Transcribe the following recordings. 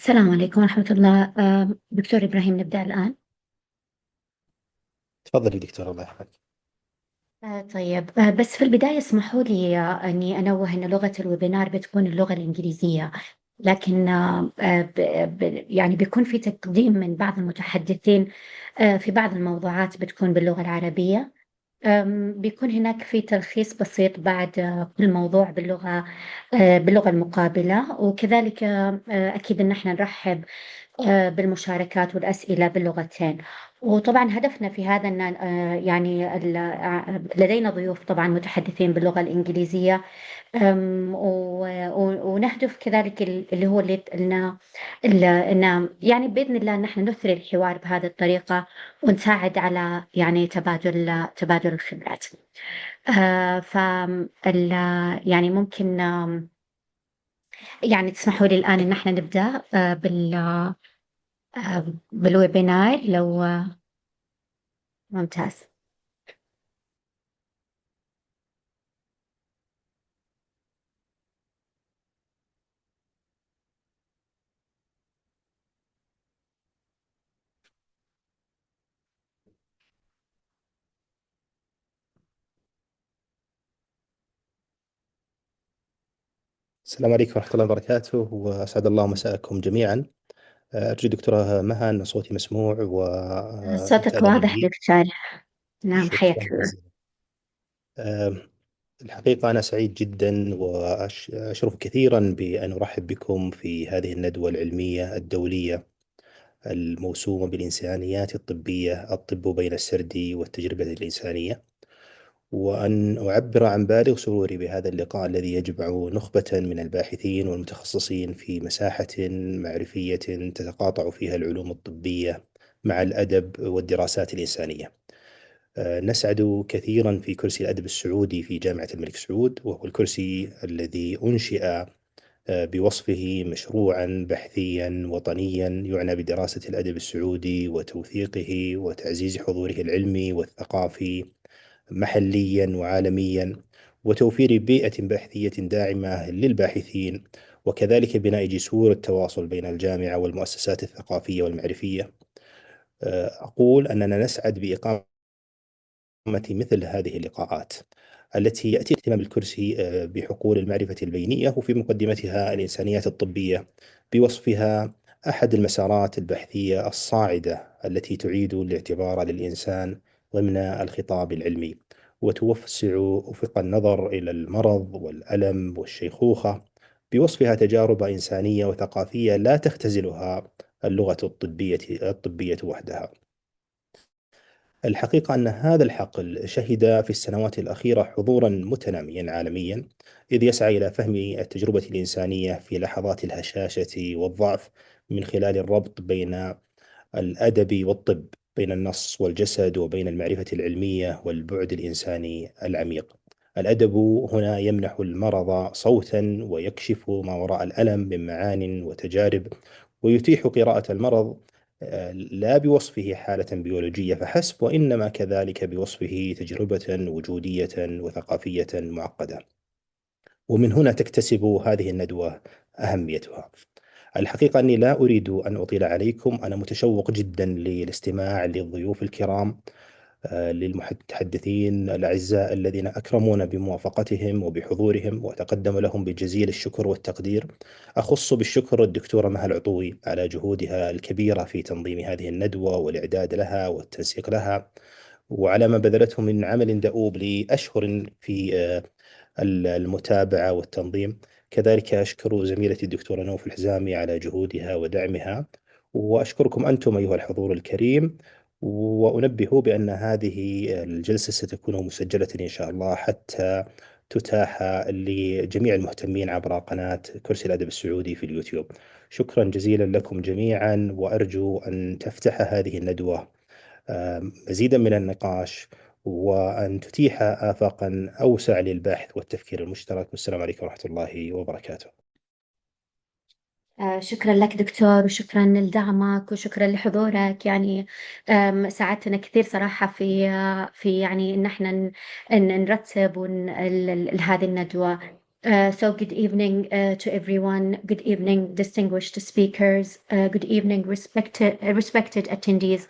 السلام عليكم ورحمة الله. دكتور إبراهيم، نبدأ الآن. تفضلي دكتور، الله يحفظك. طيب، بس في البداية اسمحوا لي أني أنوه أن لغة الويبينار بتكون اللغة الإنجليزية، لكن يعني بيكون في تقديم من بعض المتحدثين في بعض الموضوعات بتكون باللغة العربية. بيكون هناك في تلخيص بسيط بعد كل موضوع باللغة المقابلة، وكذلك أكيد أن احنا نرحب بالمشاركات والأسئلة باللغتين. وطبعا هدفنا في هذا أن يعني لدينا ضيوف طبعا متحدثين باللغة الإنجليزية. ونهدف كذلك اللي هو اللي إن يعني بإذن الله نحن نثري الحوار بهذه الطريقة، ونساعد على يعني تبادل الخبرات. ف يعني ممكن يعني تسمحوا لي الآن إن احنا نبدأ بالويبينار لو ممتاز. السلام عليكم ورحمة الله وبركاته، وأسعد الله مساءكم جميعا. أرجو دكتورة مها أن صوتي مسموع صوتك ومتأذن واضح لي. دكتور. نعم، حياك شكرا الله. جزيلا. آه، الحقيقة أنا سعيد جدا وأشرف كثيرا بأن أرحب بكم في هذه الندوة العلمية الدولية الموسومة بالإنسانيات الطبية: الطب بين السرد والتجربة الإنسانية، وأن أعبر عن بالغ سروري بهذا اللقاء الذي يجمع نخبة من الباحثين والمتخصصين في مساحة معرفية تتقاطع فيها العلوم الطبية مع الأدب والدراسات الإنسانية. نسعد كثيرا في كرسي الأدب السعودي في جامعة الملك سعود، وهو الكرسي الذي أنشئ بوصفه مشروعا بحثيا وطنيا يعنى بدراسة الأدب السعودي وتوثيقه وتعزيز حضوره العلمي والثقافي محليا وعالميا، وتوفير بيئة بحثية داعمة للباحثين، وكذلك بناء جسور التواصل بين الجامعة والمؤسسات الثقافية والمعرفية. أقول أننا نسعد بإقامة مثل هذه اللقاءات التي يأتي اهتمام الكرسي بحقول المعرفة البينية، وفي مقدمتها الإنسانيات الطبية بوصفها أحد المسارات البحثية الصاعدة التي تعيد الاعتبار للإنسان ضمن الخطاب العلمي، وتوسع أفق النظر إلى المرض والألم والشيخوخة بوصفها تجارب إنسانية وثقافية لا تختزلها اللغة الطبية وحدها. الحقيقة أن هذا الحقل شهد في السنوات الأخيرة حضورا متناميا عالميا، إذ يسعى إلى فهم التجربة الإنسانية في لحظات الهشاشة والضعف من خلال الربط بين الأدب والطب، بين النص والجسد، وبين المعرفة العلمية والبعد الإنساني العميق. الأدب هنا يمنح المرض صوتا ويكشف ما وراء الألم من معان وتجارب، ويتيح قراءة المرض لا بوصفه حالة بيولوجية فحسب، وإنما كذلك بوصفه تجربة وجودية وثقافية معقدة. ومن هنا تكتسب هذه الندوة أهميتها. الحقيقة أني لا أريد أن أطيل عليكم، أنا متشوق جدا للاستماع للضيوف الكرام، للمتحدثين الأعزاء الذين أكرمونا بموافقتهم وبحضورهم، وأتقدم لهم بجزيل الشكر والتقدير. أخص بالشكر الدكتورة مها العطوي على جهودها الكبيرة في تنظيم هذه الندوة والإعداد لها والتنسيق لها، وعلى ما بذلته من عمل دؤوب لأشهر في المتابعة والتنظيم. كذلك أشكر زميلتي الدكتورة نوف الحزامي على جهودها ودعمها، وأشكركم أنتم أيها الحضور الكريم. وأنبه بأن هذه الجلسة ستكون مسجلة إن شاء الله حتى تتاح لجميع المهتمين عبر قناة كرسي الأدب السعودي في اليوتيوب. شكرا جزيلا لكم جميعا، وأرجو أن تفتح هذه الندوة مزيدا من النقاش، وأن تتيح آفاقا أوسع للباحث والتفكير المشترك. والسلام عليكم ورحمة الله وبركاته. شكرا لك دكتور، وشكرا لدعمك، وشكرا لحضورك. يعني ساعدتنا كثير صراحة في يعني إن احنا نرتب هذه الندوة. So good evening to everyone. Good evening, distinguished speakers. Good evening, respected attendees.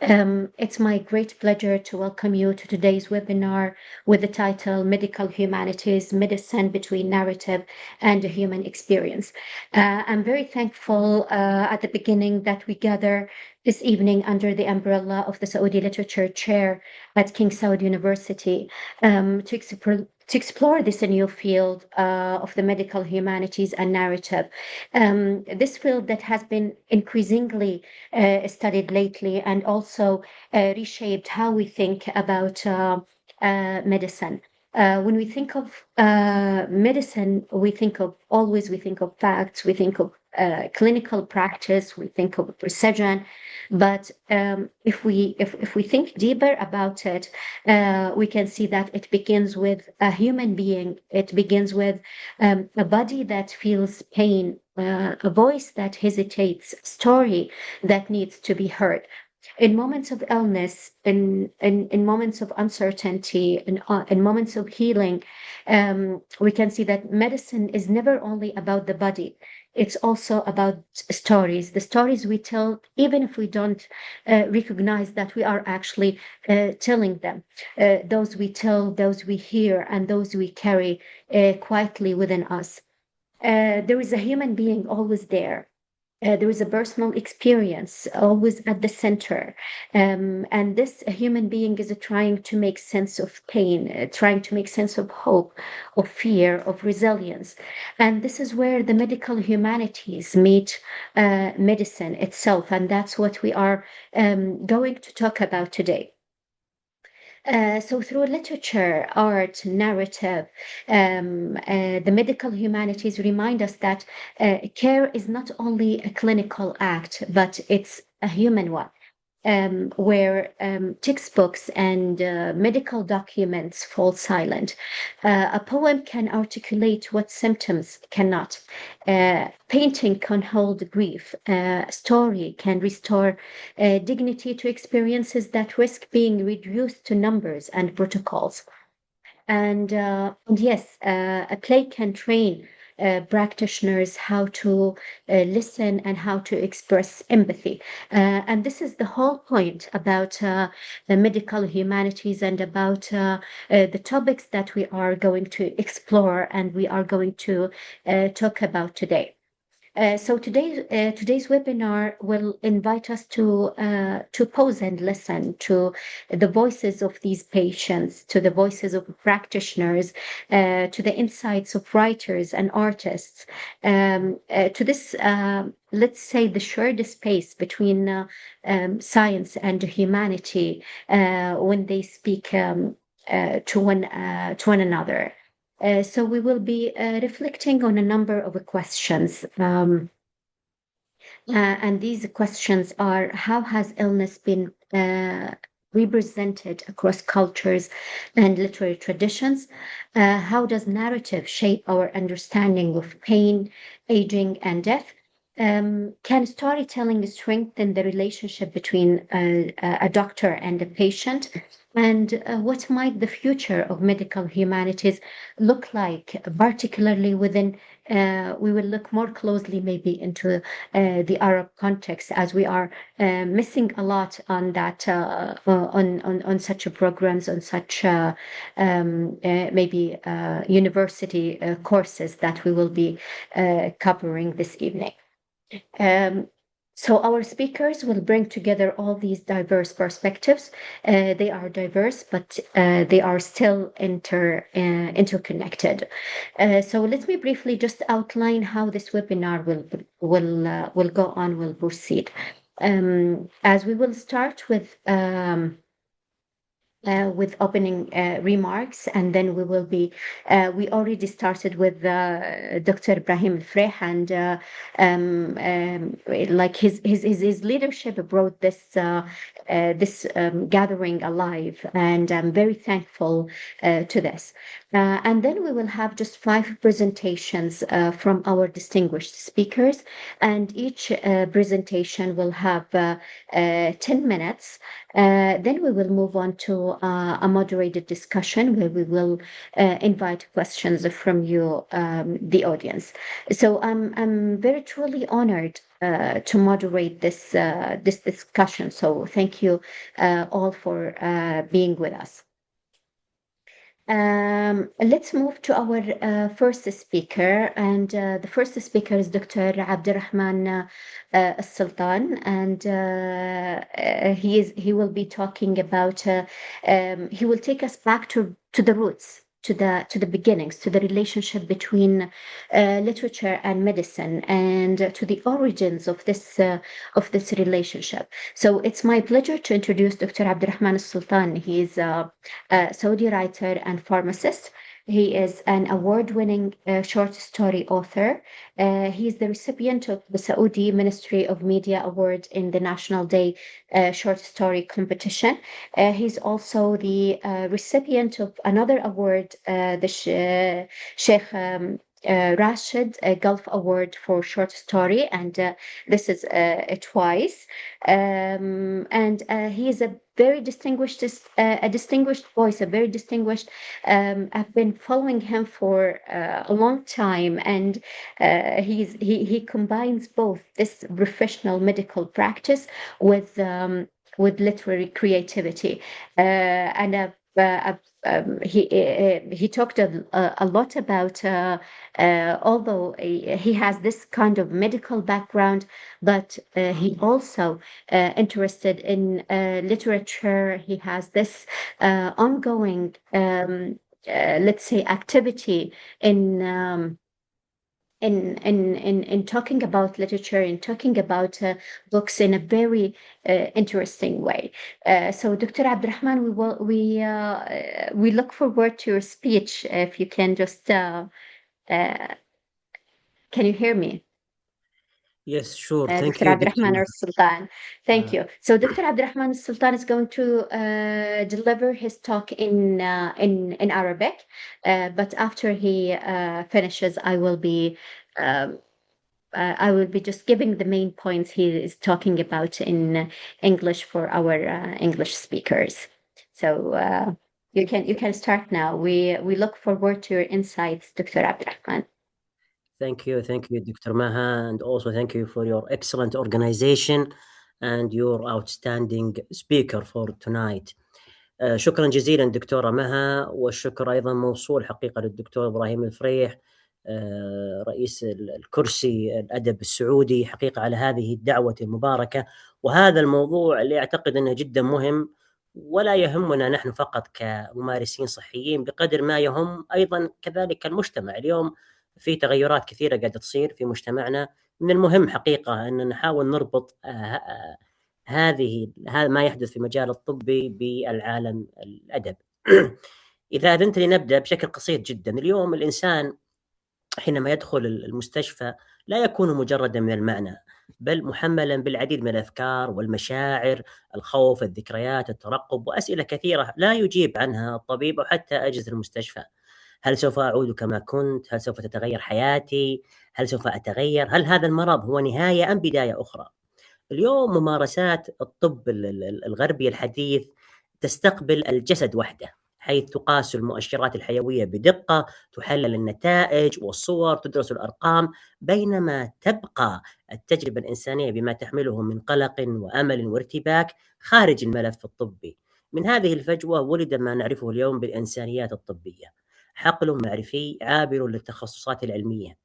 It's my great pleasure to welcome you to today's webinar with the title Medical Humanities, Medicine Between Narrative and the Human Experience. I'm very thankful at the beginning that we gather this evening under the umbrella of the Saudi Literature Chair at King Saud University to explore this new field of the medical humanities and narrative. This field that has been increasingly studied lately and also reshaped how we think about medicine. When we think of medicine, we think of facts, we think of clinical practice, we think of precision. But if we think deeper about it, we can see that it begins with a human being. It begins with a body that feels pain, a voice that hesitates, a story that needs to be heard. In moments of illness, in moments of uncertainty, in moments of healing, we can see that medicine is never only about the body. It's also about stories, the stories we tell, even if we don't recognize that we are actually telling them. Those we tell, those we hear, and those we carry quietly within us. There is a human being always there. There is a personal experience always at the center. And this human being is trying to make sense of pain, trying to make sense of hope, of fear, of resilience. And this is where the medical humanities meet medicine itself. And that's what we are going to talk about today. So through literature, art, narrative, the medical humanities remind us that care is not only a clinical act, but it's a human one. Where textbooks and medical documents fall silent. A poem can articulate what symptoms cannot. Painting can hold grief. A story can restore dignity to experiences that risk being reduced to numbers and protocols. And yes, a play can train practitioners how to listen and how to express empathy. And this is the whole point about the medical humanities and about the topics that we are going to explore and we are going to talk about today. So today's webinar will invite us to pause and listen to the voices of these patients, to the voices of practitioners, to the insights of writers and artists, to this, let's say, the shared space between science and humanity when they speak to one another. So we will be reflecting on a number of questions. And these questions are: how has illness been represented across cultures and literary traditions? How does narrative shape our understanding of pain, aging, and death? Can storytelling strengthen the relationship between a doctor and a patient? And what might the future of medical humanities look like, particularly within, we will look more closely maybe into the Arab context, as we are missing a lot on that, on such programs, on such maybe university courses that we will be covering this evening. So our speakers will bring together all these diverse perspectives. They are diverse, but they are still interconnected. So let me briefly just outline how this webinar will go on, will proceed. As we will start with opening remarks, and then we will be, we already started with Dr. Ibrahim Al-Freh, and like his leadership brought this gathering alive, and I'm very thankful to this. And then we will have just 5 presentations from our distinguished speakers, and each presentation will have 10 minutes. Then we will move on to a moderated discussion where we will invite questions from you, the audience. So I'm very truly honored to moderate this discussion. So thank you all for being with us. Let's move to our first speaker, and the first speaker is Dr. Abdurrahman Sultan, and he will be talking about. He will take us back to the roots, to the beginnings, to the relationship between literature and medicine, and to the origins of this relationship. So it's my pleasure to introduce Dr. Abdurrahman Sultan. He is a Saudi writer and pharmacist. He is an award-winning short story author. He is the recipient of the Saudi Ministry of Media Award in the National Day Short Story Competition. He's also the recipient of another award, the Sheikh Rashid Gulf Award for Short Story, and this is twice. And he is a very distinguished, a distinguished voice, a very distinguished. I've been following him for a long time, and he combines both this professional medical practice with literary creativity, and he talked a lot about, although he has this kind of medical background, but he also interested in literature. He has this ongoing, let's say, activity in talking about literature, in talking about books in a very interesting way. So, Dr. Abdurrahman, we look forward to your speech. If you can just, can you hear me? Yes, sure. Thank Dr. you, Abdurrahman Sultan. Thank you. So, Dr. Abdurrahman Sultan is going to deliver his talk in Arabic, but after he finishes, I will be just giving the main points he is talking about in English for our English speakers. So you can start now. We look forward to your insights, Dr. Abdurrahman. Thank you, Dr. Maha, and also thank you for your excellent organization and your outstanding speaker for tonight. شكرا جزيلا دكتورة مها، والشكر أيضا موصول حقيقة للدكتور إبراهيم الفريح رئيس الكرسي الأدب السعودي حقيقة على هذه الدعوة المباركة وهذا الموضوع اللي أعتقد أنه جدا مهم، ولا يهمنا نحن فقط كممارسين صحيين بقدر ما يهم أيضا كذلك المجتمع. اليوم في تغيرات كثيرة قاعدة تصير في مجتمعنا، من المهم حقيقة أن نحاول نربط هذا ما يحدث في مجال الطبي بالعالم الأدب. إذا أذنت لي نبدأ بشكل قصير جدا. اليوم الإنسان حينما يدخل المستشفى لا يكون مجردا من المعنى، بل محملا بالعديد من الأفكار والمشاعر، الخوف، الذكريات، الترقب، وأسئلة كثيرة لا يجيب عنها الطبيب أو حتى أجهزة المستشفى. هل سوف أعود كما كنت؟ هل سوف تتغير حياتي؟ هل سوف أتغير؟ هل هذا المرض هو نهاية أم بداية أخرى؟ اليوم ممارسات الطب الغربي الحديث تستقبل الجسد وحده، حيث تقاس المؤشرات الحيوية بدقة، تحلل النتائج والصور، تدرس الأرقام، بينما تبقى التجربة الإنسانية بما تحمله من قلق وأمل وارتباك خارج الملف الطبي. من هذه الفجوة ولد ما نعرفه اليوم بالإنسانيات الطبية، حقل معرفي عابر للتخصصات العلمية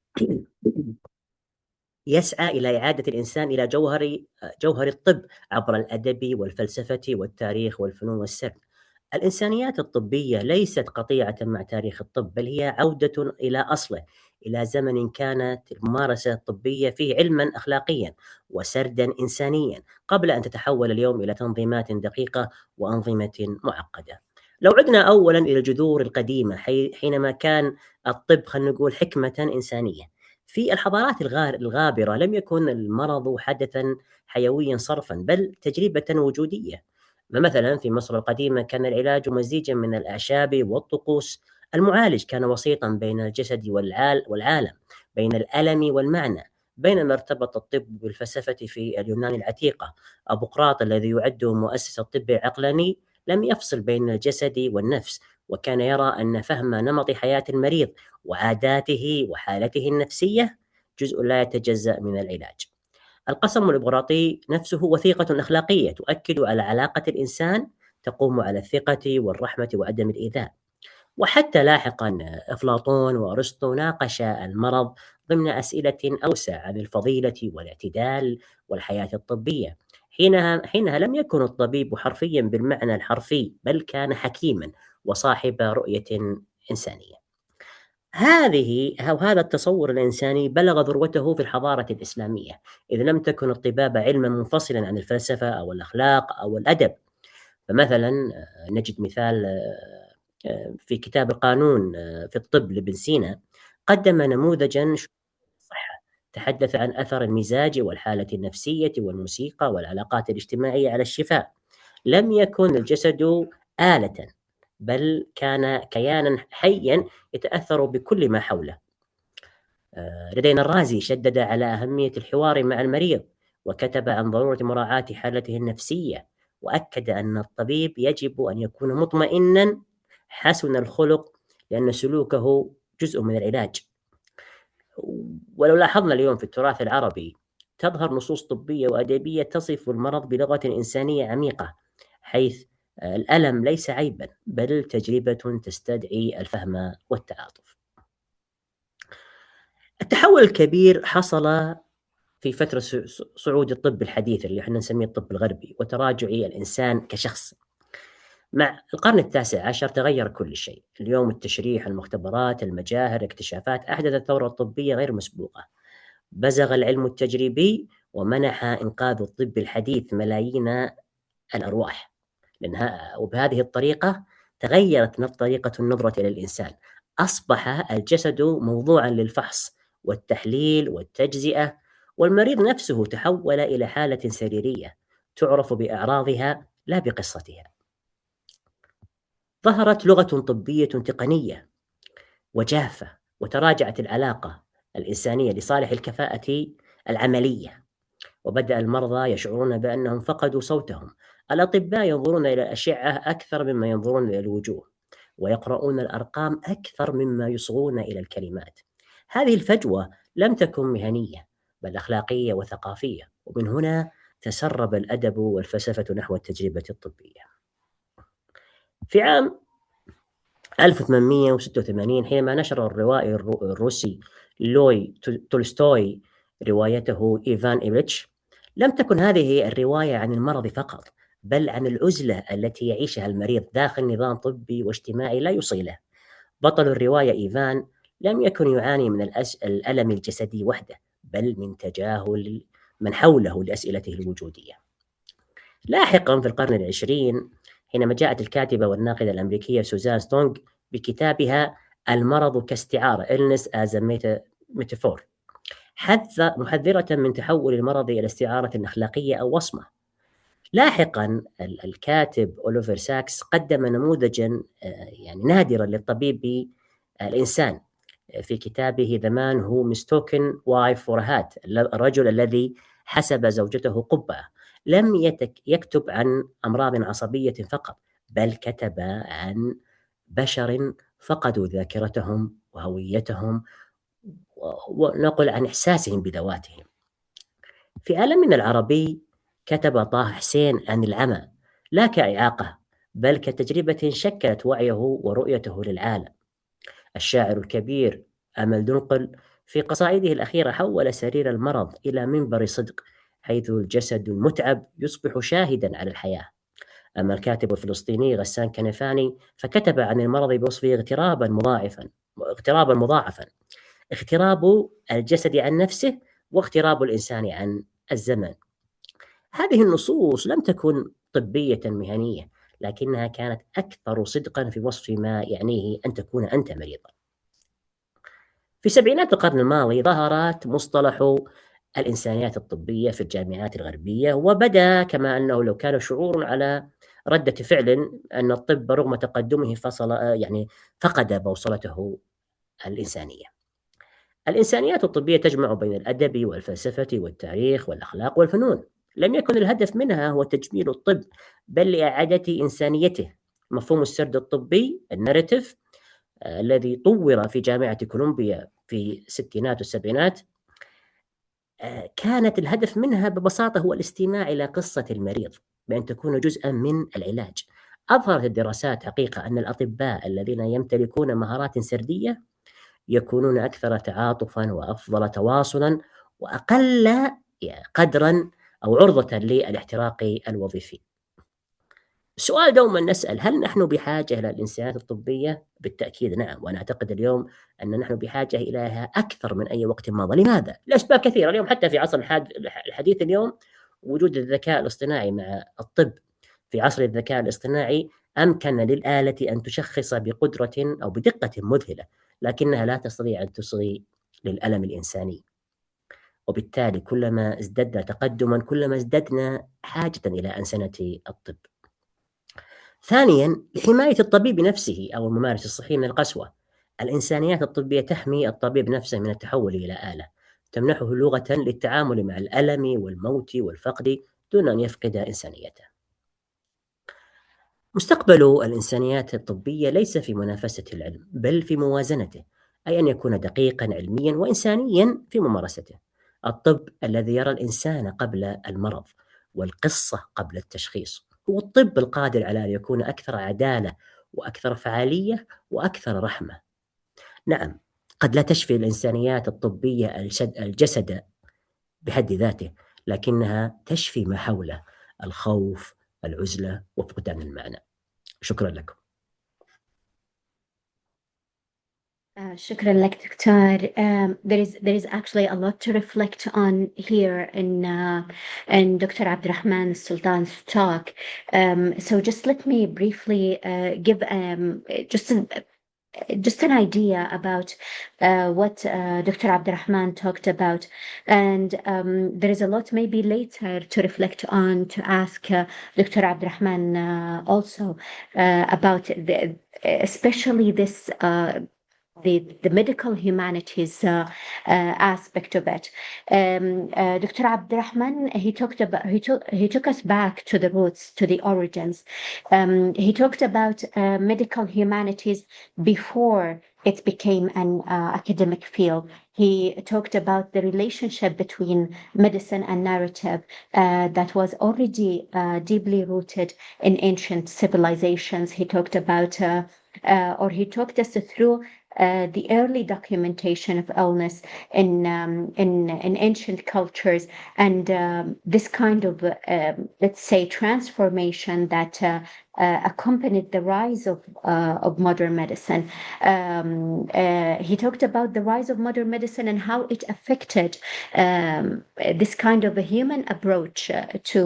يسعى إلى إعادة الإنسان إلى جوهر الطب عبر الأدب والفلسفة والتاريخ والفنون والسرد. الإنسانيات الطبية ليست قطيعة مع تاريخ الطب، بل هي عودة إلى أصله، إلى زمن كانت الممارسة الطبية فيه علما أخلاقيا وسردا إنسانيا، قبل أن تتحول اليوم إلى تنظيمات دقيقة وأنظمة معقدة. لو عدنا أولا إلى الجذور القديمة حينما كان الطب خلينا نقول حكمة إنسانية. في الحضارات الغابرة لم يكن المرض حدثا حيويا صرفا، بل تجربة وجودية. مثلا في مصر القديمة كان العلاج مزيجا من الأعشاب والطقوس. المعالج كان وسيطا بين الجسد والعالم، بين الألم والمعنى. بينما ارتبط الطب بالفلسفة في اليونان العتيقة. أبوقراط الذي يعد مؤسس الطب العقلاني لم يفصل بين الجسد والنفس، وكان يرى أن فهم نمط حياة المريض وعاداته وحالته النفسية جزء لا يتجزأ من العلاج. القسم الإبراطي نفسه وثيقة أخلاقية تؤكد على علاقة الإنسان تقوم على الثقة والرحمة وعدم الإيذاء. وحتى لاحقا أفلاطون وأرسطو ناقشا المرض ضمن أسئلة أوسع عن الفضيلة والاعتدال والحياة الطبية. حينها لم يكن الطبيب حرفيا بالمعنى الحرفي، بل كان حكيما وصاحب رؤية إنسانية. هذا التصور الإنساني بلغ ذروته في الحضارة الإسلامية، إذ لم تكن الطبابة علما منفصلا عن الفلسفة أو الأخلاق أو الأدب. فمثلا نجد مثال في كتاب القانون في الطب لابن سينا، قدم نموذجا صحة تحدث عن أثر المزاج والحالة النفسية والموسيقى والعلاقات الاجتماعية على الشفاء. لم يكن الجسد آلة، بل كان كيانا حيا يتأثر بكل ما حوله. لدينا الرازي شدد على أهمية الحوار مع المريض، وكتب عن ضرورة مراعاة حالته النفسية، وأكد أن الطبيب يجب أن يكون مطمئنا حسن الخلق، لأن سلوكه جزء من العلاج. ولو لاحظنا اليوم في التراث العربي تظهر نصوص طبية وأدبية تصف المرض بلغة إنسانية عميقة، حيث الألم ليس عيبا بل تجربة تستدعي الفهم والتعاطف. التحول الكبير حصل في فترة صعود الطب الحديث اللي احنا نسميه الطب الغربي وتراجع الإنسان كشخص. مع القرن التاسع عشر تغير كل شيء. اليوم التشريح، المختبرات، المجاهر، الاكتشافات أحدثت ثورة طبية غير مسبوقة. بزغ العلم التجريبي ومنح إنقاذ الطب الحديث ملايين الأرواح. وبهذه الطريقة تغيرت طريقة النظرة إلى الإنسان. أصبح الجسد موضوعا للفحص والتحليل والتجزئة، والمريض نفسه تحول إلى حالة سريرية تعرف بأعراضها لا بقصتها. ظهرت لغة طبية تقنية وجافة، وتراجعت العلاقة الإنسانية لصالح الكفاءة العملية، وبدأ المرضى يشعرون بأنهم فقدوا صوتهم. الأطباء ينظرون إلى الأشعة أكثر مما ينظرون إلى الوجوه، ويقرؤون الأرقام أكثر مما يصغون إلى الكلمات. هذه الفجوة لم تكن مهنية بل أخلاقية وثقافية، ومن هنا تسرب الأدب والفلسفة نحو التجربة الطبية. في عام 1886 حينما نشر الروائي الروسي لوي تولستوي روايته إيفان إيليتش، لم تكن هذه الرواية عن المرض فقط، بل عن العزلة التي يعيشها المريض داخل نظام طبي واجتماعي لا يصيله. بطل الرواية إيفان لم يكن يعاني من الألم الجسدي وحده، بل من تجاهل من حوله لأسئلته الوجودية. لاحقا في القرن العشرين حينما جاءت الكاتبة والناقدة الأمريكية سوزان ستونغ بكتابها المرض كاستعارة illness as a metaphor، محذرة من تحول المرض إلى استعارة أخلاقية أو وصمة. لاحقا الكاتب أوليفر ساكس قدم نموذجا نادرا للطبيب الإنسان في كتابه The Man Who Mistook Wife for a Hat، الرجل الذي حسب زوجته قبعة. لم يكتب عن أمراض عصبية فقط، بل كتب عن بشر فقدوا ذاكرتهم وهويتهم، ونقل عن إحساسهم بذواتهم. في عالمنا العربي كتب طه حسين عن العمى لا كإعاقة بل كتجربة شكلت وعيه ورؤيته للعالم. الشاعر الكبير أمل دنقل في قصائده الأخيرة حول سرير المرض إلى منبر صدق، حيث الجسد المتعب يصبح شاهدا على الحياة. أما الكاتب الفلسطيني غسان كنفاني فكتب عن المرض بوصفه اغترابا مضاعفا، اغتراب الجسد عن نفسه واغتراب الإنسان عن الزمن. هذه النصوص لم تكن طبية مهنية، لكنها كانت أكثر صدقا في وصف ما يعنيه أن تكون أنت مريضا. في سبعينات القرن الماضي ظهرت مصطلح الإنسانيات الطبية في الجامعات الغربية، وبدأ كما أنه لو كان شعور على ردة فعل أن الطب رغم تقدمه فقد بوصلته الإنسانية. الإنسانيات الطبية تجمع بين الأدب والفلسفة والتاريخ والأخلاق والفنون، لم يكن الهدف منها هو تجميل الطب، بل لإعادة إنسانيته. مفهوم السرد الطبي الناريتيف الذي طور في جامعة كولومبيا في الستينات والسبعينات، كانت الهدف منها ببساطة هو الاستماع إلى قصة المريض بأن تكون جزءا من العلاج. أظهرت الدراسات حقيقة أن الأطباء الذين يمتلكون مهارات سردية يكونون أكثر تعاطفا وأفضل تواصلا وأقل قدرا أو عرضة للاحتراق الوظيفي. السؤال دوما نسأل: هل نحن بحاجة إلى الإنسانيات الطبية؟ بالتأكيد نعم، وأنا أعتقد اليوم أن نحن بحاجة إليها أكثر من أي وقت مضى. لماذا؟ لأسباب كثيرة. اليوم حتى في عصر الحديث اليوم، وجود الذكاء الاصطناعي مع الطب في عصر الذكاء الاصطناعي أمكن للآلة أن تشخص بقدرة أو بدقة مذهلة، لكنها لا تستطيع أن تصغي للألم الإنساني. وبالتالي كلما ازددنا تقدما كلما ازددنا حاجة إلى أنسنة الطب. ثانيا، لحماية الطبيب نفسه أو الممارس الصحي من القسوة. الإنسانيات الطبية تحمي الطبيب نفسه من التحول إلى آلة، تمنحه لغة للتعامل مع الألم والموت والفقد دون أن يفقد إنسانيته. مستقبل الإنسانيات الطبية ليس في منافسة العلم، بل في موازنته، أي أن يكون دقيقا علميا وإنسانيا في ممارسته. الطب الذي يرى الإنسان قبل المرض والقصة قبل التشخيص هو الطب القادر على أن يكون أكثر عدالة وأكثر فعالية وأكثر رحمة. نعم، قد لا تشفي الإنسانيات الطبية الجسد بحد ذاته، لكنها تشفي ما حوله: الخوف، العزلة، وفقدان المعنى. شكرا لكم. شكرا لك دكتور. There is actually a lot to reflect on here in Dr. Abdurrahman Sultan's talk. So just let me briefly give just an idea about what Dr. Abdurrahman talked about, and there is a lot maybe later to reflect on, to ask Dr. Abdurrahman also about especially this the medical humanities aspect of it. Dr. Abdurrahman, he took us back to the roots, to the origins. He talked about medical humanities before it became an academic field. He talked about the relationship between medicine and narrative that was already deeply rooted in ancient civilizations. He talked about, or he talked us through the early documentation of illness in ancient cultures, and this kind of let's say transformation that accompanied the rise of modern medicine. He talked about the rise of modern medicine and how it affected this kind of a human approach to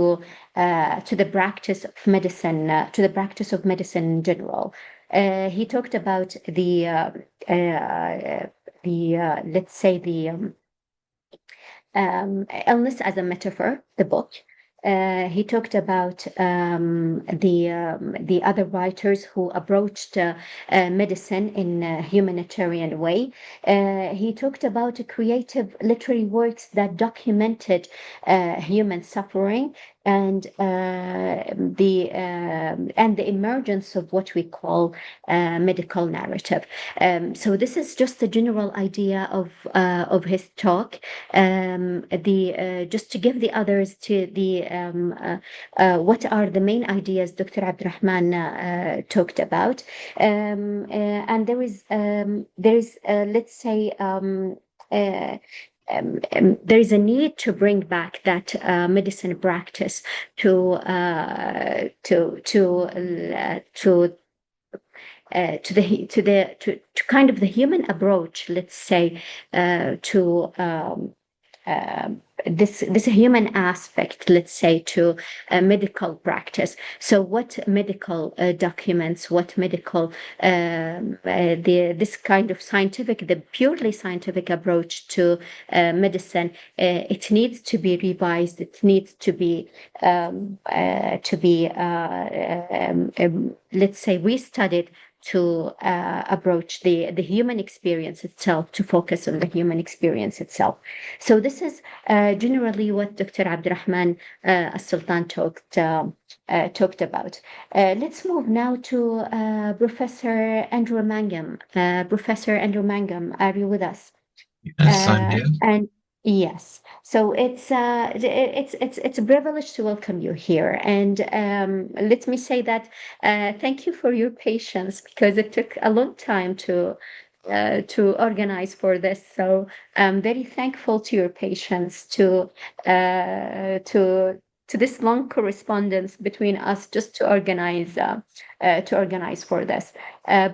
the practice of medicine, in general. He talked about the let's say the illness as a metaphor, the book. He talked about the other writers who approached medicine in a humanitarian way. He talked about creative literary works that documented human suffering and the emergence of what we call medical narrative. So this is just a general idea of his talk. Just to give the others to the what are the main ideas Dr. Abdurrahman talked about, and there is let's say there is a need to bring back that medicine practice to kind of the human approach, let's say, to this human aspect, let's say, to medical practice. So what medical documents, what medical this kind of scientific, the purely scientific approach to medicine, it needs to be revised. It needs to be let's say restudied to approach the human experience itself, to focus on the human experience itself. So this is generally what Dr. Abdurrahman Al-Sultan talked about. Let's move now to Professor Andrew Mangum. Professor Andrew Mangum, are you with us? Yes, I'm here. And yes, so it's a privilege to welcome you here. And let me say that thank you for your patience, because it took a long time to organize for this. So I'm very thankful to your patience, to this long correspondence between us, just to organize for this.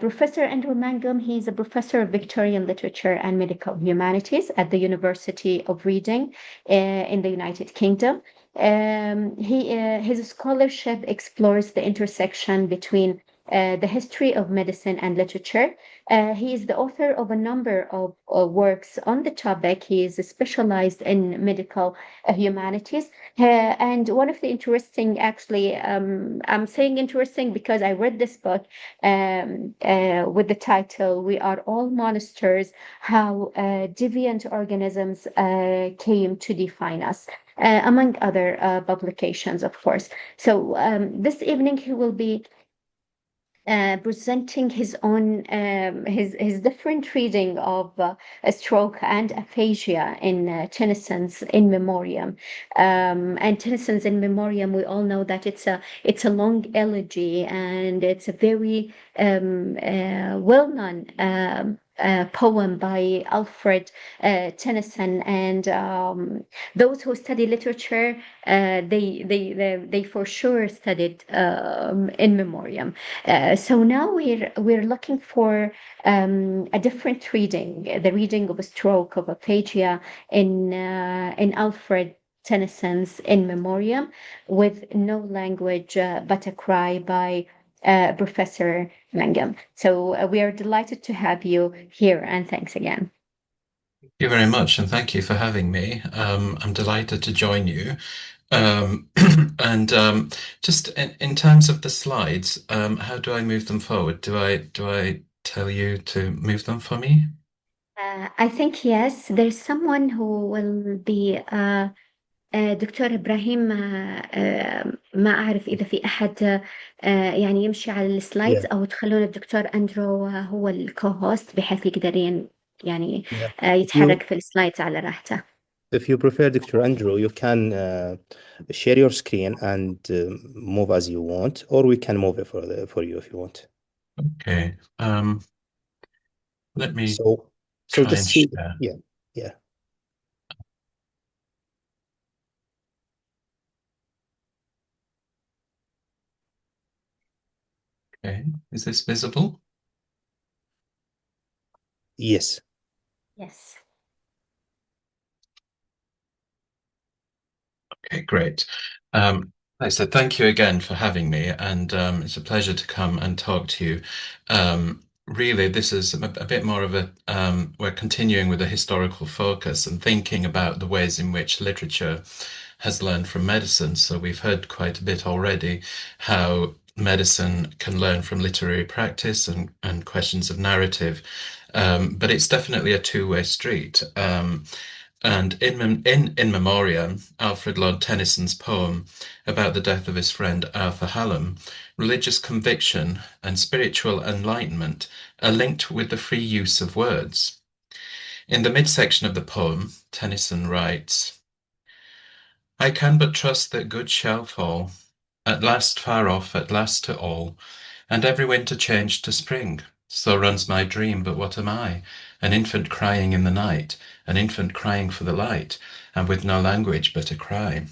Professor Andrew Mangum, he's a professor of Victorian literature and medical humanities at the University of Reading in the United Kingdom. His scholarship explores the intersection between the history of medicine and literature. He is the author of a number of works on the topic. He is specialized in medical humanities. And one of the interesting, actually, I'm saying interesting because I read this book with the title, "We Are All Monsters, How Deviant Organisms Came to Define Us," among other publications, of course. So this evening he will be presenting his own his different reading of a stroke and aphasia in Tennyson's In Memoriam. And Tennyson's In Memoriam, we all know that it's a long elegy, and it's a very well-known poem by Alfred Tennyson, and those who study literature, they for sure studied In Memoriam. So now we're looking for a different reading, the reading of a stroke, of aphasia in Alfred Tennyson's In Memoriam, with no language but a cry, by Professor Mangum. So we are delighted to have you here, and thanks again. Thank you very much, and thank you for having me. I'm delighted to join you. And just in terms of the slides, how do I move them forward? Do I tell you to move them for me? I think yes, there's someone who will be دكتور إبراهيم. ما أعرف إذا في أحد يعني يمشي على السلايدز، Yeah. أو تخلون الدكتور أندرو هو الكوهوست، بحيث يقدر يعني Yeah. يتحرك في السلايدز على راحته. If you prefer, Dr. Andrew, you can share your screen and move as you want, or we can move it for you if you want. Okay. Let me So try just and see. share. Yeah. Okay. Is this visible? Yes. Yes. Okay, great. So thank you again for having me, and it's a pleasure to come and talk to you. Really, this is a bit more of a, we're continuing with a historical focus and thinking about the ways in which literature has learned from medicine. So we've heard quite a bit already how medicine can learn from literary practice and questions of narrative, but it's definitely a two-way street. And in Memoriam, Alfred Lord Tennyson's poem about the death of his friend Arthur Hallam, religious conviction and spiritual enlightenment are linked with the free use of words. In the midsection of the poem, Tennyson writes, "I can but trust that good shall fall, at last far off, at last to all, and every winter change to spring. So runs my dream, but what am I? An infant crying in the night, an infant crying for the light, and with no language but a cry."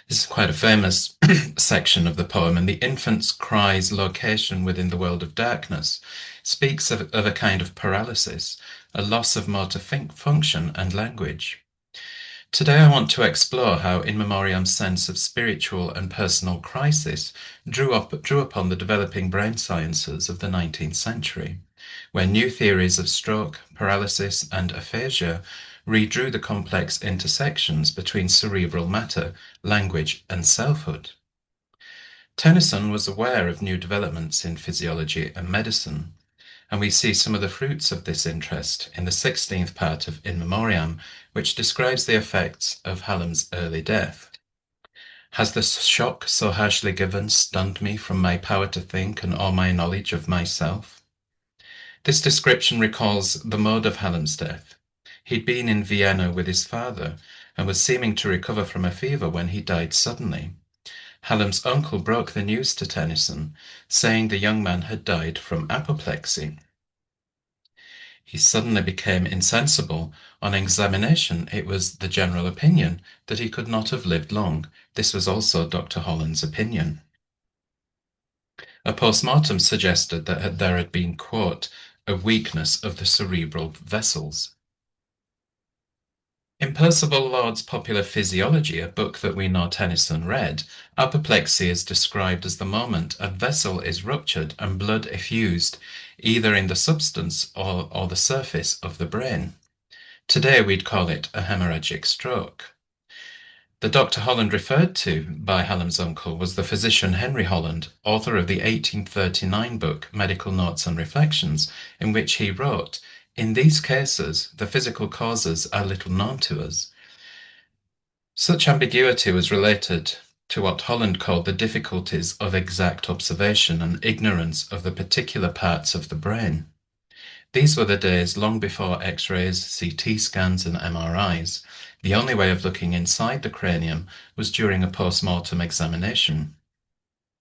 This is quite a famous section of the poem, and the infant's cry's location within the world of darkness speaks of a kind of paralysis, a loss of motor function and language. Today I want to explore how In Memoriam's sense of spiritual and personal crisis drew upon the developing brain sciences of the 19th century, where new theories of stroke, paralysis, and aphasia redrew the complex intersections between cerebral matter, language, and selfhood. Tennyson was aware of new developments in physiology and medicine, and we see some of the fruits of this interest in the 16th part of In Memoriam, which describes the effects of Hallam's early death. Has the shock so harshly given stunned me from my power to think and all my knowledge of myself? This description recalls the mode of Hallam's death. He'd been in Vienna with his father and was seeming to recover from a fever when he died suddenly. Hallam's uncle broke the news to Tennyson, saying the young man had died from apoplexy. He suddenly became insensible. On examination, it was the general opinion that he could not have lived long. This was also Dr. Holland's opinion. A post-mortem suggested that there had been, quote, a weakness of the cerebral vessels. In Percival Lord's Popular Physiology, a book that we know Tennyson read, apoplexy is described as the moment a vessel is ruptured and blood effused, either in the substance or the surface of the brain. Today we'd call it a hemorrhagic stroke. The Dr. Holland referred to by Hallam's uncle was the physician Henry Holland, author of the 1839 book Medical Notes and Reflections, in which he wrote, "In these cases, the physical causes are little known to us." Such ambiguity was related to what Holland called the difficulties of exact observation and ignorance of the particular parts of the brain. These were the days long before X-rays, CT scans and MRIs. The only way of looking inside the cranium was during a post-mortem examination.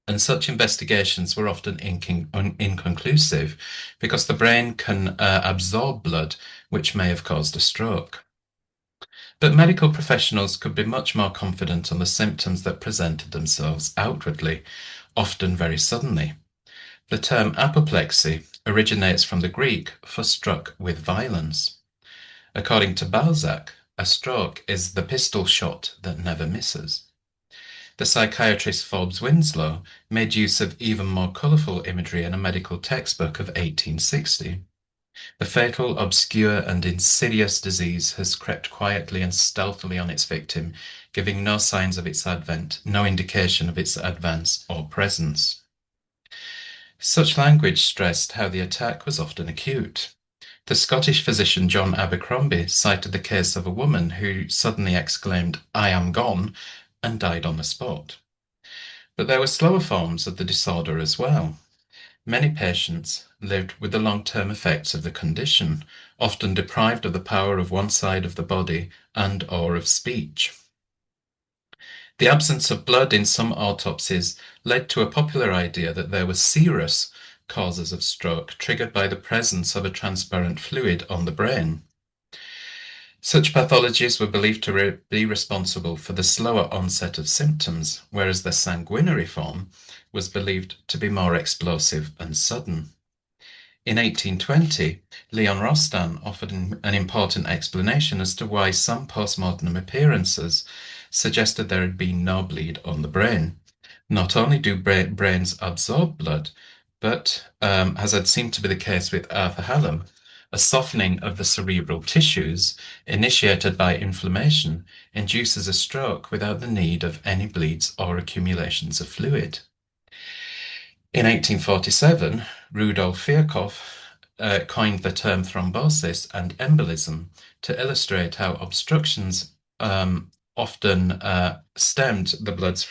And such investigations were often inconclusive because the brain can absorb blood, which may have caused a stroke. But medical professionals could be much more confident on the symptoms that presented themselves outwardly, often very suddenly. The term apoplexy originates from the Greek for struck with violence. According to Balzac, a stroke is the pistol shot that never misses. The psychiatrist Forbes Winslow made use of even more colourful imagery in a medical textbook of 1860. The fatal, obscure and insidious disease has crept quietly and stealthily on its victim, giving no signs of its advent, no indication of its advance or presence. Such language stressed how the attack was often acute. The Scottish physician John Abercrombie cited the case of a woman who suddenly exclaimed, "I am gone," and died on the spot. But there were slower forms of the disorder as well. Many patients lived with the long-term effects of the condition, often deprived of the power of one side of the body and/or of speech. The absence of blood in some autopsies led to a popular idea that there were serous causes of stroke triggered by the presence of a transparent fluid on the brain. Such pathologies were believed to be responsible for the slower onset of symptoms, whereas the sanguinary form was believed to be more explosive and sudden. In 1820, Leon Rostand offered an important explanation as to why some postmortem appearances suggested there had been no bleed on the brain. Not only do brains absorb blood, but, as had seemed to be the case with Arthur Hallam, a softening of the cerebral tissues initiated by inflammation induces a stroke without the need of any bleeds or accumulations of fluid. In 1847, Rudolf Virchow coined the term thrombosis and embolism to illustrate how obstructions often stemmed the brain's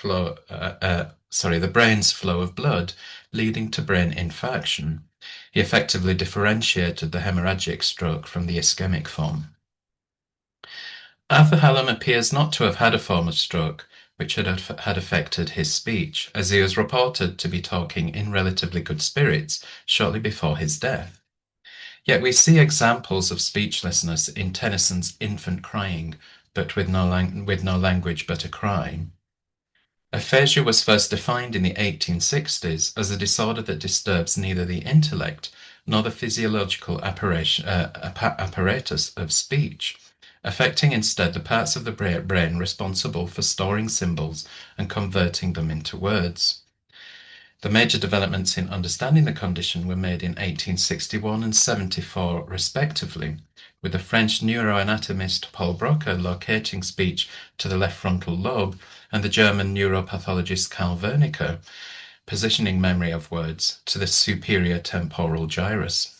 flow of blood, leading to brain infarction. He effectively differentiated the hemorrhagic stroke from the ischemic form. Arthur Hallam appears not to have had a form of stroke which had affected his speech, as he was reported to be talking in relatively good spirits shortly before his death. Yet we see examples of speechlessness in Tennyson's Infant Crying, but with no language but a cry. Aphasia was first defined in the 1860s as a disorder that disturbs neither the intellect nor the physiological apparatus of speech, affecting instead the parts of the brain responsible for storing symbols and converting them into words. The major developments in understanding the condition were made in 1861 and 74 respectively, with the French neuroanatomist Paul Broca locating speech to the left frontal lobe and the German neuropathologist Karl Wernicke positioning memory of words to the superior temporal gyrus.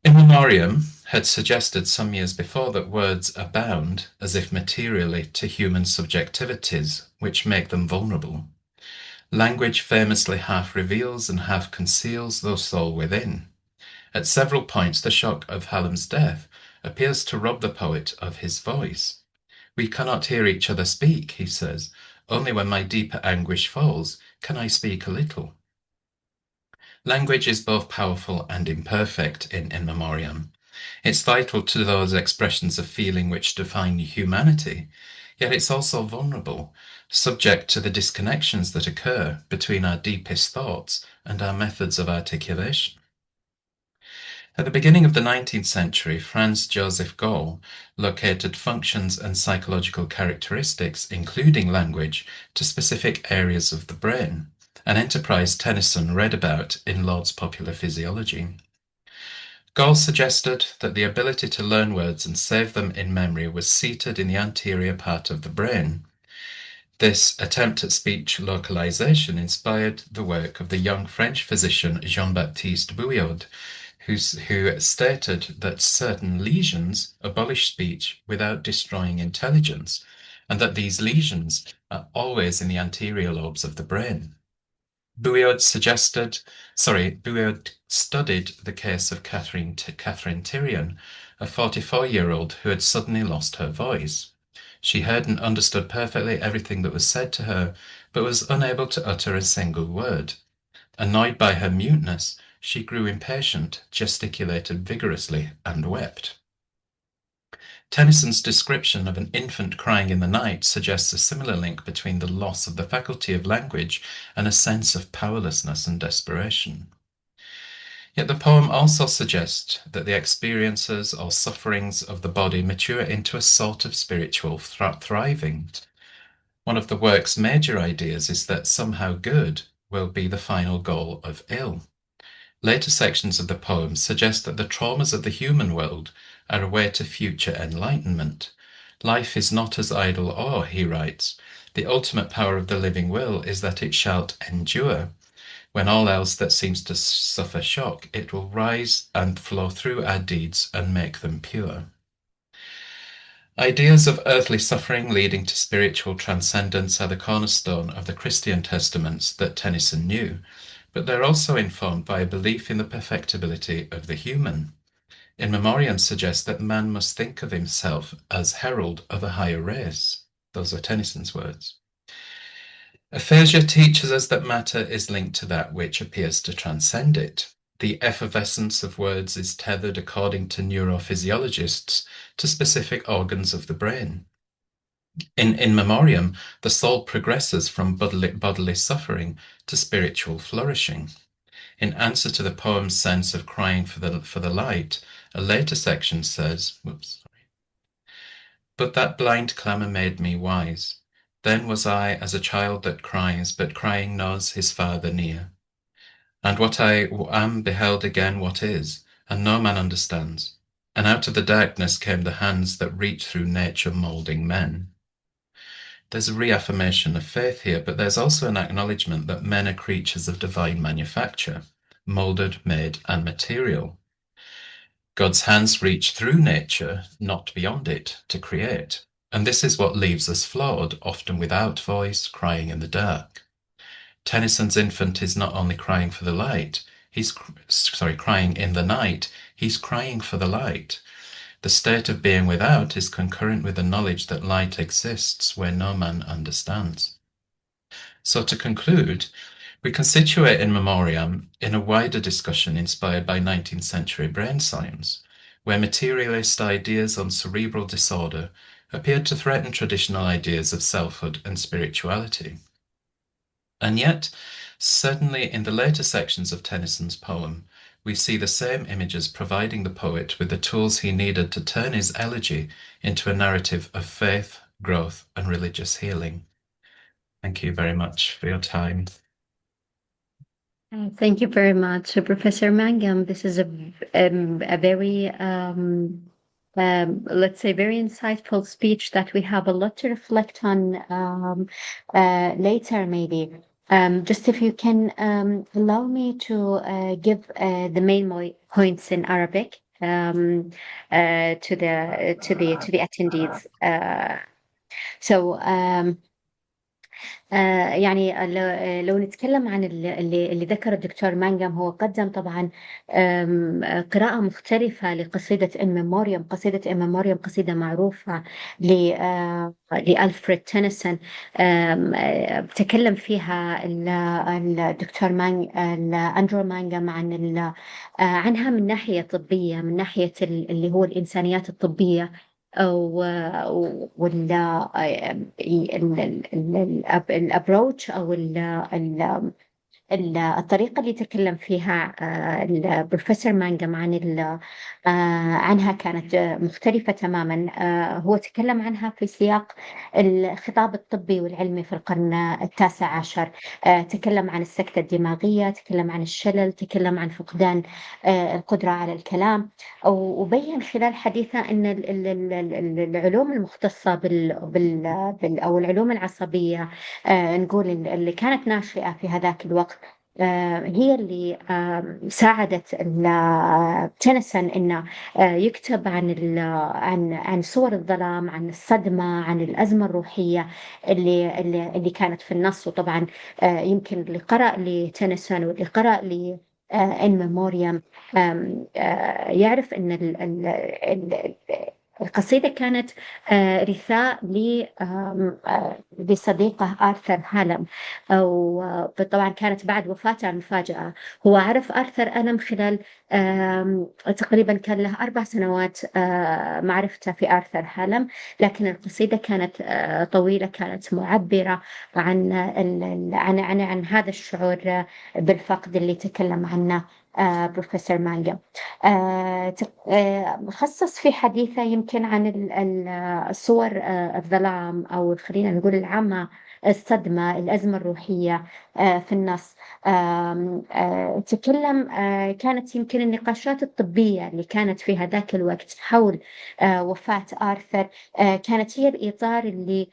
In Memoriam had suggested some years before that words are bound, as if materially, to human subjectivities, which make them vulnerable. Language famously half reveals and half conceals the soul within. At several points, the shock of Hallam's death appears to rob the poet of his voice. We cannot hear each other speak, he says. Only when my deeper anguish falls can I speak a little. Language is both powerful and imperfect in Memoriam. It's vital to those expressions of feeling which define humanity, yet it's also vulnerable, subject to the disconnections that occur between our deepest thoughts and our methods of articulation. At the beginning of the 19th century, Franz Joseph Gall located functions and psychological characteristics, including language, to specific areas of the brain, an enterprise Tennyson read about in Lord's Popular Physiology. Gall suggested that the ability to learn words and save them in memory was seated in the anterior part of the brain. This attempt at speech localization inspired the work of the young French physician Jean-Baptiste Bouilloud, who stated that certain lesions abolish speech without destroying intelligence, and that these lesions are always in the anterior lobes of the brain. Bouilloud studied the case of Catherine Tyrion, a 44-year-old who had suddenly lost her voice. She heard and understood perfectly everything that was said to her, but was unable to utter a single word. Annoyed by her muteness, she grew impatient, gesticulated vigorously, and wept. Tennyson's description of an infant crying in the night suggests a similar link between the loss of the faculty of language and a sense of powerlessness and desperation. Yet the poem also suggests that the experiences or sufferings of the body mature into a sort of spiritual thriving. One of the work's major ideas is that somehow good will be the final goal of ill. Later sections of the poem suggest that the traumas of the human world are a way to future enlightenment. Life is not as idle or, he writes, the ultimate power of the living will is that it shall endure. When all else that seems to suffer shock, it will rise and flow through our deeds and make them pure. Ideas of earthly suffering leading to spiritual transcendence are the cornerstone of the Christian testaments that Tennyson knew, but they're also informed by a belief in the perfectibility of the human. In Memoriam suggests that man must think of himself as herald of a higher race. Those are Tennyson's words. Aphasia teaches us that matter is linked to that which appears to transcend it. The effervescence of words is tethered, according to neurophysiologists, to specific organs of the brain. In Memoriam, the soul progresses from bodily suffering to spiritual flourishing. In answer to the poem's sense of crying for the light, a later section says, "But that blind clamour made me wise. Then was I as a child that cries, but crying knows his father near. And what I am beheld again what is, and no man understands. And out of the darkness came the hands that reach through nature moulding men." There's a reaffirmation of faith here, but there's also an acknowledgement that men are creatures of divine manufacture, moulded, made, and material. God's hands reach through nature, not beyond it, to create. And this is what leaves us flawed, often without voice, crying in the dark. Tennyson's infant is not only crying for the light, crying in the night, he's crying for the light. The state of being without is concurrent with the knowledge that light exists where no man understands. So to conclude, we can situate In Memoriam in a wider discussion inspired by 19th century brain science, where materialist ideas on cerebral disorder appeared to threaten traditional ideas of selfhood and spirituality. And yet, certainly in the later sections of Tennyson's poem, we see the same images providing the poet with the tools he needed to turn his elegy into a narrative of faith, growth, and religious healing. Thank you very much for your time. Thank you very much, Professor Mangam. This is a very, let's say, very insightful speech that we have a lot to reflect on later, maybe. Just if you can allow me to give the main points in Arabic to the attendees. So يعني لو نتكلم عن اللي ذكر الدكتور مانجم، هو قدم طبعا قراءة مختلفة لقصيدة إن ميموريوم. قصيدة إن ميموريوم قصيدة معروفة لألفريد تينيسون. تكلم فيها الدكتور أندرو مانجم عنها من ناحية طبية، من ناحية اللي هو الإنسانيات الطبية، الابروتش او الطريقة اللي تكلم فيها البروفيسور مانجم عنها كانت مختلفة تماما. هو تكلم عنها في سياق الخطاب الطبي والعلمي في القرن التاسع عشر. تكلم عن السكتة الدماغية، تكلم عن الشلل، تكلم عن فقدان القدرة على الكلام، وبين خلال حديثه أن العلوم المختصة أو العلوم العصبية، نقول اللي كانت ناشئة في هذاك الوقت، هي اللي ساعدت تينيسون إنه يكتب عن صور الظلام، عن الصدمة، عن الأزمة الروحية اللي كانت في النص. وطبعا يمكن اللي قرأ لتينيسون واللي قرأ إن ميموريوم يعرف إن القصيدة كانت رثاء لصديقه آرثر هالم، وطبعا كانت بعد وفاته المفاجأة. هو عرف آرثر ألم خلال تقريبا كان له 4 سنوات معرفته في آرثر هالم، لكن القصيدة كانت طويلة، كانت معبرة عن هذا الشعور بالفقد اللي تكلم عنه بروفيسور مانجم. خصص في حديثه يمكن عن الصور الظلام، أو خلينا نقول العامة، الصدمة، الأزمة الروحية في النص. تكلم كانت يمكن النقاشات الطبية اللي كانت في هذاك الوقت حول وفاة آرثر كانت هي الإطار اللي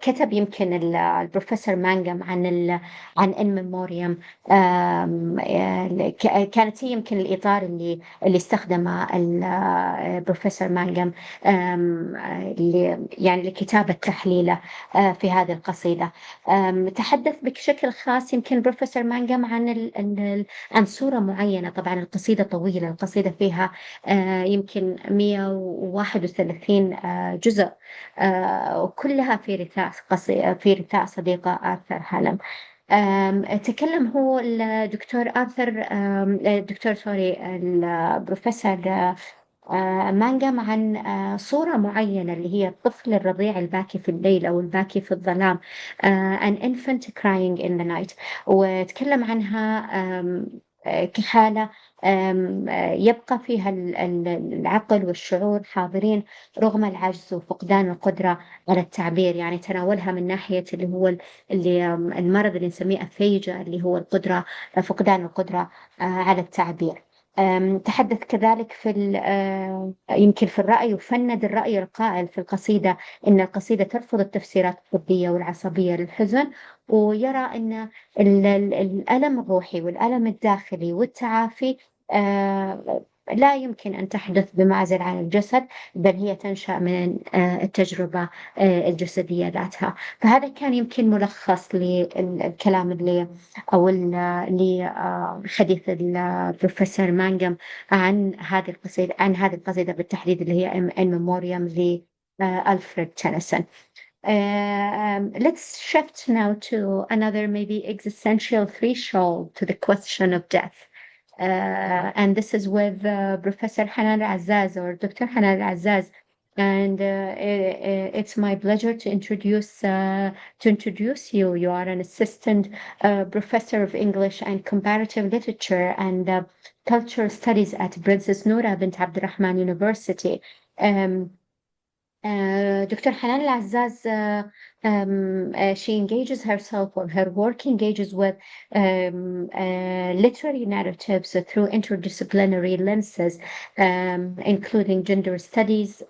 كتب يمكن البروفيسور مانجم عن إن ميموريوم. كانت هي يمكن الإطار اللي استخدمه البروفيسور مانجم يعني لكتابة تحليله في هذه القصيدة. تحدث بشكل خاص يمكن البروفيسور مانجم عن صورة معينة. طبعا القصيدة طويلة، القصيدة فيها يمكن 131 جزء، وكلها في رثاء صديقة آرثر هالم. تكلم هو البروفيسور مانجم عن صورة معينة اللي هي الطفل الرضيع الباكي في الليل أو الباكي في الظلام، an infant crying in the night. وتكلم عنها كحالة يبقى فيها العقل والشعور حاضرين رغم العجز وفقدان القدرة على التعبير. يعني تناولها من ناحية اللي هو المرض اللي نسميه أفيجا، اللي هو فقدان القدرة على التعبير. تحدث كذلك يمكن في الرأي، وفند الرأي القائل في القصيدة إن القصيدة ترفض التفسيرات الطبية والعصبية للحزن، ويرى أن الألم الروحي والألم الداخلي والتعافي لا يمكن أن تحدث بمعزل عن الجسد، بل هي تنشأ من التجربة الجسدية ذاتها. فهذا كان يمكن ملخص للكلام لحديث البروفيسور مانجم عن هذه القصيدة بالتحديد، اللي هي إن ميموريوم لألفريد تينيسون. Let's shift now to another maybe existential threshold to the question of death. And this is with Professor Hanan Al-Azzaz, or Dr. Hanan Al-Azzaz. And it's my pleasure to introduce you. You are an assistant professor of English and comparative literature and cultural studies at Princess Noura bint Abdurrahman University. دكتور حنان العزاز she engages herself, or her work engages with literary narratives through interdisciplinary lenses, including gender studies,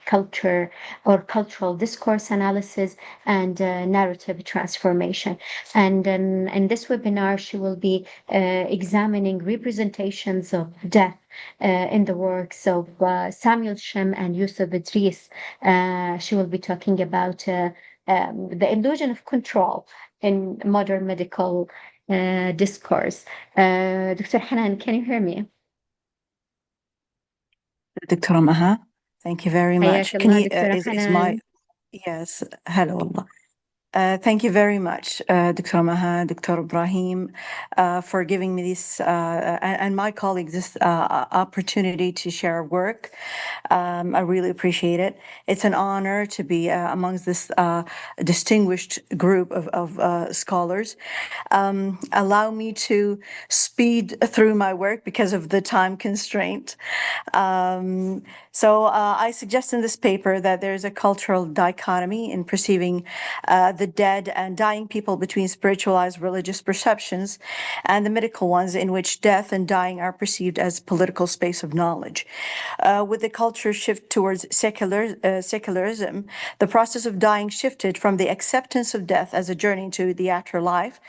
culture or cultural discourse analysis, and narrative transformation. And in this webinar, she will be examining representations of death in the works of Samuel Shem and Yusuf Idris. She will be talking about the illusion of control in modern medical discourse. Dr. Hanan, can you hear me? Dr. Maha, thank you very much. حياك Can الله you, دكتورة is حنان. my, yes, hello Allah. Thank you very much, Dr. Maha, Dr. Ibrahim, for giving me this and my colleagues this opportunity to share our work. I really appreciate it. It's an honor to be amongst this distinguished group of scholars. Allow me to speed through my work because of the time constraint. So I suggest in this paper that there's a cultural dichotomy in perceiving the dead and dying people between spiritualized religious perceptions and the medical ones, in which death and dying are perceived as political space of knowledge. With the culture shift towards secularism, the process of dying shifted from the acceptance of death as a journey to the afterlife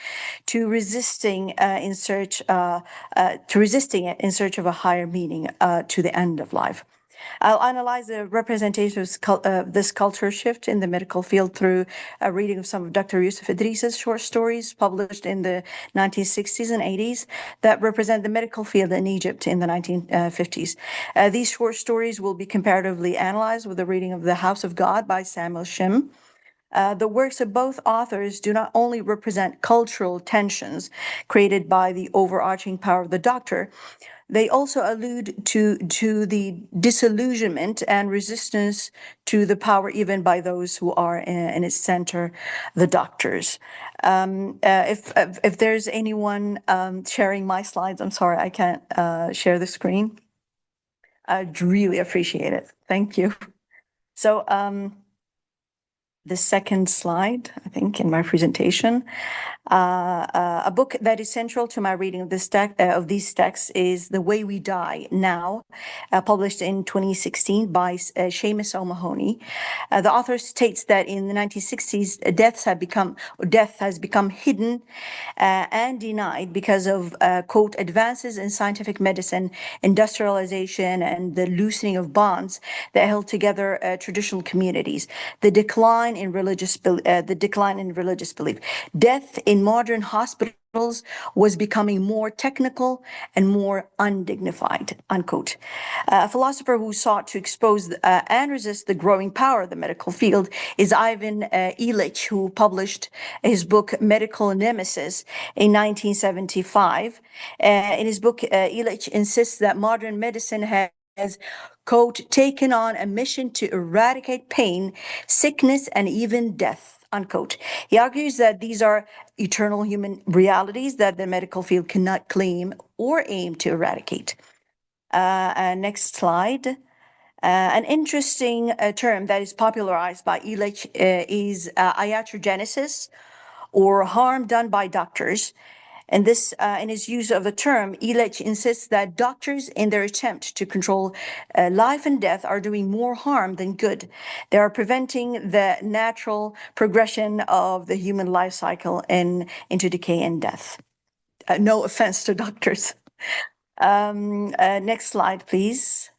to resisting it in search of a higher meaning to the end of life. I'll analyze the representations of this culture shift in the medical field through a reading of some of Dr. Yusuf Idris's short stories published in the 1960s and 80s that represent the medical field in Egypt in the 1950s. These short stories will be comparatively analyzed with a reading of The House of God by Samuel Shem. The works of both authors do not only represent cultural tensions created by the overarching power of the doctor, they also allude to the disillusionment and resistance to the power even by those who are in its center, the doctors. If there's anyone sharing my slides, I'm sorry, I can't share the screen. I'd really appreciate it. Thank you. So the second slide, I think, in my presentation. A book that is central to my reading of these texts is The Way We Die Now, published in 2016 by Seamus O'Mahony. The author states that in the 1960s, death has become hidden and denied because of, quote, advances in scientific medicine, industrialization, and the loosening of bonds that held together traditional communities. The decline in religious belief. Death in modern hospitals was becoming more technical and more undignified, unquote. A philosopher who sought to expose and resist the growing power of the medical field is Ivan Illich, who published his book Medical Nemesis in 1975. In his book, Illich insists that modern medicine has, quote, taken on a mission to eradicate pain, sickness, and even death, unquote. He argues that these are eternal human realities that the medical field cannot claim or aim to eradicate. Next slide. An interesting term that is popularized by Illich is iatrogenesis, or harm done by doctors. And this, in his use of the term, Illich insists that doctors, in their attempt to control life and death, are doing more harm than good. They are preventing the natural progression of the human life cycle into decay and death. No offense to doctors. Next slide, please.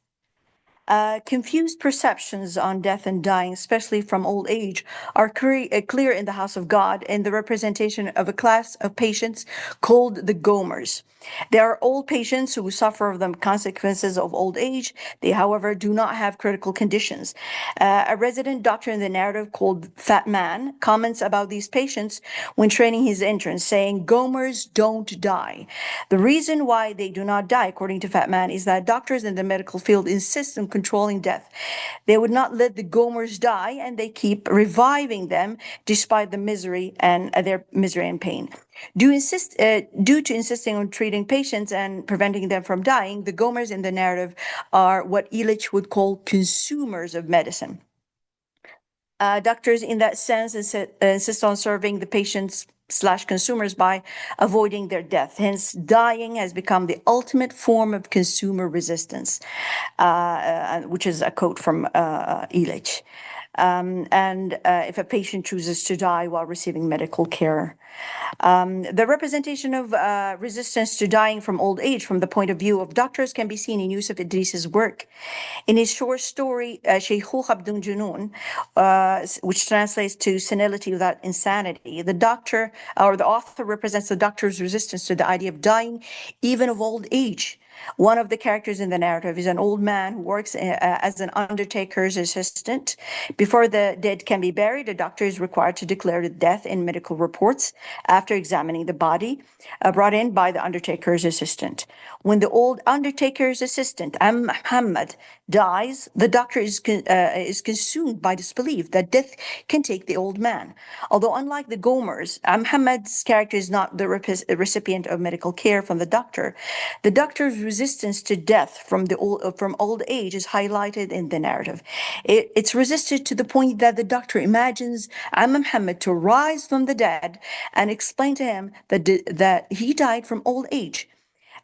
Confused perceptions on death and dying, especially from old age, are clear in the House of God in the representation of a class of patients called the Gomers. They are old patients who suffer from the consequences of old age. They, however, do not have critical conditions. A resident doctor in the narrative called Fat Man comments about these patients when training his interns, saying, Gomers don't die. The reason why they do not die, according to Fat Man, is that doctors in the medical field insist on controlling death. They would not let the Gomers die, and they keep reviving them despite the misery and their misery and pain. Due to insisting on treating patients and preventing them from dying, the Gomers in the narrative are what Illich would call consumers of medicine. Doctors, in that sense, insist on serving the patients/consumers by avoiding their death. Hence, dying has become the ultimate form of consumer resistance, which is a quote from Illich. If a patient chooses to die while receiving medical care. The representation of resistance to dying from old age from the point of view of doctors can be seen in Yusuf Idris's work. In his short story, شيخوخة بدون جنون, which translates to senility without insanity, the doctor or the author represents the doctor's resistance to the idea of dying even of old age. One of the characters in the narrative is an old man who works as an undertaker's assistant. Before the dead can be buried, a doctor is required to declare the death in medical reports after examining the body brought in by the undertaker's assistant. When the old undertaker's assistant, Muhammad, dies, the doctor is consumed by disbelief that death can take the old man. Although unlike the Gomers, Muhammad's character is not the recipient of medical care from the doctor. The doctor's resistance to death from old age is highlighted in the narrative. It's resisted to the point that the doctor imagines Muhammad to rise from the dead and explain to him that he died from old age.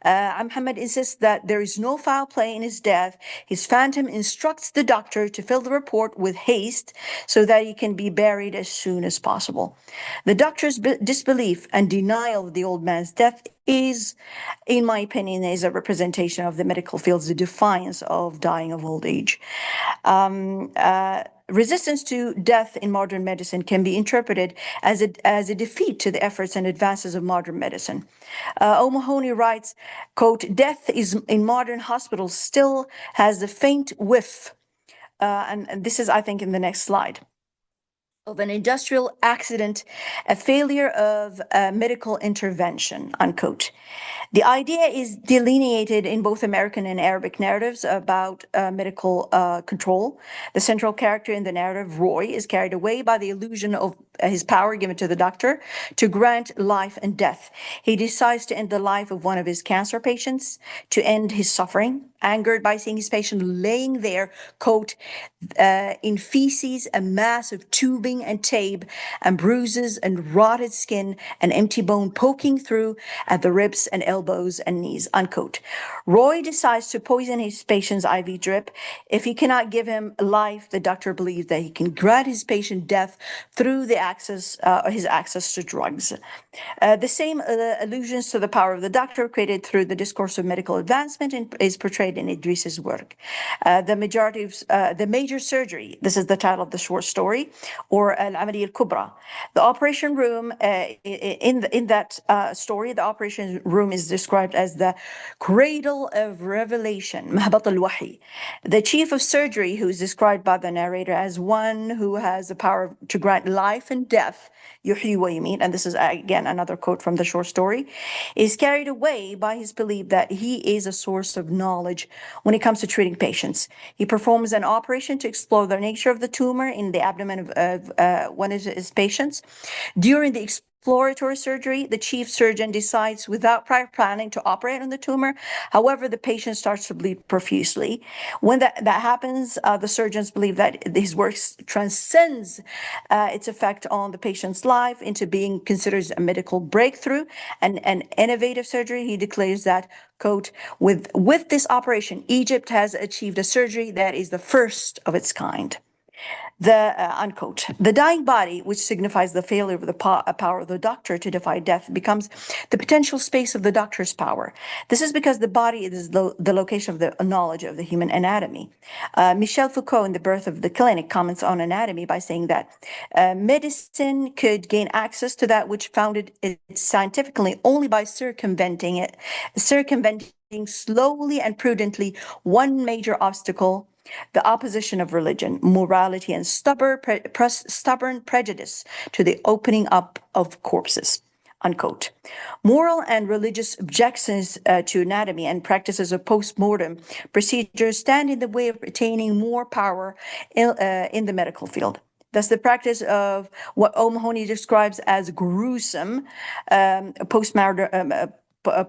Muhammad insists that there is no foul play in his death. His phantom instructs the doctor to fill the report with haste so that he can be buried as soon as possible. The doctor's disbelief and denial of the old man's death is, in my opinion, is a representation of the medical field's defiance of dying of old age. Resistance to death in modern medicine can be interpreted as a defeat to the efforts and advances of modern medicine. O'Mahony writes, quote, "Death is in modern hospitals still has the faint whiff," and this is, I think, in the next slide, of an industrial accident, a failure of medical intervention, unquote. The idea is delineated in both American and Arabic narratives about medical control. The central character in the narrative, Roy, is carried away by the illusion of his power given to the doctor to grant life and death. He decides to end the life of one of his cancer patients, to end his suffering, angered by seeing his patient laying there, quote, in feces, a mass of tubing and tape and bruises and rotted skin and empty bone poking through at the ribs and elbows and knees, unquote. Roy decides to poison his patient's IV drip. If he cannot give him life, the doctor believes that he can grant his patient death through his access to drugs. The same allusions to the power of the doctor created through the discourse of medical advancement is portrayed in Idris's work. The major surgery, this is the title of the short story, or العملية الكبرى. The operation room, in that story, the operation room is described as the cradle of revelation, مهبط الوحي. The chief of surgery, who is described by the narrator as one who has the power to grant life and death, يحيي ويميت, and this is again another quote from the short story, is carried away by his belief that he is a source of knowledge when it comes to treating patients. He performs an operation to explore the nature of the tumor in the abdomen of one of his patients. During the exploratory surgery, the chief surgeon decides without prior planning to operate on the tumor. However, the patient starts to bleed profusely. When that happens, the surgeons believe that his work transcends its effect on the patient's life into being considered a medical breakthrough and an innovative surgery. He declares that, quote, with this operation, Egypt has achieved a surgery that is the first of its kind. Unquote. The dying body, which signifies the failure of the power of the doctor to defy death, becomes the potential space of the doctor's power. This is because the body is the location of the knowledge of the human anatomy. Michel Foucault, in The Birth of the Clinic, comments on anatomy by saying that medicine could gain access to that which founded it scientifically only by circumventing slowly and prudently one major obstacle: the opposition of religion, morality, and stubborn prejudice to the opening up of corpses, unquote. Moral and religious objections to anatomy and practices of post-mortem procedures stand in the way of attaining more power in the medical field. Thus, the practice of what O'Mahony describes as gruesome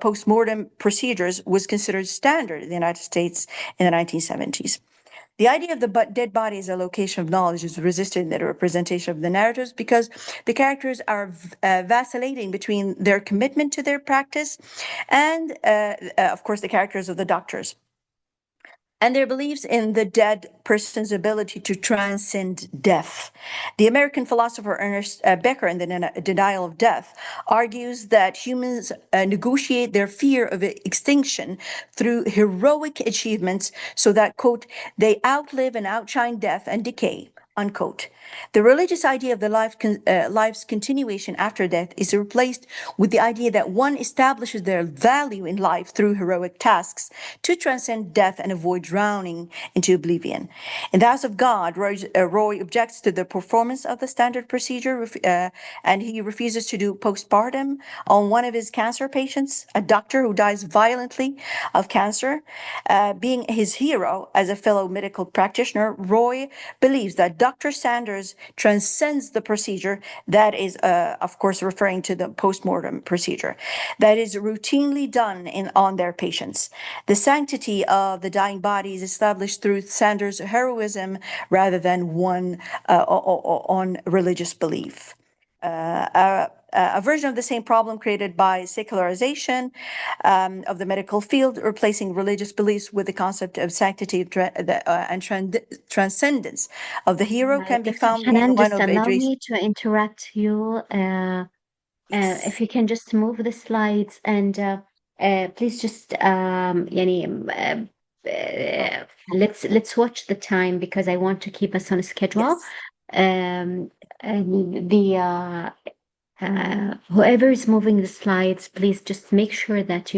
post-mortem procedures was considered standard in the United States in the 1970s. The idea of the dead body as a location of knowledge is resisted in the representation of the narratives because the characters are vacillating between their commitment to their practice and, of course, the characters of the doctors and their beliefs in the dead person's ability to transcend death. The American philosopher Ernest Becker, in The Denial of Death, argues that humans negotiate their fear of extinction through heroic achievements so that, quote, they outlive and outshine death and decay, unquote. The religious idea of the life's continuation after death is replaced with the idea that one establishes their value in life through heroic tasks to transcend death and avoid drowning into oblivion. In the House of God, Roy objects to the performance of the standard procedure, and he refuses to do postpartum on one of his cancer patients, a doctor who dies violently of cancer. Being his hero as a fellow medical practitioner, Roy believes that Dr. Sanders transcends the procedure that is, of course, referring to the postmortem procedure that is routinely done on their patients. The sanctity of the dying body is established through Sanders' heroism rather than one on religious belief. A version of the same problem created by secularization of the medical field, replacing religious beliefs with the concept of sanctity and transcendence of the hero can be Dr. found in Hanan, one just of allow Idris. me to interrupt you. If you can just move the slides and please just let's watch the time because I want to keep us on a schedule. Yes. And whoever is moving the slides, please just make sure that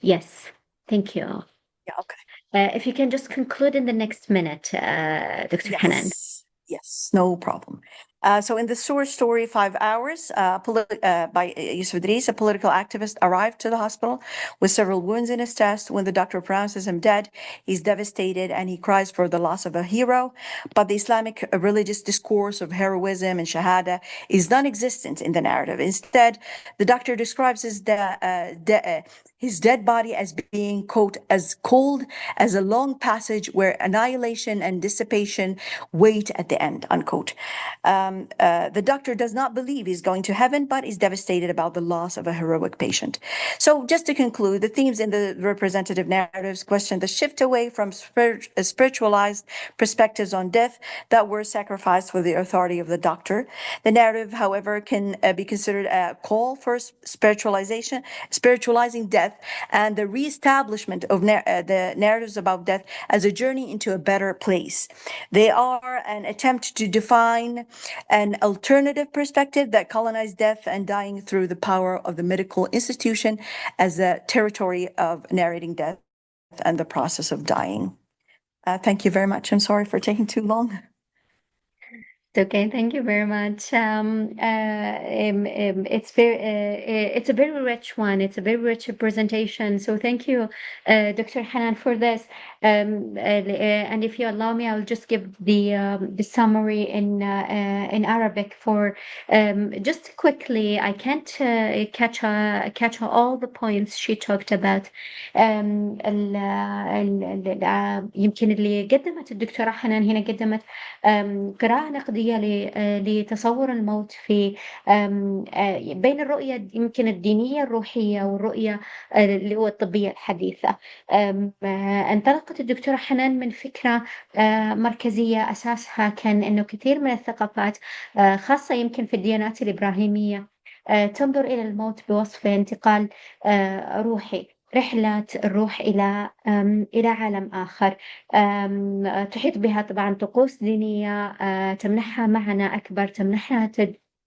yes, thank you. Yeah, okay. If you can just conclude in the next minute, Dr. Hanan. Yes, no problem. So in the short story, 5 Hours, by Yusuf Idris, a political activist arrived to the hospital with several wounds in his chest. When the doctor pronounces him dead, he's devastated and he cries for the loss of a hero. But the Islamic religious discourse of heroism and shahada is non-existent in the narrative. Instead, the doctor describes his dead body as being, quote, as cold as a long passage where annihilation and dissipation wait at the end, unquote. The doctor does not believe he's going to heaven, but is devastated about the loss of a heroic patient. So just to conclude, the themes in the representative narratives question the shift away from spiritualized perspectives on death that were sacrificed for the authority of the doctor. The narrative, however, can be considered a call for spiritualizing death and the reestablishment of the narratives about death as a journey into a better place. They are an attempt to define an alternative perspective that colonized death and dying through the power of the medical institution as a territory of narrating death and the process of dying. Thank you very much. I'm sorry for taking too long. Okay, thank you very much. It's a very rich one. It's a very rich presentation. So thank you, Dr. Hanan, for this. And if you allow me, I'll just give the summary in Arabic for just quickly. I can't catch all the points she talked about. يمكن اللي قدمت الدكتورة حنان هنا قدمت قراءة نقدية لتصور الموت في بين الرؤية يمكن الدينية الروحية والرؤية اللي هو الطبية الحديثة. انطلقت الدكتورة حنان من فكرة مركزية أساسها كان إنه كثير من الثقافات خاصة يمكن في الديانات الإبراهيمية تنظر إلى الموت بوصف انتقال روحي، رحلة الروح إلى عالم آخر. تحيط بها طبعا طقوس دينية تمنحها معنى أكبر، تمنحها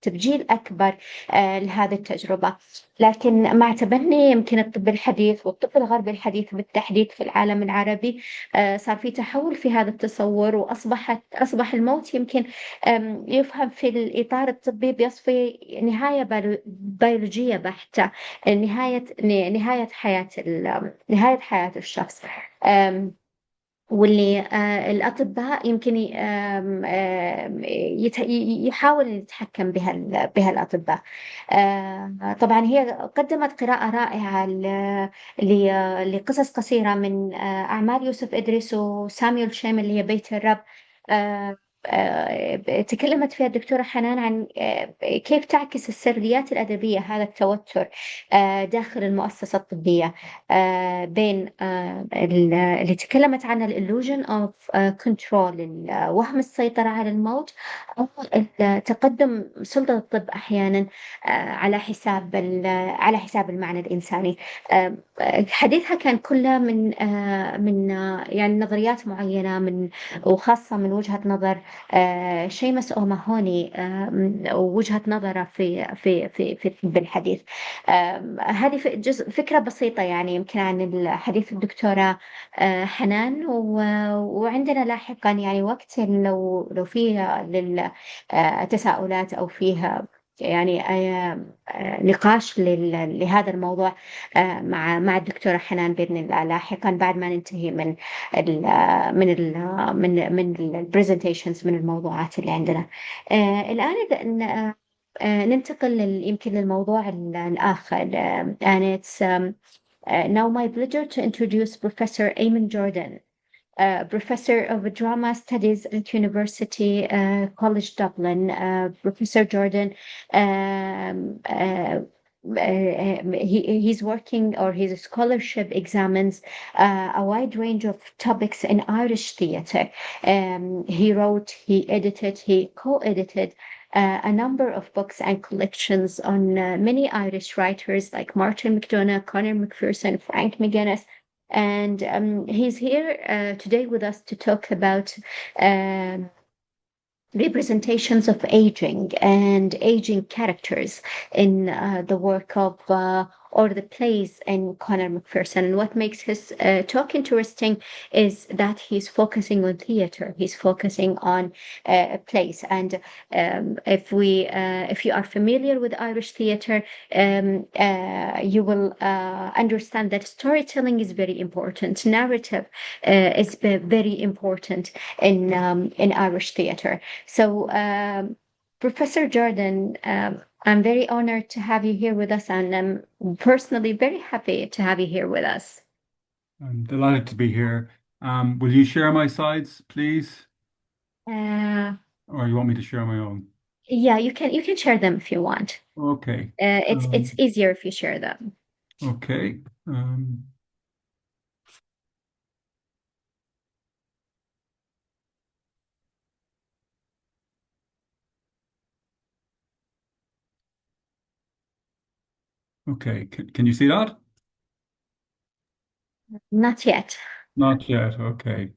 تبجيل أكبر لهذه التجربة. لكن مع تبني يمكن الطب الحديث والطب الغربي الحديث بالتحديد في العالم العربي صار في تحول في هذا التصور، وأصبح الموت يمكن يفهم في الإطار الطبي بيصفي نهاية بيولوجية بحتة، نهاية حياة الشخص. واللي الأطباء يمكن يحاول يتحكم بها الأطباء. طبعا هي قدمت قراءة رائعة لقصص قصيرة من أعمال يوسف إدريس وساميول شيم اللي هي بيت الرب. آه، تكلمت فيها الدكتورة حنان عن كيف تعكس السرديات الأدبية هذا التوتر داخل المؤسسة الطبية، بين اللي تكلمت عن الillusion of control، وهم السيطرة على الموت، أو تقدم سلطة الطب أحيانا على حساب المعنى الإنساني. حديثها كان كله من يعني نظريات معينة، وخاصة من وجهة نظر شيمس أوماهوني ووجهة نظره في الطب الحديث. هذه فكرة بسيطة يعني يمكن عن الحديث الدكتورة حنان، وعندنا لاحقا يعني وقت لو فيها للتساؤلات أو فيها يعني نقاش لهذا الموضوع مع الدكتورة حنان بإذن الله لاحقا، بعد ما ننتهي من البرزنتيشنز، من الموضوعات اللي عندنا. الآن ننتقل يمكن للموضوع الآخر. and it's now my pleasure to introduce Professor Eamon Jordan, Professor of Drama Studies at University College Dublin. Professor Jordan, he's working, or his scholarship examines a wide range of topics in Irish theatre. He wrote, he edited, he co-edited a number of books and collections on many Irish writers like Martin McDonagh, Conor McPherson, Frank McGuinness. And he's here today with us to talk about representations of aging and aging characters in the work of or the plays in Conor McPherson. And what makes his talk interesting is that he's focusing on theatre. He's focusing on plays. And if you are familiar with Irish theatre, you will understand that storytelling is very important. Narrative is very important in Irish theatre. So, Professor Jordan, I'm very honored to have you here with us, and I'm personally very happy to have you here with us. I'm delighted to be here. Will you share my slides, please? Or you want me to share my own? Yeah, you can share them if you want. Okay. It's easier if you share them. Okay. Okay. Can you see that? Not yet. Not yet. Okay.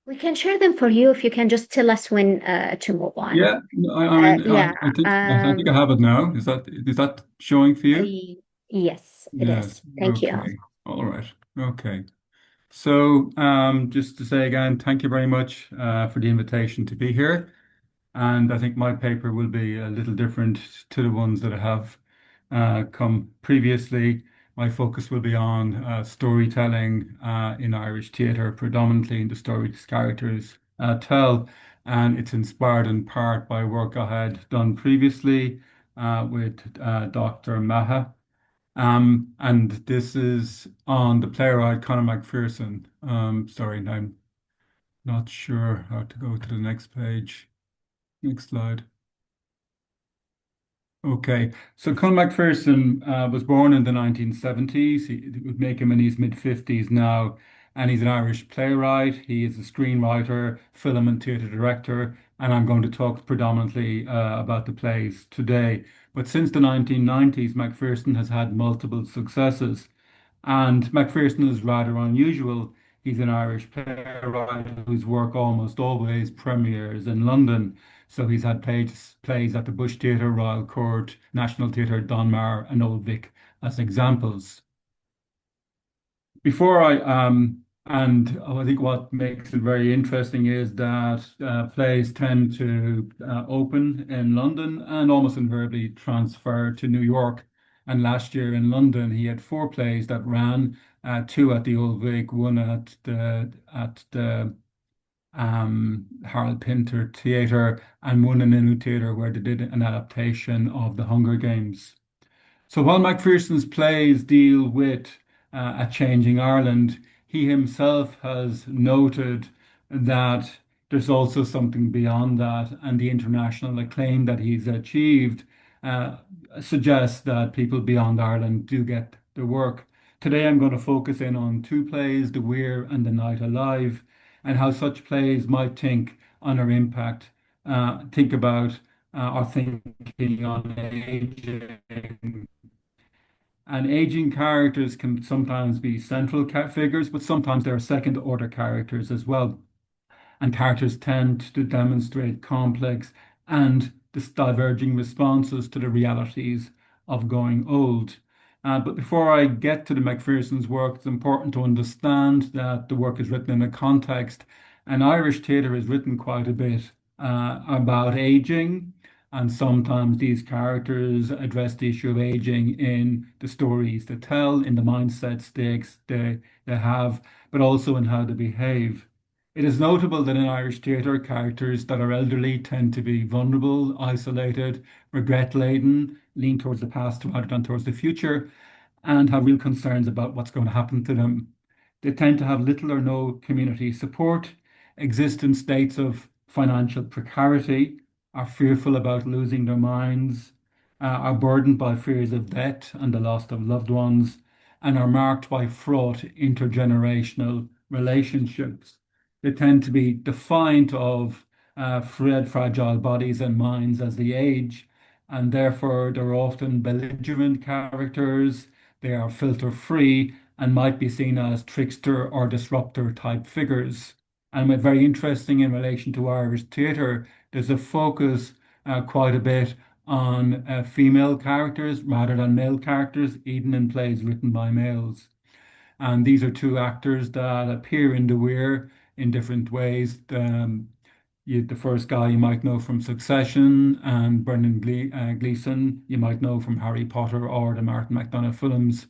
We can share them for you if you can just tell us when to move on. Yeah. I mean, Yeah. I think I have it now. Is that showing for you? Yes, it Yes. is. Thank you. Okay. All right. Okay. So, just to say again, thank you very much for the invitation to be here. And I think my paper will be a little different to the ones that have come previously. My focus will be on storytelling in Irish theatre, predominantly in the stories characters tell. And it's inspired in part by work I had done previously with Dr. Maha. And this is on the playwright Conor McPherson. Sorry, I'm not sure how to go to the next page. Next slide. Okay, so Conor McPherson was born in the 1970s. It would make him in his mid-50s now, and he's an Irish playwright. He is a screenwriter, film and theatre director, and I'm going to talk predominantly about the plays today. But since the 1990s, McPherson has had multiple successes, and McPherson is rather unusual. He's an Irish playwright whose work almost always premieres in London. So he's had plays at the Bush Theatre, Royal Court, National Theatre, Donmar, and Old Vic as examples. Before I And I think what makes it very interesting is that plays tend to open in London and almost invariably transfer to New York. And last year in London, he had 4 plays that ran, 2 at the Old Vic, 1 at the Harold Pinter Theatre, and 1 in a new theatre where they did an adaptation of The Hunger Games. So while Macpherson's plays deal with a changing Ireland, he himself has noted that there's also something beyond that, and the international acclaim that he's achieved uh, suggests that people beyond Ireland do get the work. Today I'm going to focus in on 2 plays, The Weir and The Night Alive, and how such plays might think on our impact, think about our thinking on aging. And aging characters can sometimes be central figures, but sometimes there are second order characters as well. And characters tend to demonstrate complex and diverging responses to the realities of going old. But before I get to the Macpherson's work, it's important to understand that the work is written in a context. And Irish theatre is written quite a bit about aging, and sometimes these characters address the issue of aging in the stories they tell, in the mindset stakes they have, but also in how they behave. It is notable that in Irish theatre, characters that are elderly tend to be vulnerable, isolated, regret-laden, lean towards the past rather than towards the future, and have real concerns about what's going to happen to them. They tend to have little or no community support, exist in states of financial precarity, are fearful about losing their minds, are burdened by fears of death and the loss of loved ones, and are marked by fraught intergenerational relationships. They tend to be defiant of fragile bodies and minds as they age, and therefore they're often belligerent characters. They are filter free and might be seen as trickster or disruptor type figures. And very interesting in relation to Irish theatre, there's a focus quite a bit on female characters rather than male characters, even in plays written by males. And these are 2 actors that appear in The Weir in different ways. The first guy you might know from Succession, and Brendan Gleeson you might know from Harry Potter or the Martin McDonagh films.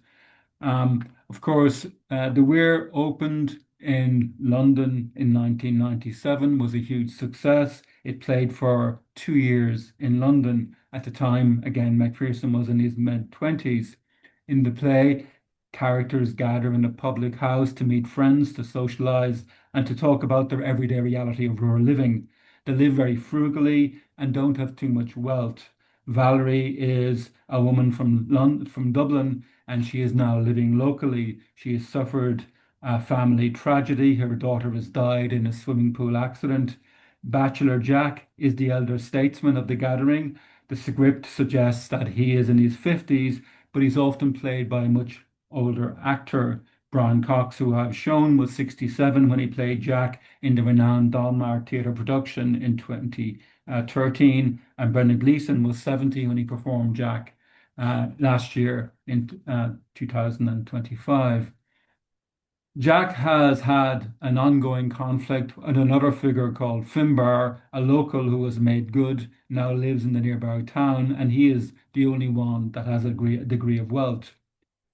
Of course, The Weir opened in London in 1997, was a huge success. It played for 2 years in London. At the time, again, Macpherson was in his mid-20s. In the play, characters gather in a public house to meet friends, to socialize, and to talk about their everyday reality of rural living. They live very frugally and don't have too much wealth. Valerie is a woman from Dublin, and she is now living locally. She has suffered a family tragedy. Her daughter has died in a swimming pool accident. Bachelor Jack is the elder statesman of the gathering. The script suggests that he is in his 50s, but he's often played by a much older actor. Brian Cox, who I've shown, was 67 when he played Jack in the renowned Donmar Theatre production in 2013, and Brendan Gleeson was 70 when he performed Jack last year in 2025. Jack has had an ongoing conflict with another figure called Finbar, a local who was made good, now lives in the nearby town, and he is the only one that has a degree of wealth.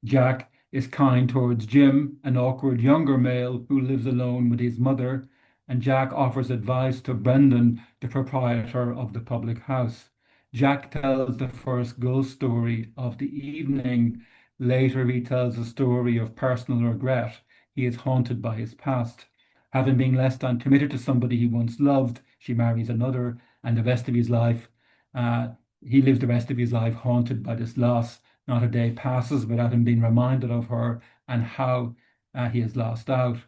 Jack is kind towards Jim, an awkward younger male who lives alone with his mother, and Jack offers advice to Brendan, the proprietor of the public house. Jack tells the first ghost story of the evening. Later, he tells a story of personal regret. He is haunted by his past. Having been less than committed to somebody he once loved, she marries another, and the rest of his life, he lives the rest of his life haunted by this loss. Not a day passes without him being reminded of her and how he has lost out.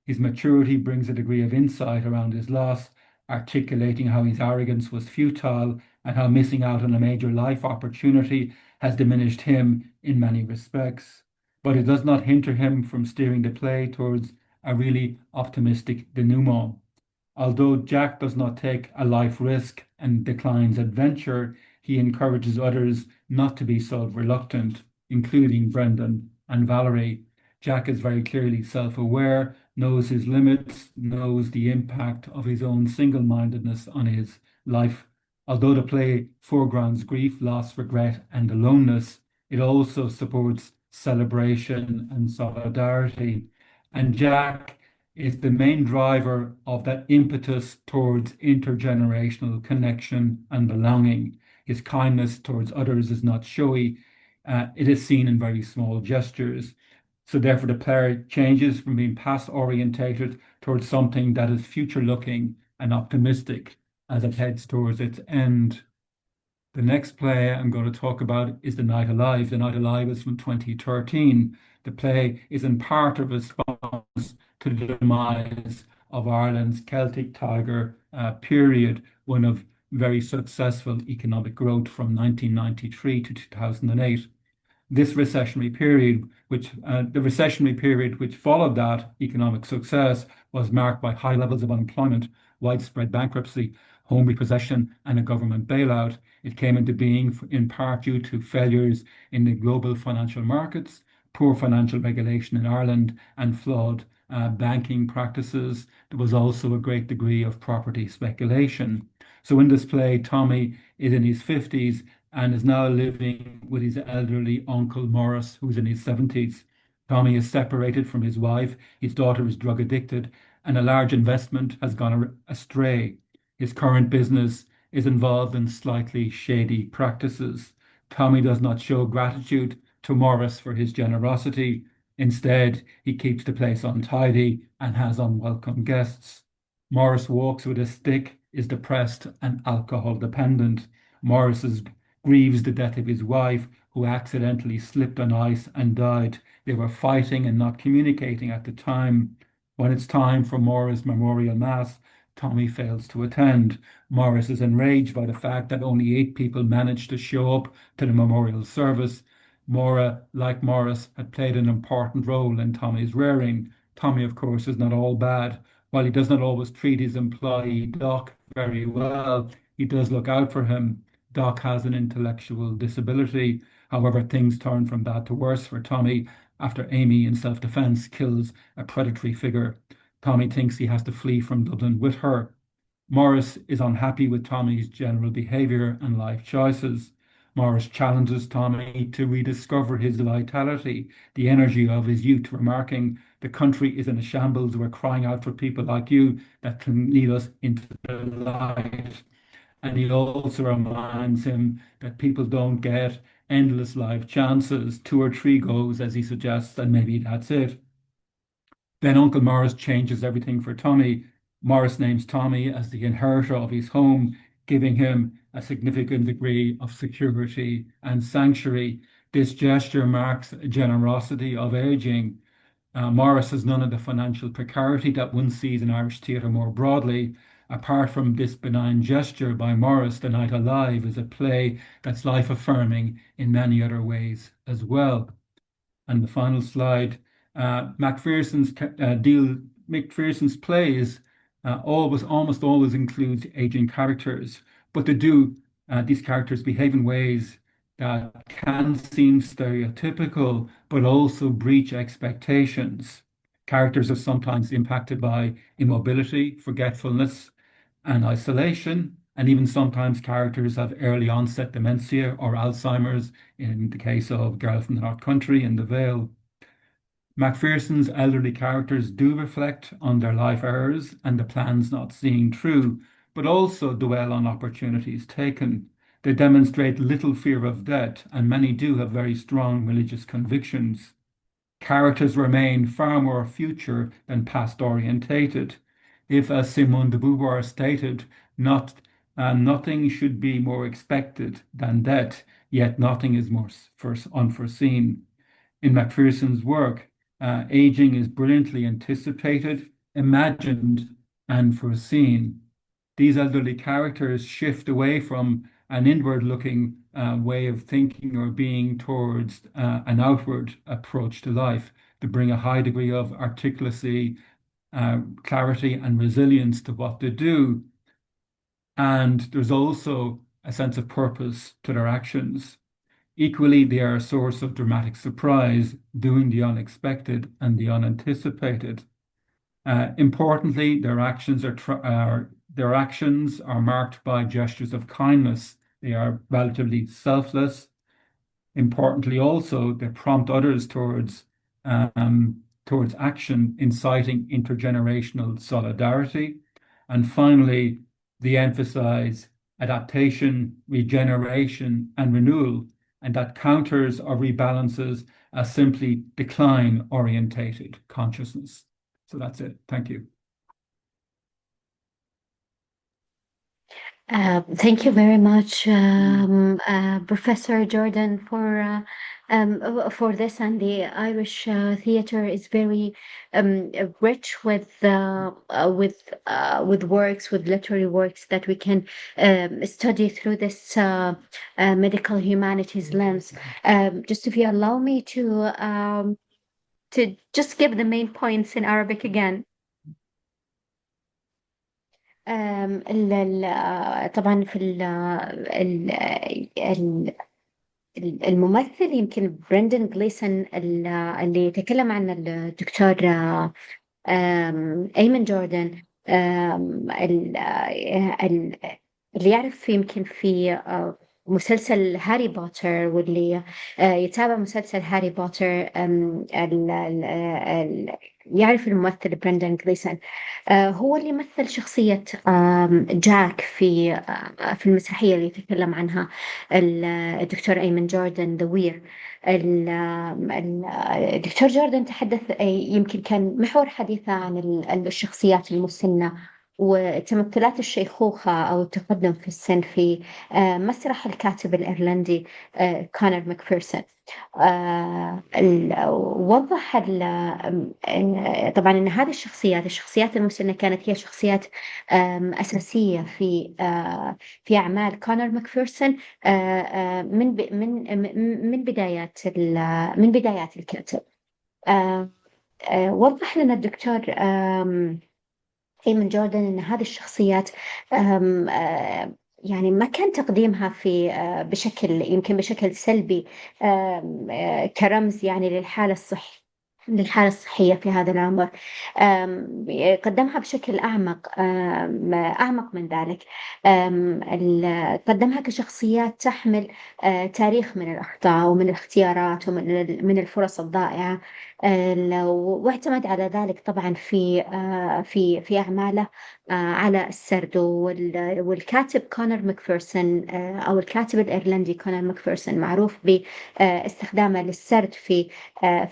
His maturity brings a degree of insight around his loss, articulating how his arrogance was futile and how missing out on a major life opportunity has diminished him in many respects. But it does not hinder him from steering the play towards a really optimistic denouement. Although Jack does not take a life risk and declines adventure, he encourages others not to be so reluctant, including Brendan and Valerie. Jack is very clearly self-aware knows his limits, knows the impact of his own single-mindedness on his life. Although the play foregrounds grief, loss, regret, and aloneness, it also supports celebration and solidarity. And Jack is the main driver of that impetus towards intergenerational connection and belonging. His kindness towards others is not showy. It is seen in very small gestures. So therefore, the player changes from being past-orientated towards something that is future-looking and optimistic as it heads towards its end. The next play I'm going to talk about is The Night Alive. The Night Alive is from 2013. The play is in part a response to the demise of Ireland's Celtic Tiger period, one of very successful economic growth from 1993 to 2008. This recessionary period, the recessionary period which followed that economic success, was marked by high levels of unemployment, widespread bankruptcy, home repossession, and a government bailout. It came into being in part due to failures in the global financial markets, poor financial regulation in Ireland, and flawed banking practices. There was also a great degree of property speculation. So in this play, Tommy is in his 50s and is now living with his elderly uncle Morris, who's in his 70s. Tommy is separated from his wife, his daughter is drug addicted, and a large investment has gone astray. His current business is involved in slightly shady practices. Tommy does not show gratitude to Morris for his generosity. Instead, he keeps the place untidy and has unwelcome guests. Morris walks with a stick, is depressed and alcohol dependent. Morris grieves the death of his wife, who accidentally slipped on ice and died. They were fighting and not communicating at the time. When it's time for Morris' memorial mass, Tommy fails to attend. Morris is enraged by the fact that only 8 people managed to show up to the memorial service. Maura, like Morris, had played an important role in Tommy's rearing. Tommy, of course, is not all bad. While he does not always treat his employee Doc very well, he does look out for him. Doc has an intellectual disability. However, things turn from bad to worse for Tommy after Amy, in self-defense, kills a predatory figure. Tommy thinks he has to flee from Dublin with her. Morris is unhappy with Tommy's general behavior and life choices. Morris challenges Tommy to rediscover his vitality, the energy of his youth, remarking, "The country is in a shambles. We're crying out for people like you that can lead us into the light." And he also reminds him that people don't get endless life chances, 2 or 3 goes, as he suggests, and maybe that's it. Then Uncle Morris changes everything for Tommy. Morris names Tommy as the inheritor of his home, giving him a significant degree of security and sanctuary. This gesture marks a generosity of aging. Morris has none of the financial precarity that one sees in Irish theatre more broadly. Apart from this benign gesture by Morris, The Night Alive is a play that's life-affirming in many other ways as well. And the final slide, Macpherson's plays almost always include aging characters, but these characters behave in ways that can seem stereotypical, but also breach expectations. Characters are sometimes impacted by immobility, forgetfulness, and isolation, and even sometimes characters have early onset dementia or Alzheimer's, in the case of Girl from the North Country and The Vale. Macpherson's elderly characters do reflect on their life errors and the plans not seen through, but also dwell on opportunities taken. They demonstrate little fear of death, and many do have very strong religious convictions. Characters remain far more future than past orientated. If, as Simone de Beauvoir stated, nothing should be more expected than death, yet nothing is more unforeseen. In Macpherson's work, aging is brilliantly anticipated, imagined, and foreseen. These elderly characters shift away from an inward-looking way of thinking or being towards an outward approach to life, to bring a high degree of articulacy, clarity, and resilience to what they do. And there's also a sense of purpose to their actions. Equally, they are a source of dramatic surprise, doing the unexpected and the unanticipated. Importantly, their actions are marked by gestures of kindness. They are relatively selfless. Importantly, also, they prompt others towards action, inciting intergenerational solidarity. And finally, they emphasize adaptation, regeneration, and renewal, and that counters or rebalances a simply decline-orientated consciousness. So that's it. Thank you. Thank you very much, Professor Jordan, for this. And the Irish theatre is very rich with works, with literary works that we can study through this medical humanities lens. Just if you allow me to just give the main points in Arabic again. طبعا في الممثل يمكن برندن جليسون اللي تكلم عنه الدكتور أيمن جوردن، اللي يعرف يمكن في مسلسل هاري بوتر، واللي يتابع مسلسل هاري بوتر يعرف الممثل برندن جليسون. هو اللي مثل شخصية جاك في المسرحية اللي يتكلم عنها الدكتور أيمن جوردن، ذا وير. الدكتور جوردن تحدث، يمكن كان محور حديثه عن الشخصيات المسنة وتمثلات الشيخوخة أو التقدم في السن في مسرح الكاتب الإيرلندي كونر ماكفيرسون. وضح طبعا أن هذه الشخصيات المسنة كانت هي شخصيات أساسية في أعمال كونر ماكفيرسون من بدايات الكاتب. وضح لنا الدكتور أيمن جوردن أن هذه الشخصيات يعني ما كان تقديمها يمكن بشكل سلبي كرمز يعني للحالة الصحية في هذا العمر. قدمها بشكل أعمق من ذلك. قدمها كشخصيات تحمل تاريخ من الأخطاء ومن الاختيارات ومن الفرص الضائعة، واعتمد على ذلك طبعا في أعماله على السرد. والكاتب كونر ماكفيرسون أو الكاتب الإيرلندي كونر ماكفيرسون معروف باستخدامه للسرد في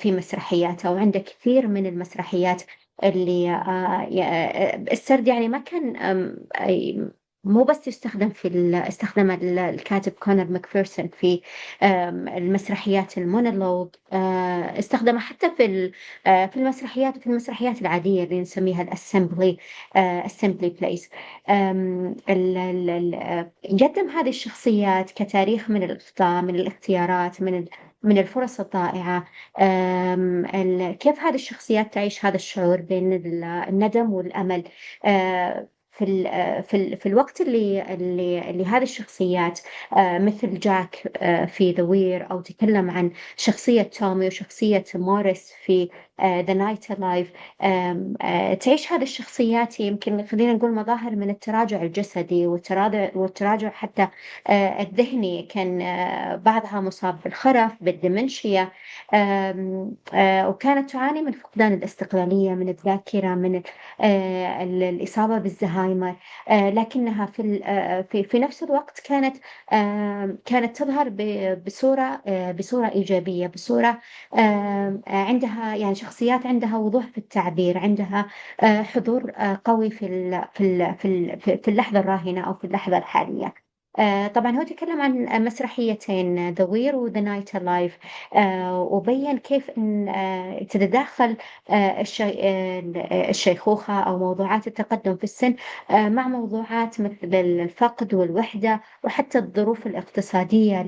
مسرحياته، وعنده كثير من المسرحيات اللي السرد يعني ما كان مو بس يستخدم استخدم الكاتب كونر ماكفيرسون في المسرحيات المونولوج، استخدمه حتى في المسرحيات العادية اللي نسميها الأسمبلي بلايز. قدم هذه الشخصيات كتاريخ من الأخطاء، من الاختيارات، من الفرص الضائعة. كيف هذه الشخصيات تعيش هذا الشعور بين الندم والأمل في الوقت اللي هذه الشخصيات مثل جاك في ذا وير، أو تكلم عن شخصية تومي وشخصية موريس في The Night Alive. تعيش هذه الشخصيات يمكن خلينا نقول مظاهر من التراجع الجسدي والتراجع حتى الذهني. كان بعضها مصاب بالخرف، بالدمنشيا، وكانت تعاني من فقدان الاستقلالية، من الذاكرة، من الإصابة بالزهايمر. لكنها في نفس الوقت كانت تظهر بصورة إيجابية، بصورة عندها يعني شخصيات عندها وضوح في التعبير، عندها حضور قوي في اللحظة الراهنة أو في اللحظة الحالية. طبعا هو تكلم عن مسرحيتين، The Weir و The Night Alive، وبين كيف أن تتداخل الشيخوخة أو موضوعات التقدم في السن مع موضوعات مثل الفقد والوحدة وحتى الظروف الاقتصادية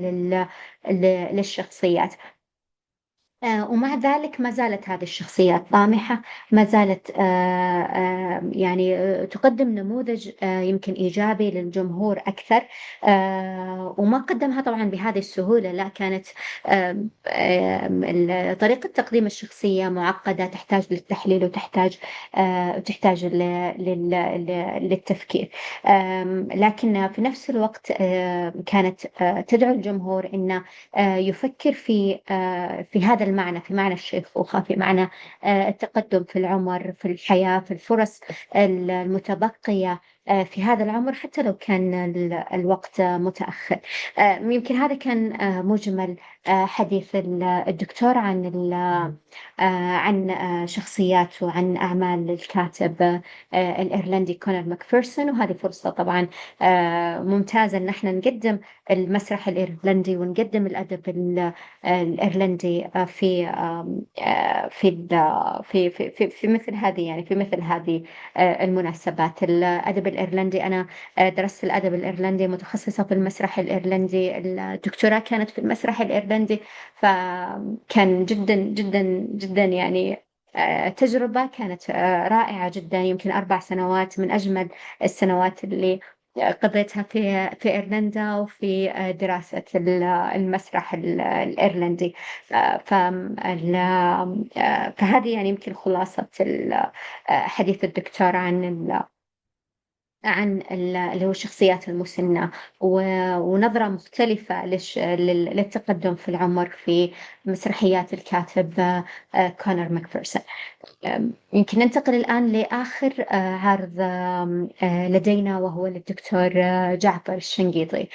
للشخصيات. ومع ذلك ما زالت هذه الشخصيات طامحة، ما زالت يعني تقدم نموذج يمكن إيجابي للجمهور أكثر. وما قدمها طبعا بهذه السهولة، لا، كانت طريقة تقديم الشخصية معقدة، تحتاج للتحليل وتحتاج للتفكير. لكن في نفس الوقت كانت تدعو الجمهور أن يفكر في هذا المعنى، في معنى الشيخوخة، في معنى التقدم في العمر، في الحياة، في الفرص المتبقية في هذا العمر، حتى لو كان الوقت متأخر. يمكن هذا كان مجمل حديث الدكتور عن شخصيات وعن أعمال الكاتب الإيرلندي كونر ماكفيرسون. وهذه فرصة طبعا ممتازة أن احنا نقدم المسرح الإيرلندي ونقدم الأدب الإيرلندي في مثل هذه، يعني في مثل هذه المناسبات. الأدب الإيرلندي، أنا درست الأدب الإيرلندي، متخصصة في المسرح الإيرلندي، الدكتوراه كانت في المسرح الإيرلندي، فكان جدا جدا جدا يعني تجربة كانت رائعة جدا. يمكن 4 سنوات من أجمل السنوات اللي قضيتها في إيرلندا، وفي دراسة المسرح الإيرلندي. فهذه يعني يمكن خلاصة حديث الدكتور عن اللي هو الشخصيات المسنة، ونظرة مختلفة للتقدم في العمر في مسرحيات الكاتب كونر ماكفيرسون. يمكن ننتقل الآن لآخر عرض لدينا، وهو للدكتور جعفر الشنقيطي.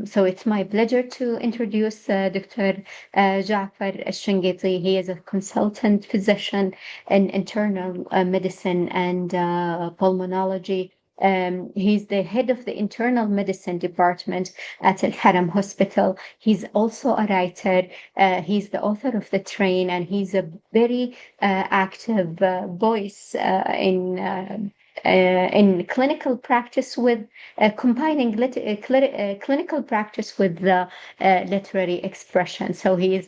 So it's my pleasure to introduce Dr. جعفر الشنقيطي. He is a consultant physician in internal medicine and pulmonology. He's the head of the internal medicine department at Al-Haram Hospital. He's also a writer. He's the author of The Train, and he's a very active voice in clinical practice, with combining clinical practice with the literary expression. So he is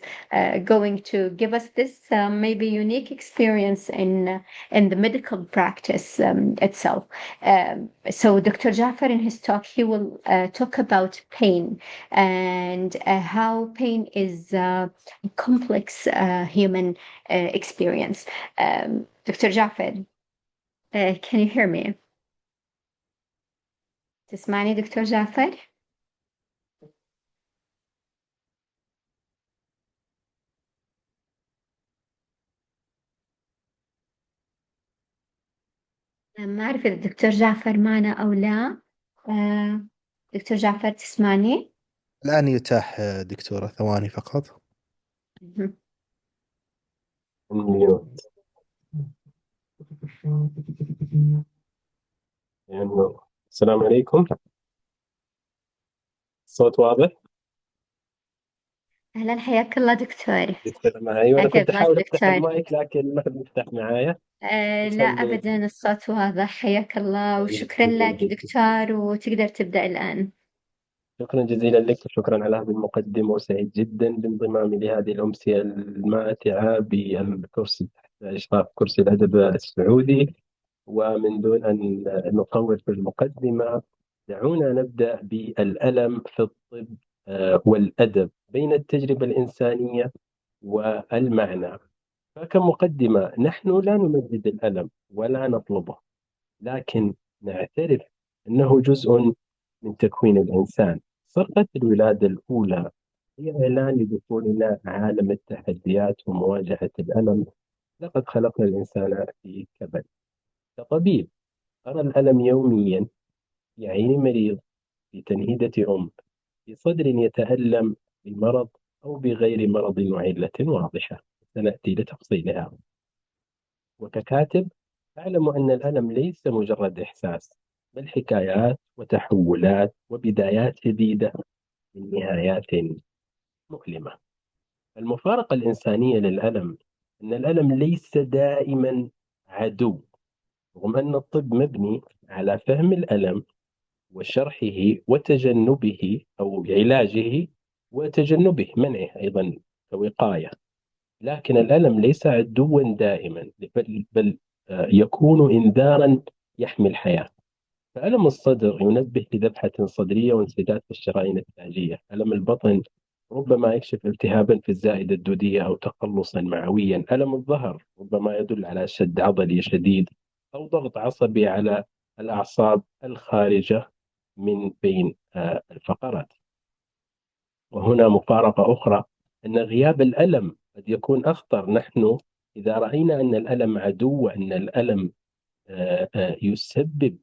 going to give us this maybe unique experience in the medical practice itself. So Dr. Jafar, in his talk, he will talk about pain, and how pain is a complex human experience. Dr. Jafar, can you hear me? تسمعني دكتور جعفر؟ ما أعرف إذا الدكتور جعفر معنا أو لا. دكتور جعفر تسمعني؟ الآن يتاح دكتورة، ثواني فقط. السلام عليكم. الصوت واضح؟ أهلا، حياك الله دكتور. دكتور معي، وأنا حياك كنت الله أحاول أفتح دكتور. المايك لكن ما حد يفتح معايا. لا أبدا، الصوت واضح. حياك الله وشكرا لك دكتور، وتقدر تبدأ الآن. شكرا جزيلا لك، وشكرا على هذه المقدمة، وسعيد جدا بانضمامي لهذه الأمسية الماتعة بالكرسي تحت إشراف كرسي الأدب السعودي. ومن دون أن نطول في المقدمة، دعونا نبدأ بالألم في الطب والأدب بين التجربة الإنسانية والمعنى. فكمقدمة، نحن لا نمجد الألم ولا نطلبه، لكن نعترف أنه جزء من تكوين الإنسان. صرخة الولادة الأولى هي إعلان لدخولنا عالم التحديات ومواجهة الألم. لقد خلقنا الإنسان في كبد. كطبيب أرى الألم يوميا في عين مريض، في تنهيدة أم، في صدر يتألم بمرض أو بغير مرض وعلة واضحة، سنأتي لتفصيلها. وككاتب أعلم أن الألم ليس مجرد إحساس، بل حكايات وتحولات وبدايات جديدة من نهايات مؤلمة. المفارقة الإنسانية للألم أن الألم ليس دائما عدو، رغم أن الطب مبني على فهم الألم وشرحه وتجنبه أو علاجه، وتجنبه منعه أيضا كوقاية. لكن الألم ليس عدوا دائما، بل يكون إنذارا يحمي الحياة. فألم الصدر ينبه لذبحة صدرية وانسداد في الشرايين التاجية. ألم البطن ربما يكشف التهابا في الزائدة الدودية أو تقلصا معويا. ألم الظهر ربما يدل على شد عضلي شديد أو ضغط عصبي على الأعصاب الخارجة من بين الفقرات. وهنا مفارقة أخرى، أن غياب الألم قد يكون أخطر. نحن إذا رأينا أن الألم عدو وأن الألم يسبب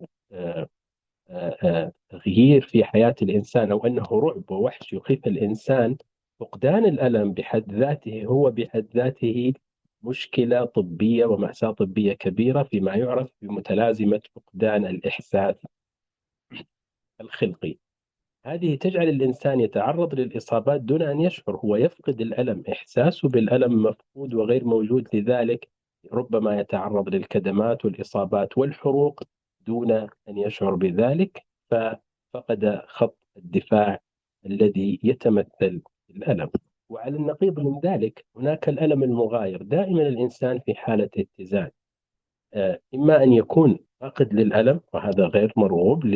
تغيير في حياة الإنسان، أو أنه رعب ووحش يخيف الإنسان، فقدان الألم بحد ذاته هو بحد ذاته مشكلة طبية ومأساة طبية كبيرة، فيما يعرف بمتلازمة فقدان الإحساس الخلقي. هذه تجعل الإنسان يتعرض للإصابات دون أن يشعر. هو يفقد الألم، إحساسه بالألم مفقود وغير موجود، لذلك ربما يتعرض للكدمات والإصابات والحروق دون أن يشعر بذلك، ففقد خط الدفاع الذي يتمثل في الألم. وعلى النقيض من ذلك هناك الألم المغاير. دائما الإنسان في حالة اتزان، إما أن يكون فاقد للألم وهذا غير مرغوب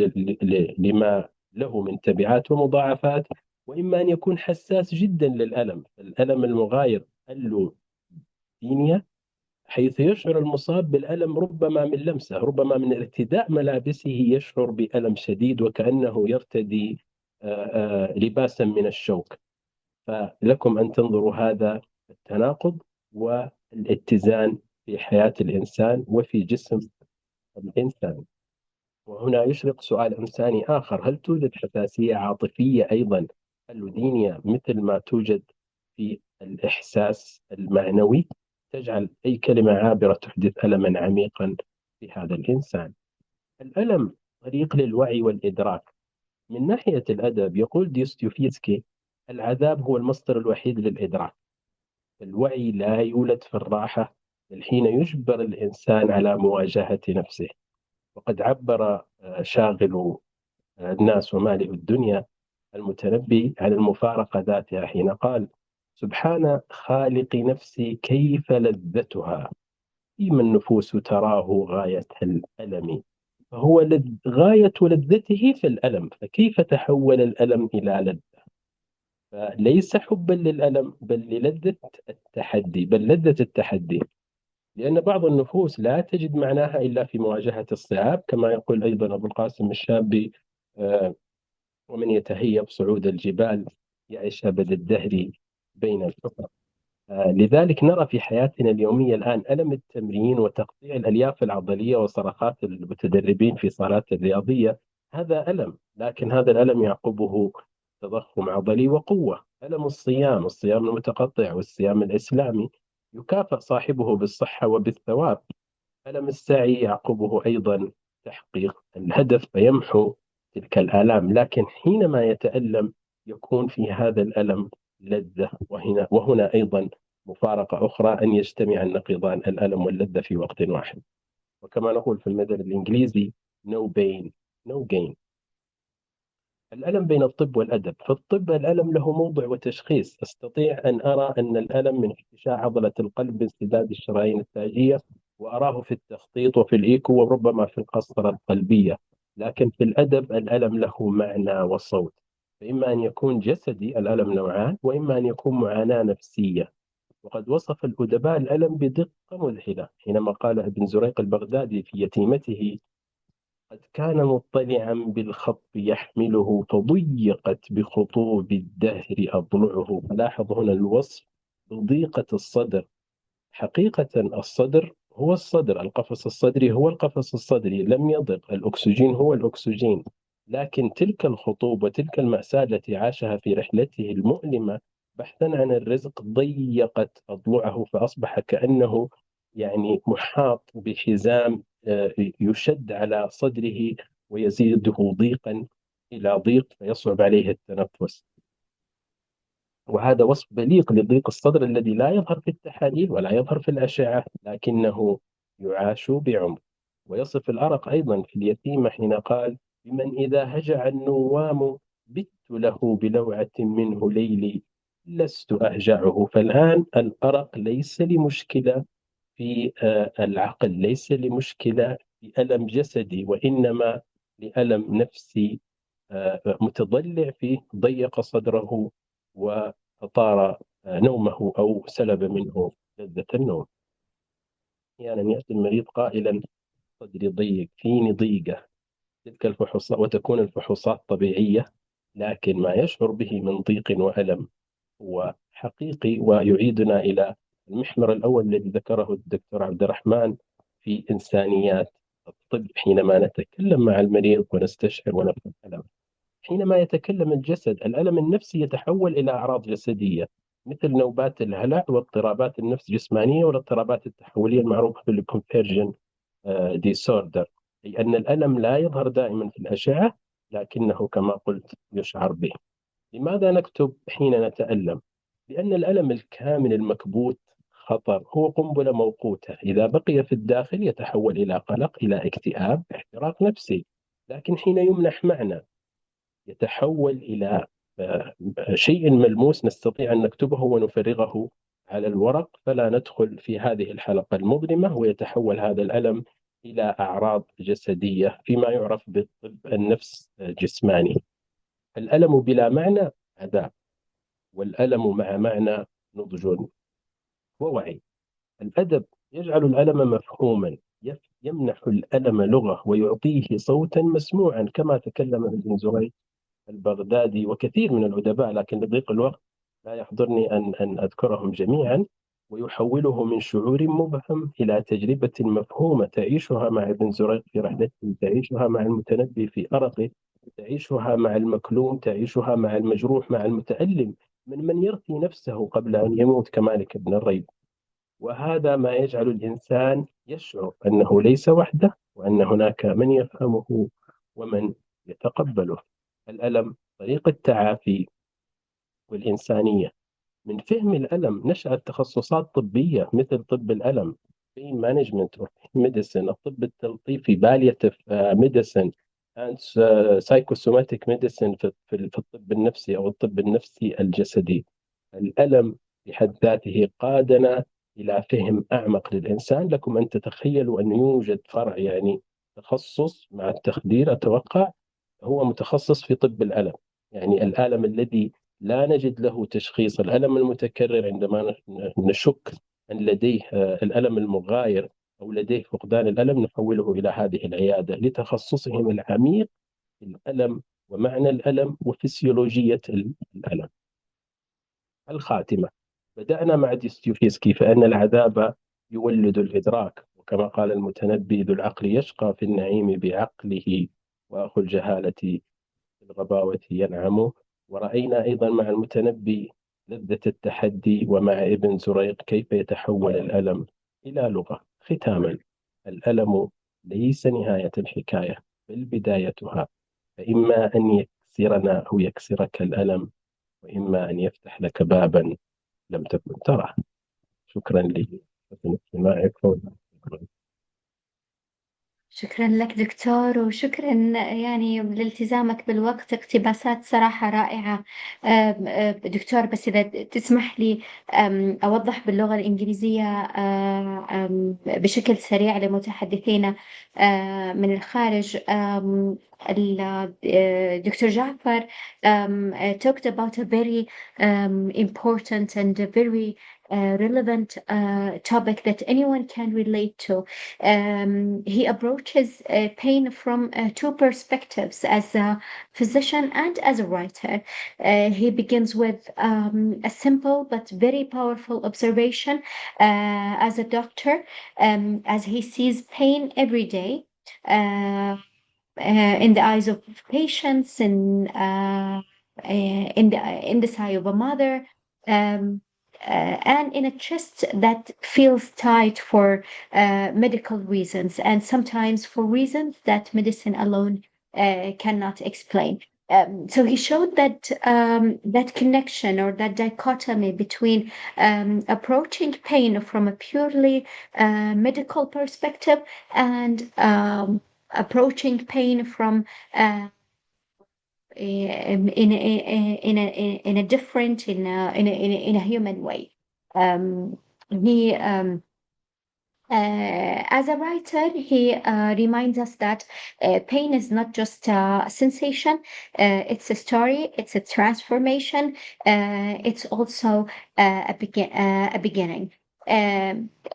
لما له من تبعات ومضاعفات، وإما أن يكون حساس جدا للألم. الألم المغاير اللودينيا، حيث يشعر المصاب بالألم ربما من لمسه، ربما من ارتداء ملابسه يشعر بألم شديد وكأنه يرتدي لباسا من الشوك. فلكم أن تنظروا هذا التناقض والاتزان في حياة الإنسان وفي جسم الإنسان. وهنا يشرق سؤال إنساني آخر: هل توجد حساسية عاطفية أيضا اللودينيا مثل ما توجد في الإحساس المعنوي، تجعل أي كلمة عابرة تحدث ألما عميقا في هذا الإنسان؟ الألم طريق للوعي والإدراك. من ناحية الأدب يقول ديستويفسكي: العذاب هو المصدر الوحيد للإدراك. الوعي لا يولد في الراحة، بل حين يجبر الإنسان على مواجهة نفسه. وقد عبر شاغل الناس ومالئ الدنيا المتنبي عن المفارقة ذاتها حين قال: سبحان خالق نفسي كيف لذتها، فيما النفوس تراه غاية الألم. فهو غاية لذته في الألم، فكيف تحول الألم إلى لذة؟ فليس حبا للألم بل للذة التحدي، بل لذة التحدي. لأن بعض النفوس لا تجد معناها إلا في مواجهة الصعاب، كما يقول أيضا أبو القاسم الشابي: ومن يتهيب صعود الجبال يعيش أبد الدهر بين الحفر. لذلك نرى في حياتنا اليومية الآن ألم التمرين وتقطيع الألياف العضلية وصرخات المتدربين في صالات الرياضية. هذا ألم، لكن هذا الألم يعقبه تضخم عضلي وقوة. ألم الصيام المتقطع والصيام الإسلامي يكافئ صاحبه بالصحة وبالثواب. ألم السعي يعقبه أيضا تحقيق الهدف فيمحو تلك الآلام. لكن حينما يتألم يكون في هذا الألم لذة. وهنا أيضا مفارقة أخرى، أن يجتمع النقيضان الألم واللذة في وقت واحد. وكما نقول في المثل الإنجليزي: no pain no gain. الألم بين الطب والأدب. في الطب الألم له موضع وتشخيص. أستطيع أن أرى أن الألم من انتشاء عضلة القلب بانسداد الشرايين التاجية، وأراه في التخطيط وفي الإيكو وربما في القسطرة القلبية. لكن في الأدب الألم له معنى وصوت. فإما أن يكون جسدي، الألم نوعان، وإما أن يكون معاناة نفسية. وقد وصف الأدباء الألم بدقة مذهلة حينما قال ابن زريق البغدادي في يتيمته: قد كان مطلعا بالخط يحمله فضيقت بخطوب الدهر أضلعه. فلاحظ هنا الوصف بضيقة الصدر. حقيقة الصدر هو الصدر، القفص الصدري هو القفص الصدري، لم يضق، الأكسجين هو الأكسجين. لكن تلك الخطوب وتلك المأساة التي عاشها في رحلته المؤلمة بحثا عن الرزق ضيقت أضلعه، فأصبح كأنه محاط بحزام يشد على صدره ويزيده ضيقا إلى ضيق فيصعب عليه التنفس. وهذا وصف بليغ لضيق الصدر الذي لا يظهر في التحاليل ولا يظهر في الأشعة، لكنه يعاش بعمق. ويصف الأرق أيضا في اليتيمة حين قال: بمن إذا هجع النوام بت له بلوعة منه ليلي لست أهجعه. فالآن الأرق ليس لي مشكلة في العقل، ليس لي مشكلة في ألم جسدي، وإنما لألم نفسي متضلع فيه، ضيق صدره وأطار نومه أو سلب منه لذة النوم. أحيانا يأتي المريض قائلا: صدري ضيق، فيني ضيقة. تلك الفحوصات، وتكون الفحوصات طبيعية، لكن ما يشعر به من ضيق وألم هو حقيقي، ويعيدنا إلى المحور الأول الذي ذكره الدكتور عبد الرحمن في إنسانيات الطب، حينما نتكلم مع المريض ونستشعر ونفهم الألم. حينما يتكلم الجسد، الألم النفسي يتحول إلى أعراض جسدية، مثل نوبات الهلع واضطرابات النفس الجسمانية والاضطرابات التحولية المعروفة بالكونفيرجن ديسوردر، أي أن الألم لا يظهر دائما في الأشعة، لكنه كما قلت يشعر به. لماذا نكتب حين نتألم؟ لأن الألم الكامل المكبوت خطر، هو قنبلة موقوتة، إذا بقي في الداخل يتحول إلى قلق، إلى اكتئاب، احتراق نفسي. لكن حين يمنح معنى يتحول إلى شيء ملموس نستطيع أن نكتبه ونفرغه على الورق، فلا ندخل في هذه الحلقة المظلمة، ويتحول هذا الألم إلى أعراض جسدية فيما يعرف بالطب النفس جسماني. الألم بلا معنى عذاب، والألم مع معنى نضج ووعي. الأدب يجعل الألم مفهوما، يمنح الألم لغة ويعطيه صوتا مسموعا، كما تكلم ابن زهير البغدادي وكثير من الأدباء، لكن لضيق الوقت لا يحضرني أن أذكرهم جميعا. ويحوله من شعور مبهم إلى تجربة مفهومة، تعيشها مع ابن زريق في رحلته، تعيشها مع المتنبي في أرقه، تعيشها مع المكلوم، تعيشها مع المجروح، مع المتألم، من يرثي نفسه قبل أن يموت كمالك بن الريب. وهذا ما يجعل الإنسان يشعر أنه ليس وحده، وأن هناك من يفهمه ومن يتقبله. الألم طريق التعافي والإنسانية. من فهم الألم نشأت تخصصات طبية مثل طب الألم، pain management or medicine، الطب التلطيفي palliative medicine and psychosomatic medicine في الطب النفسي أو الطب النفسي الجسدي. الألم بحد ذاته قادنا إلى فهم أعمق للإنسان. لكم أن تتخيلوا أن يوجد فرع، يعني تخصص مع التخدير أتوقع، هو متخصص في طب الألم، يعني الألم الذي لا نجد له تشخيص، الألم المتكرر عندما نشك أن لديه الألم المغاير أو لديه فقدان الألم، نحوله إلى هذه العيادة لتخصصهم العميق في الألم ومعنى الألم وفسيولوجية الألم. الخاتمة. بدأنا مع ديستويفسكي فأن العذاب يولد الإدراك، وكما قال المتنبي: ذو العقل يشقى في النعيم بعقله، وأخو الجهالة في الغباوة ينعم. ورأينا أيضا مع المتنبي لذة التحدي، ومع ابن زريق كيف يتحول الألم إلى لغة. ختاما، الألم ليس نهاية الحكاية بل بدايتها، فإما أن يكسرنا أو يكسرك الألم، وإما أن يفتح لك بابا لم تكن تراه. شكرا لحسن استماعك. شكرا لك دكتور، وشكرا يعني لالتزامك بالوقت، اقتباسات صراحة رائعة. دكتور، بس إذا تسمح لي أوضح باللغة الإنجليزية بشكل سريع لمتحدثينا من الخارج. دكتور جعفر talked about a very important and a very relevant topic that anyone can relate to. He approaches pain from two perspectives, as a physician and as a writer. He begins with a simple but very powerful observation as a doctor, as he sees pain every day in the eyes of patients, in the side of a mother. And in a chest that feels tight for medical reasons, and sometimes for reasons that medicine alone cannot explain. So he showed that that connection or that dichotomy between approaching pain from a purely medical perspective and approaching pain from in a different, in a human way. He as a writer, he reminds us that pain is not just a sensation, it's a story, it's a transformation, it's also a beginning.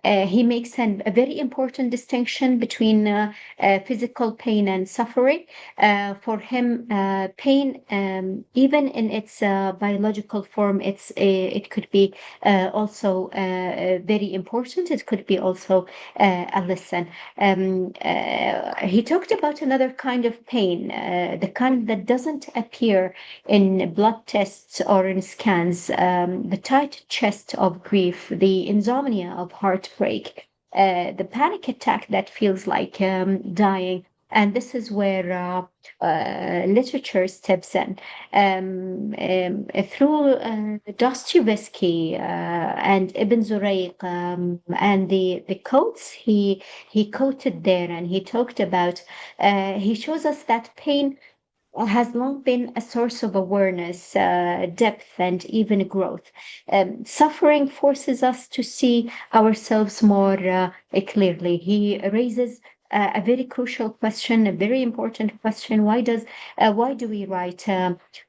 He makes a very important distinction between physical pain and suffering. For him, pain, even in its biological form, it could be also very important. It could be also a lesson. He talked about another kind of pain, the kind that doesn't appear in blood tests or in scans, the tight chest of grief, the insomnia of heartbreak, the panic attack that feels like dying. And this is where literature steps in. Through Dostoevsky and Ibn Zurayq and the quotes he quoted there, and he talked about, he shows us that pain has long been a source of awareness, depth, and even growth. Suffering forces us to see ourselves more clearly. He raises a very crucial question, a very important question. Why do we write?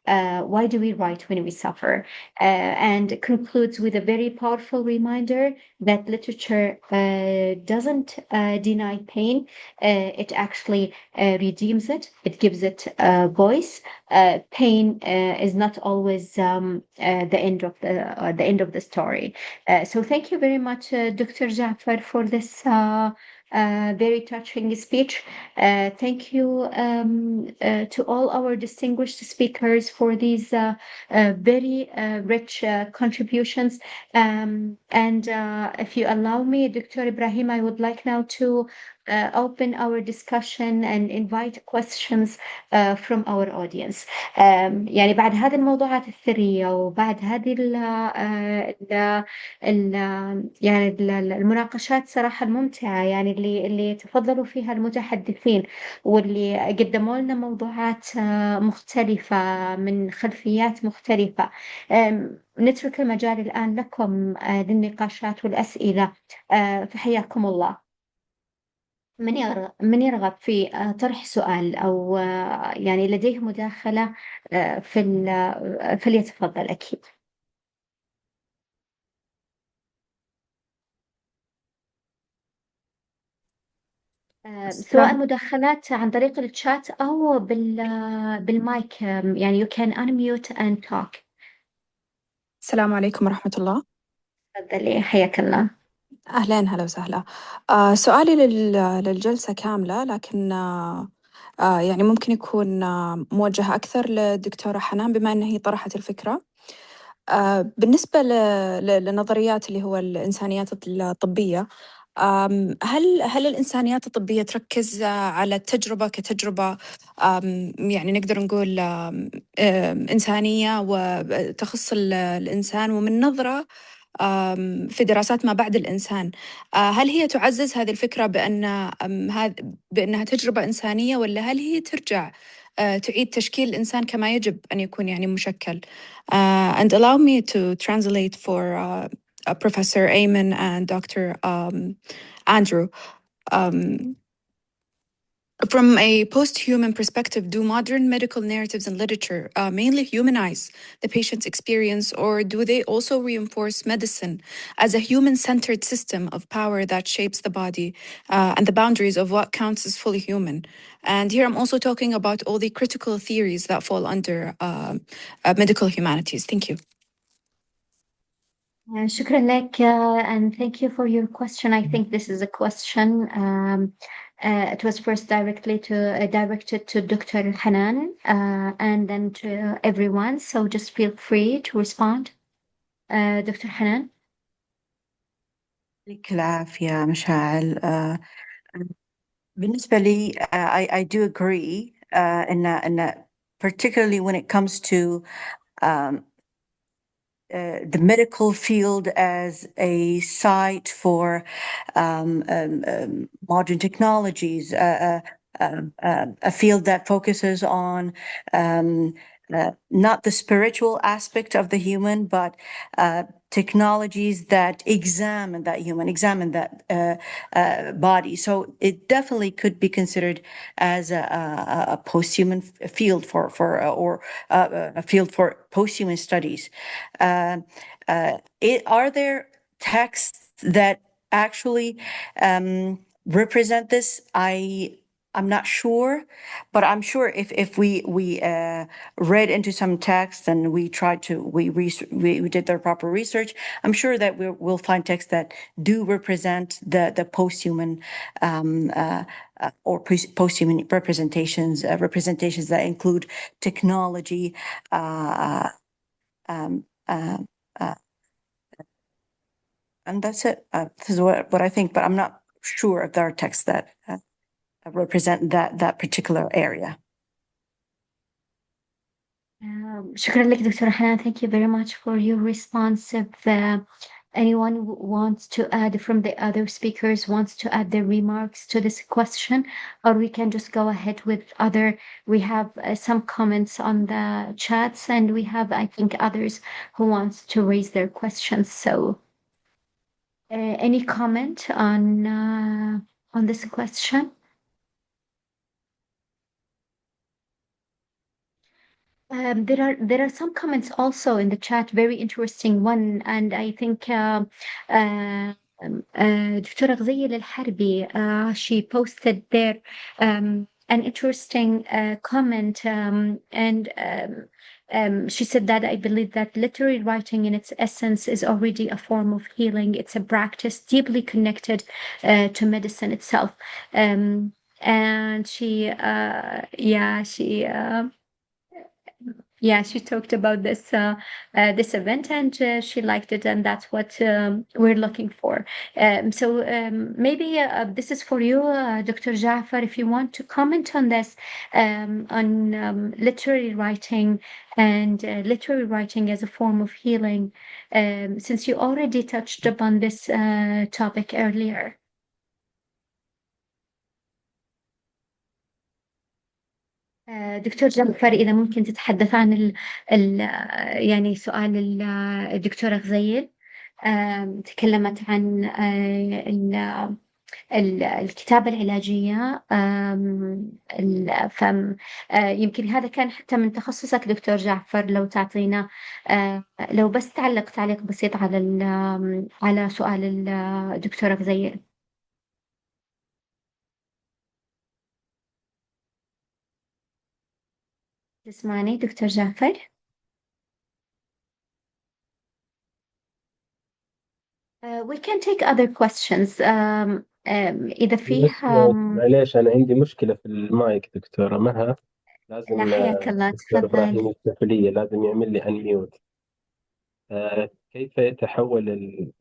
Why do we write when we suffer? And concludes with a very powerful reminder that literature doesn't deny pain. It actually redeems it. It gives it a voice. Pain is not always the end of the story. So thank you very much, Dr. Jafar, for this very touching speech. Thank you to all our distinguished speakers for these very rich contributions. And if you allow me, Dr. Ibrahim, I would like now to open our discussion and invite questions from our audience. يعني بعد هذه الموضوعات الثرية وبعد هذه يعني المناقشات صراحة الممتعة، يعني اللي تفضلوا فيها المتحدثين واللي قدموا لنا موضوعات مختلفة من خلفيات مختلفة. نترك المجال الآن لكم للنقاشات والأسئلة، فحياكم الله. من يرغب في طرح سؤال أو يعني لديه مداخلة فليتفضل أكيد. سواء مداخلات عن طريق الشات أو بالمايك، يعني you can unmute and talk. السلام عليكم ورحمة الله. تفضلي، حياك الله. أهلين، هلا وسهلا. سؤالي للجلسة كاملة، لكن يعني ممكن يكون موجه أكثر للدكتورة حنان بما أنها هي طرحت الفكرة. بالنسبة لنظريات اللي هو الإنسانيات الطبية، هل الإنسانيات الطبية تركز على التجربة كتجربة يعني نقدر نقول إنسانية وتخص الإنسان، ومن نظرة في دراسات ما بعد الإنسان، هل هي تعزز هذه الفكرة بأنها تجربة إنسانية، ولا هل هي ترجع تعيد تشكيل الإنسان كما يجب أن يكون يعني مشكل؟ And allow me to translate for Professor Ayman and Dr. Andrew. From a post-human perspective, do modern medical narratives and literature mainly humanize the patient's experience, or do they also reinforce medicine as a human-centered system of power that shapes the body and the boundaries of what counts as fully human? And here I'm also talking about all the critical theories that fall under medical humanities. Thank you. شكرا لك, and thank you for your question. I think this is a question it was first directed to Dr. Hanan and then to everyone, so just feel free to respond. Dr. Hanan. يعطيك العافية مشاعل. بالنسبة لي I do agree إن particularly when it comes to the medical field as a site for modern technologies, a field that focuses on not the spiritual aspect of the human, but technologies that examine that human, examine that body. So it definitely could be considered as a post-human field or a field for post-human studies. Are there texts that actually represent this? I'm not sure, but I'm sure if we read into some text and we did their proper research, I'm sure that we'll find texts that do represent the post-human or post-human representations that include technology, and that's it. This is what I think, but I'm not sure if there are texts that represent that particular area. شكرا لك دكتورة حنان. Thank you very much for your response. If anyone wants to add from the other speakers wants to add their remarks to this question, or we can just go ahead with other. We have some comments on the chats, and we have, I think, others who wants to raise their questions. So any comment on this question? There are some comments also in the chat, very interesting one, and I think دكتورة غزية الحربي, she posted there an interesting comment, and she said that I believe that literary writing in its essence is already a form of healing. It's a practice deeply connected to medicine itself. And she talked about this event, and she liked it, and that's what we're looking for. So maybe this is for you, Dr. Jafar, if you want to comment on this, on literary writing and literary writing as a form of healing, since you already touched upon this topic earlier. دكتور جعفر، إذا ممكن تتحدث عن يعني سؤال الدكتورة غزيل، تكلمت عن الكتابة العلاجية، يمكن هذا كان حتى من تخصصك دكتور جعفر. لو تعطينا لو بس تعليق بسيط على سؤال الدكتورة غزيل. تسمعني دكتور جعفر؟ We can take other questions. إذا فيه معليش أنا عندي مشكلة في المايك دكتورة مها، لازم لا، حياك الله، دكتور إبراهيم تفضل. السفلية لازم يعمل لي أنميوت. كيف يتحول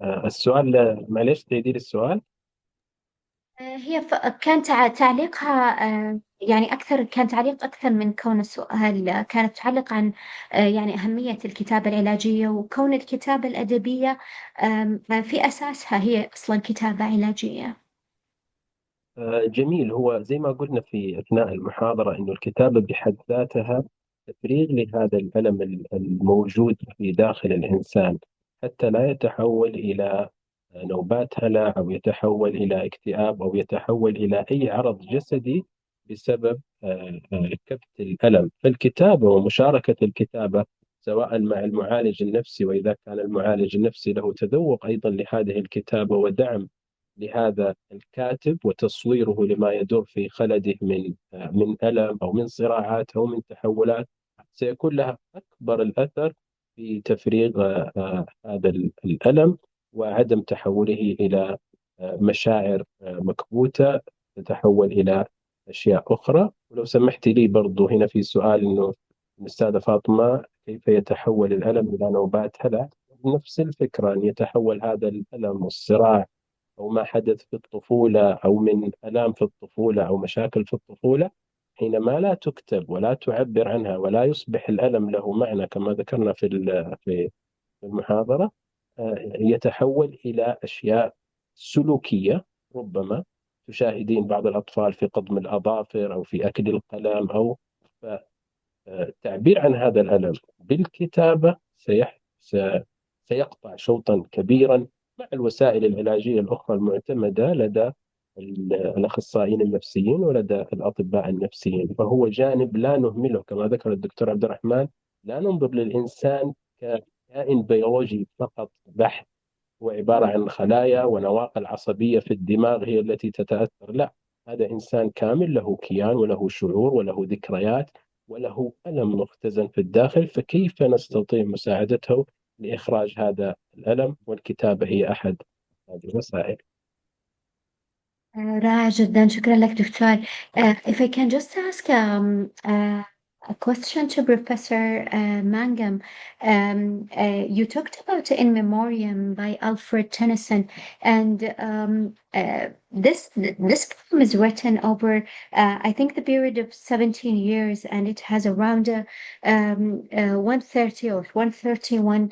السؤال؟ معليش تعيدي لي السؤال. هي كان تعليقها يعني كان تعليق أكثر من كون سؤال. كانت تعلق عن يعني أهمية الكتابة العلاجية، وكون الكتابة الأدبية في أساسها هي أصلا كتابة علاجية. جميل. هو زي ما قلنا في أثناء المحاضرة إنه الكتابة بحد ذاتها تفريغ لهذا الألم الموجود في داخل الإنسان، حتى لا يتحول إلى نوبات هلع أو يتحول إلى اكتئاب أو يتحول إلى أي عرض جسدي بسبب كبت الألم. فالكتابة ومشاركة الكتابة سواء مع المعالج النفسي، وإذا كان المعالج النفسي له تذوق أيضا لهذه الكتابة ودعم لهذا الكاتب وتصويره لما يدور في خلده من ألم أو من صراعات أو من تحولات، سيكون لها أكبر الأثر في تفريغ هذا الألم وعدم تحوله إلى مشاعر مكبوتة تتحول إلى أشياء أخرى. ولو سمحت لي برضو هنا في سؤال إنه الأستاذة فاطمة كيف يتحول الألم إلى نوبات هلع؟ نفس الفكرة، أن يتحول هذا الألم والصراع أو ما حدث في الطفولة أو من آلام في الطفولة أو مشاكل في الطفولة، حينما لا تكتب ولا تعبر عنها ولا يصبح الألم له معنى كما ذكرنا في المحاضرة، يتحول إلى أشياء سلوكية ربما تشاهدين بعض الأطفال في قضم الأظافر أو في أكل القلم أو التعبير عن هذا الألم بالكتابة سيقطع شوطا كبيرا مع الوسائل العلاجية الأخرى المعتمدة لدى الأخصائيين النفسيين ولدى الأطباء النفسيين. فهو جانب لا نهمله كما ذكر الدكتور عبد الرحمن. لا ننظر للإنسان ككائن بيولوجي فقط بحت، هو عبارة عن خلايا ونواقل عصبية في الدماغ هي التي تتأثر. لا، هذا إنسان كامل له كيان وله شعور وله ذكريات وله ألم مختزن في الداخل. فكيف نستطيع مساعدته لإخراج هذا الألم؟ والكتابة هي أحد هذه الوسائل. رائع جدا، شكرا لك دكتور. If I can just ask a question to Professor Mangum. You talked about In Memoriam by Alfred Tennyson, and this poem is written over I think the period of 17 years, and it has around 130 or 131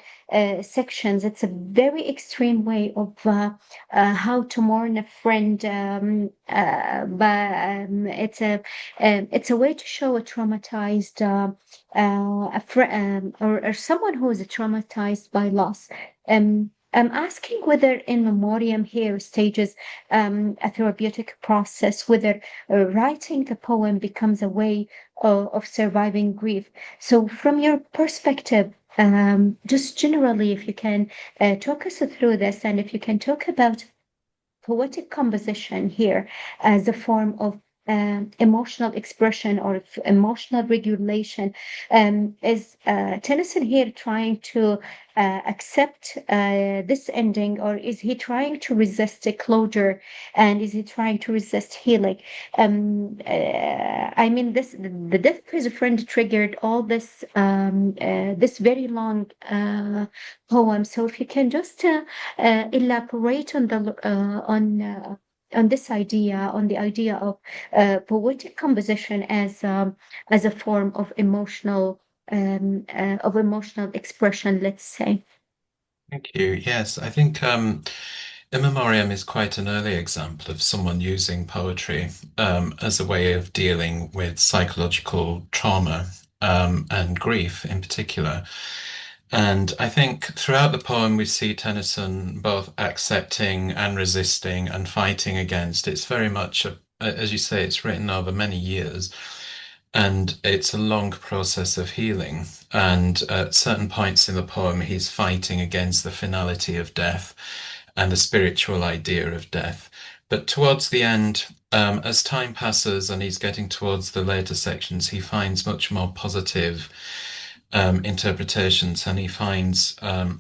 sections. It's a very extreme way of how to mourn a friend, but it's a way to show a traumatized or someone who is traumatized by loss. I'm asking whether In Memoriam here stages a therapeutic process, whether writing the poem becomes a way of surviving grief. So from your perspective, just generally, if you can talk us through this, and if you can talk about poetic composition here as a form of emotional expression or emotional regulation. Is Tennyson here trying to accept this ending, or is he trying to resist a closure, and is he trying to resist healing? I mean, the death of his friend triggered all this this very long poem. So if you can just elaborate on the on this idea, on the idea of poetic composition as a form of emotional expression, let's say. Thank you. Yes, I think In Memoriam is quite an early example of someone using poetry as a way of dealing with psychological trauma and grief in particular. And I think throughout the poem, we see Tennyson both accepting and resisting and fighting against. It's very much, as you say, it's written over many years. And it's a long process of healing. And at certain points in the poem, he's fighting against the finality of death and the spiritual idea of death. But towards the end, as time passes and he's getting towards the later sections, he finds much more positive interpretations, and he finds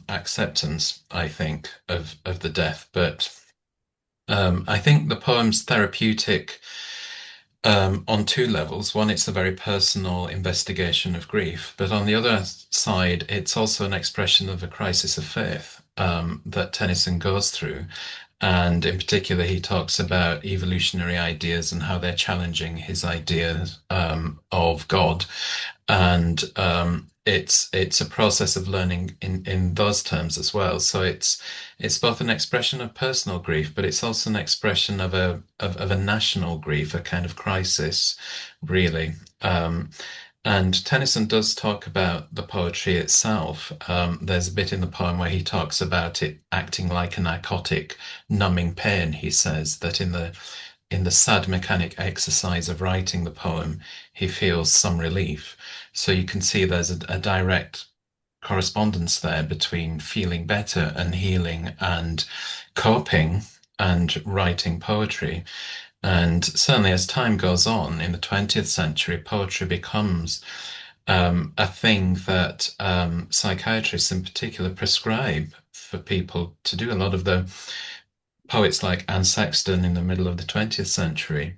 acceptance, I think, of the death. But I think the poem's therapeutic on two levels. One, it's a very personal investigation of grief, but on the other side, it's also an expression of a crisis of faith that Tennyson goes through. And in particular, he talks about evolutionary ideas and how they're challenging his ideas of God. And it's a process of learning in those terms as well. So it's both an expression of personal grief, but it's also an expression of a national grief, a kind of crisis, really. And Tennyson does talk about the poetry itself. There's a bit in the poem where he talks about it acting like a narcotic, numbing pain. He says that in the sad mechanic exercise of writing the poem, he feels some relief. So you can see there's a direct correspondence there between feeling better and healing and coping and writing poetry. And certainly as time goes on in the 20th century, poetry becomes a thing that psychiatrists in particular prescribe for people to do. A lot of the poets like Anne Sexton in the middle of the 20th century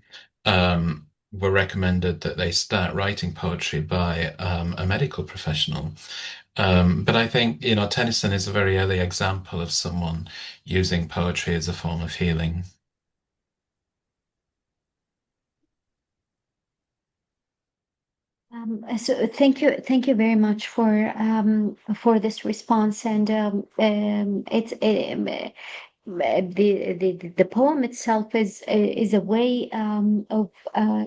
were recommended that they start writing poetry by a medical professional. But I think, Tennyson is a very early example of someone using poetry as a form of healing. So thank you very much for this response, and the poem itself is a way of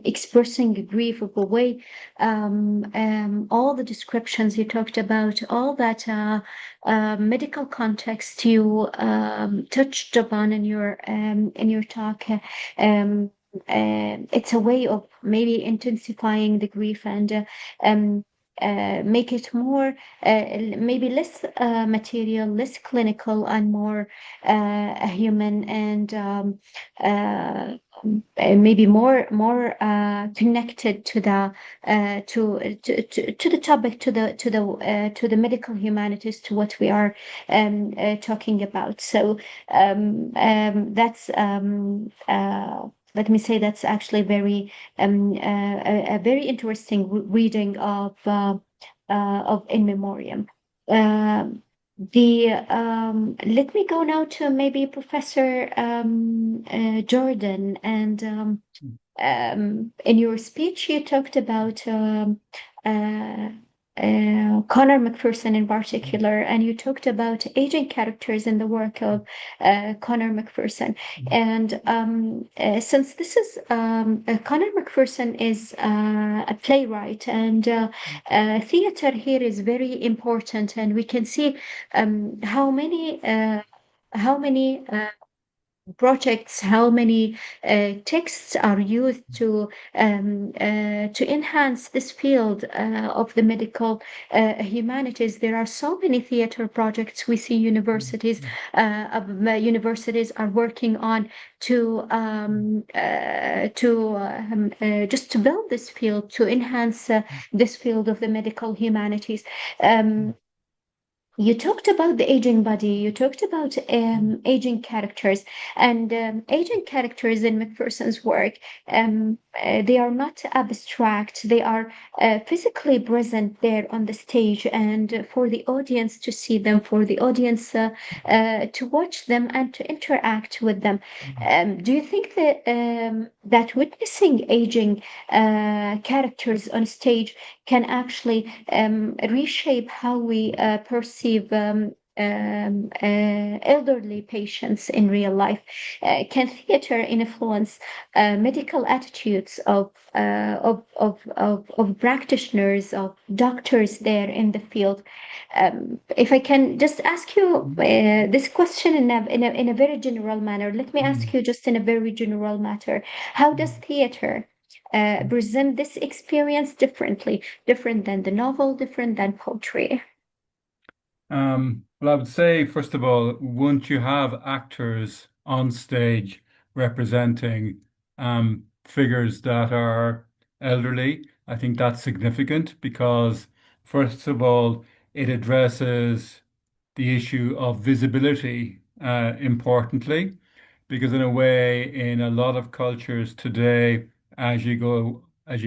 expressing grief, of a way all the descriptions you talked about, all that medical context you touched upon in your talk. It's a way of maybe intensifying the grief and make it more maybe less material, less clinical, and more human, and maybe more connected to the to the topic, to the medical humanities, to what we are talking about. So that's let me say that's actually very a very interesting reading of In Memoriam. Let me go now to maybe Professor Jordan, and in your speech you talked about Conor McPherson in particular, and you talked about aging characters in the work of Conor McPherson. And since this is Conor McPherson is a playwright, and theater here is very important, and we can see how many projects, how many texts are used to enhance this field of the medical humanities. There are so many theater projects we see universities are working on to just to build this field, to enhance this field of the medical humanities. You talked about the aging body, you talked about aging characters, and aging characters in McPherson's work, they are not abstract, they are physically present there on the stage, and for the audience to see them, for the audience to watch them and to interact with them. Do you think that, that witnessing aging characters on stage can actually reshape how we perceive elderly patients in real life? Can theater influence medical attitudes of practitioners, of doctors there in the field? If I can just ask you this question in a very general manner, let me ask you just in a very general matter: how does theater present this experience different than the novel, different than poetry? Well, I would say, first of all, once you have actors on stage representing figures that are elderly, I think that's significant because, first of all, it addresses the issue of visibility importantly, because in a way, in a lot of cultures today, as you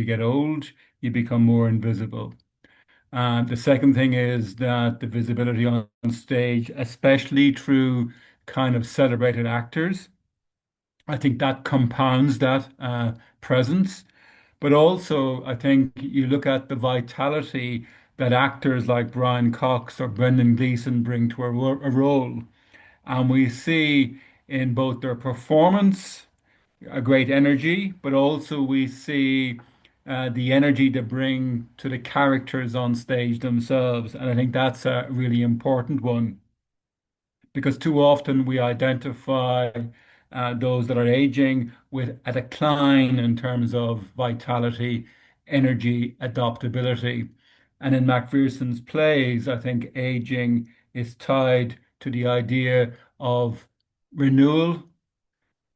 get old, you become more invisible. The second thing is that the visibility on stage, especially through kind of celebrated actors, I think that compounds that presence. But also, I think you look at the vitality that actors like Brian Cox or Brendan Gleeson bring to a role. And we see in both their performance a great energy, but also we see the energy to bring to the characters on stage themselves. And I think that's a really important one because too often we identify those that are aging with a decline in terms of vitality, energy, adaptability. And in Macpherson's plays, I think aging is tied to the idea of renewal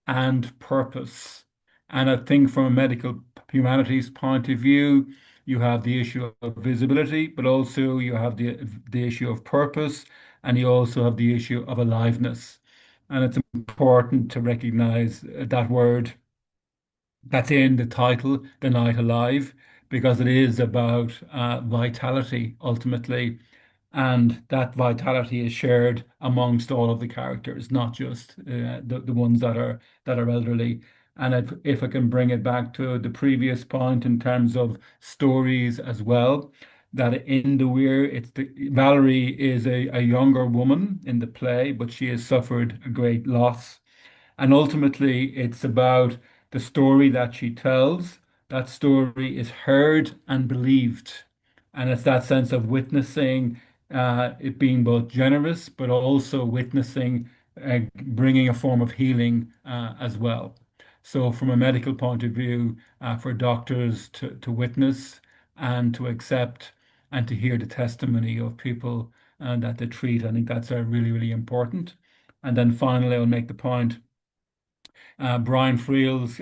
and purpose. And I think from a medical humanities point of view, you have the issue of visibility, but also you have the issue of purpose, and you also have the issue of aliveness. And it's important to recognize that word that's in the title, The Night Alive, because it is about vitality ultimately. And that vitality is shared amongst all of the characters, not just the ones that are elderly. And if I can bring it back to the previous point in terms of stories as well, that in the Weir, Valerie is a younger woman in the play, but she has suffered a great loss. And ultimately, it's about the story that she tells. That story is heard and believed. And it's that sense of witnessing, it being both generous, but also witnessing, bringing a form of healing as well. So, from a medical point of view, for doctors to witness and to accept and to hear the testimony of people that they treat, I think that's really, really important. And then finally, I'll make the point. Brian Friels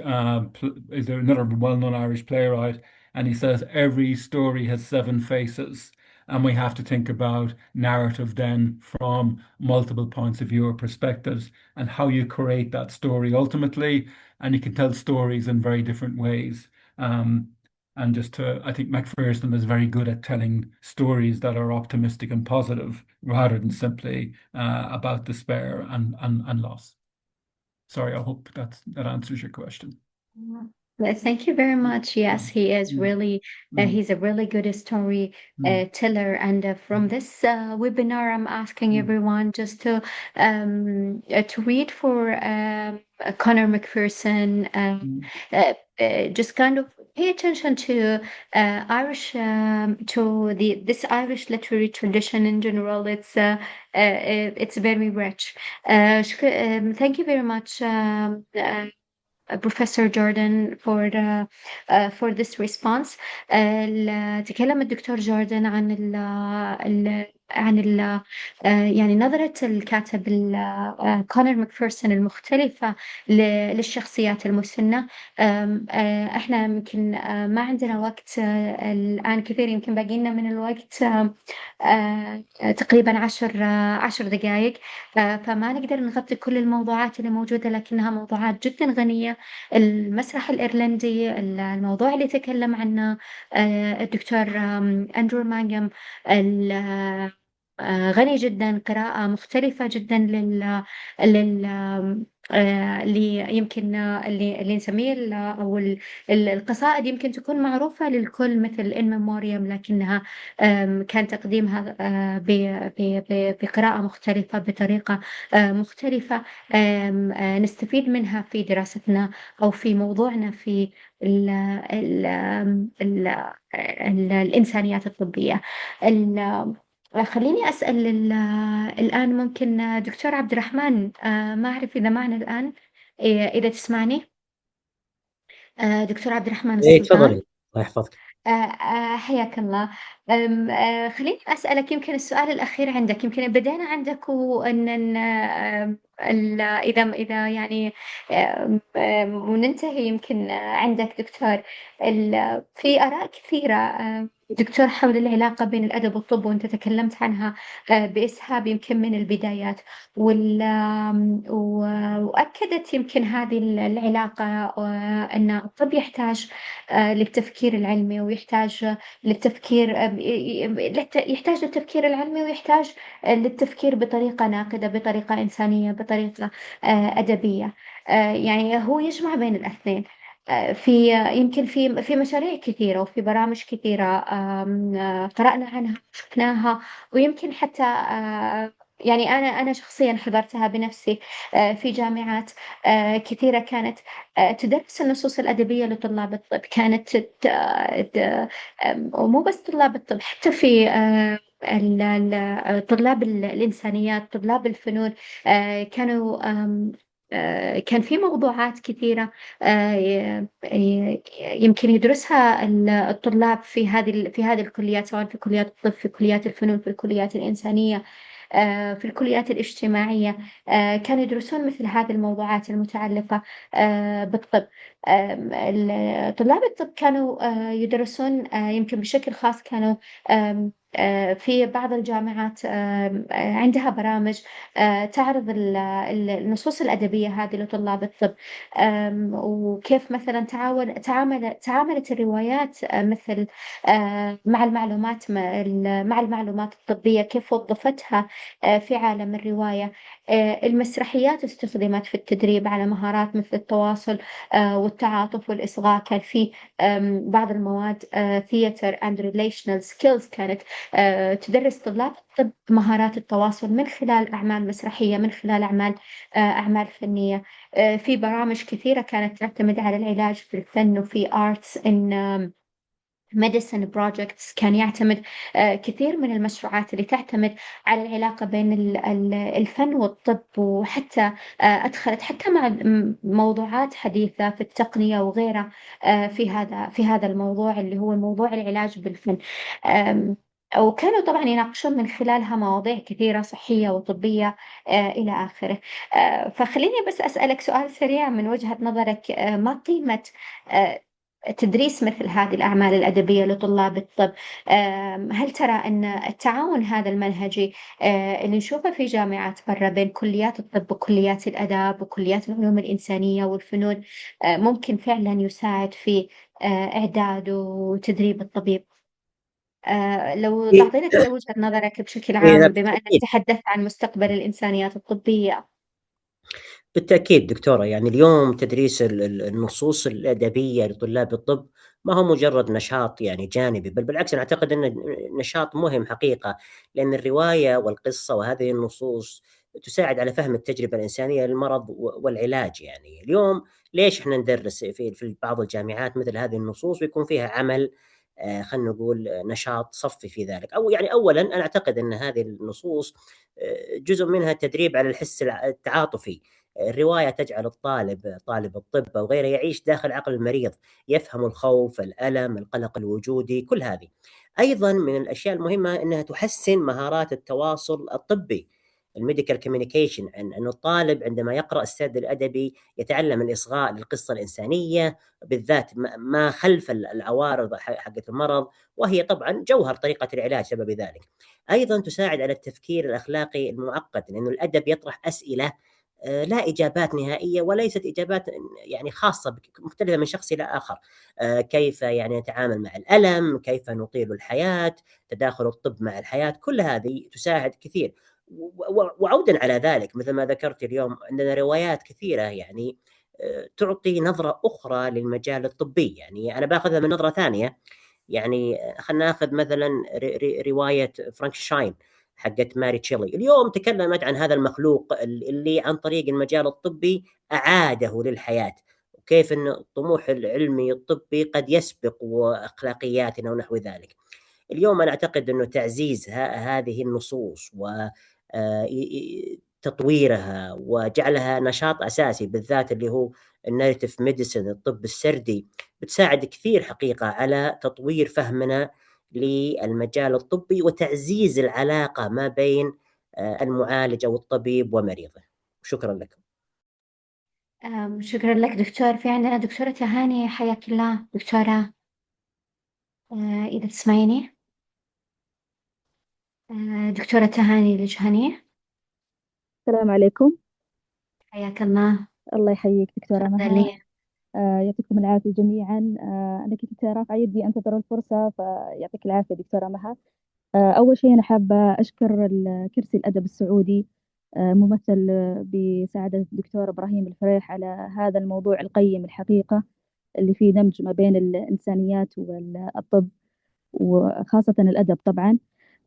is another well-known Irish playwright, and he says every story has 7 faces, and we have to think about narrative then from multiple points of view or perspectives, and how you create that story ultimately. And you can tell stories in very different ways. And I think Macpherson is very good at telling stories that are optimistic and positive, rather than simply about despair and loss. Sorry, I hope that answers your question. Yes, thank you very much. Yes, he is really, he's a really good story teller. And from this webinar, I'm asking everyone just to read for Conor Macpherson, just kind of pay attention to Irish, to this Irish literary tradition in general. It's very rich. Thank you very much, Professor Jordan, for this response. تكلم الدكتور جوردن عن يعني نظرة الكاتب كونر ماكفيرسون المختلفة للشخصيات المسنة. احنا يمكن ما عندنا وقت الآن كثير، يمكن باقي لنا من الوقت تقريبا 10 دقائق، فما نقدر نغطي كل الموضوعات اللي موجودة، لكنها موضوعات جدا غنية. المسرح الإيرلندي، الموضوع اللي تكلم عنه الدكتور أندرو مانجم، غني جدا، قراءة مختلفة جدا اللي يمكن اللي نسميه أو القصائد يمكن تكون معروفة للكل، مثل إن ميموريوم، لكنها كان تقديمها بقراءة مختلفة، بطريقة مختلفة، نستفيد منها في دراستنا أو في موضوعنا في الإنسانيات الطبية. خليني أسأل الآن ممكن دكتور عبد الرحمن، ما أعرف إذا معنا الآن، إذا تسمعني دكتور عبد الرحمن ايه السلطان. تفضلي، الله يحفظك. حياك الله. خليني أسألك يمكن السؤال الأخير عندك، يمكن بدينا عندك وأن إذا يعني وننتهي يمكن عندك دكتور. في آراء كثيرة دكتور حول العلاقة بين الأدب والطب، وأنت تكلمت عنها بإسهاب يمكن من البدايات، وأكدت يمكن هذه العلاقة أن الطب يحتاج للتفكير العلمي، ويحتاج للتفكير العلمي، ويحتاج للتفكير بطريقة ناقدة، بطريقة إنسانية، بطريقة أدبية. يعني هو يجمع بين الاثنين. يمكن في مشاريع كثيرة وفي برامج كثيرة قرأنا عنها وشفناها، ويمكن حتى يعني أنا شخصيا حضرتها بنفسي في جامعات كثيرة كانت تدرس النصوص الأدبية لطلاب الطب. كانت ومو بس طلاب الطب، حتى في طلاب الإنسانيات، طلاب الفنون، كانوا كان في موضوعات كثيرة يمكن يدرسها الطلاب في هذه الكليات، سواء في كليات الطب، في كليات الفنون، في الكليات الإنسانية، في الكليات الاجتماعية. كانوا يدرسون مثل هذه الموضوعات المتعلقة بالطب. طلاب الطب كانوا يدرسون يمكن بشكل خاص، كانوا في بعض الجامعات عندها برامج تعرض النصوص الأدبية هذه لطلاب الطب، وكيف مثلا تعاملت الروايات مثل مع المعلومات مع المعلومات الطبية، كيف وظفتها في عالم الرواية. المسرحيات استخدمت في التدريب على مهارات مثل التواصل والتعاطف والإصغاء. كان في بعض المواد theater and relational skills كانت تدرس طلاب الطب مهارات التواصل من خلال أعمال مسرحية، من خلال أعمال فنية. في برامج كثيرة كانت تعتمد على العلاج في الفن، وفي arts in medicine projects كان يعتمد كثير من المشروعات اللي تعتمد على العلاقة بين الفن والطب، وحتى أدخلت حتى مع موضوعات حديثة في التقنية وغيرها في هذا الموضوع اللي هو موضوع العلاج بالفن. وكانوا طبعا يناقشون من خلالها مواضيع كثيرة صحية وطبية إلى آخره. فخليني بس أسألك سؤال سريع من وجهة نظرك، ما قيمة تدريس مثل هذه الأعمال الأدبية لطلاب الطب؟ هل ترى أن التعاون هذا المنهجي اللي نشوفه في جامعات برا بين كليات الطب وكليات الآداب وكليات العلوم الإنسانية والفنون ممكن فعلا يساعد في إعداد وتدريب الطبيب؟ لو تعطينا كذا وجهة نظرك بشكل عام، بما أنك تحدثت عن مستقبل الإنسانيات الطبية. بالتأكيد دكتورة، يعني اليوم تدريس النصوص الأدبية لطلاب الطب ما هو مجرد نشاط يعني جانبي، بل بالعكس أنا أعتقد أنه نشاط مهم حقيقة، لأن الرواية والقصة وهذه النصوص تساعد على فهم التجربة الإنسانية للمرض والعلاج. يعني اليوم ليش إحنا ندرس في بعض الجامعات مثل هذه النصوص ويكون فيها عمل خلينا نقول نشاط صفي في ذلك؟ أو يعني أولا أنا أعتقد أن هذه النصوص جزء منها تدريب على الحس التعاطفي. الرواية تجعل طالب الطب أو غيره يعيش داخل عقل المريض، يفهم الخوف، الألم، القلق الوجودي، كل هذه. أيضا من الأشياء المهمة أنها تحسن مهارات التواصل الطبي، الميديكال كوميونيكيشن، أن الطالب عندما يقرأ السرد الأدبي يتعلم الإصغاء للقصة الإنسانية، بالذات ما خلف العوارض حقت المرض، وهي طبعا جوهر طريقة العلاج سبب ذلك. أيضا تساعد على التفكير الأخلاقي المعقد، لأنه الأدب يطرح أسئلة لا إجابات نهائية، وليست إجابات يعني خاصة مختلفة من شخص إلى آخر. كيف يعني نتعامل مع الألم، كيف نطيل الحياة، تداخل الطب مع الحياة، كل هذه تساعد كثير. وعودا على ذلك، مثل ما ذكرت اليوم عندنا روايات كثيرة يعني تعطي نظرة أخرى للمجال الطبي. يعني أنا باخذها من نظرة ثانية. يعني خلينا ناخذ مثلا رواية فرانكشتاين حقت ماري تشيلي، اليوم تكلمت عن هذا المخلوق اللي عن طريق المجال الطبي أعاده للحياة، وكيف أن الطموح العلمي الطبي قد يسبق وأخلاقياتنا ونحو ذلك. اليوم أنا أعتقد أنه تعزيز هذه النصوص وتطويرها وجعلها نشاط أساسي، بالذات اللي هو الناريتيف ميديسن، الطب السردي، بتساعد كثير حقيقة على تطوير فهمنا للمجال الطبي وتعزيز العلاقة ما بين المعالج أو الطبيب ومريضه. شكرا لكم. شكرا لك دكتور. في عندنا دكتورة تهاني، حياك الله دكتورة، إذا تسمعيني. دكتورة تهاني الجهني. السلام عليكم. حياك الله. الله يحييك دكتورة مها. تفضلي. يعطيكم العافية جميعا. أنا كنت رافعة يدي أنتظر الفرصة، فيعطيك العافية دكتورة مها. أول شيء أنا حابة أشكر كرسي الأدب السعودي ممثل بسعادة الدكتور إبراهيم الفريح على هذا الموضوع القيم الحقيقة، اللي فيه دمج ما بين الإنسانيات والطب وخاصة الأدب. طبعا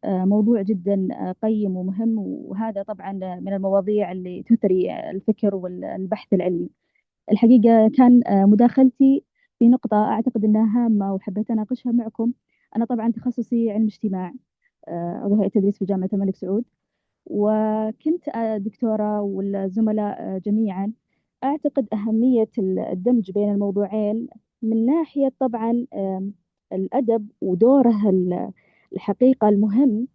موضوع جدا قيم ومهم، وهذا طبعا من المواضيع اللي تثري الفكر والبحث العلمي. الحقيقة كان مداخلتي في نقطة أعتقد أنها هامة وحبيت أناقشها معكم. أنا طبعا تخصصي علم اجتماع، عضو هيئة تدريس في جامعة الملك سعود، وكنت دكتورة والزملاء جميعا أعتقد أهمية الدمج بين الموضوعين، من ناحية طبعا الأدب ودوره الحقيقة المهم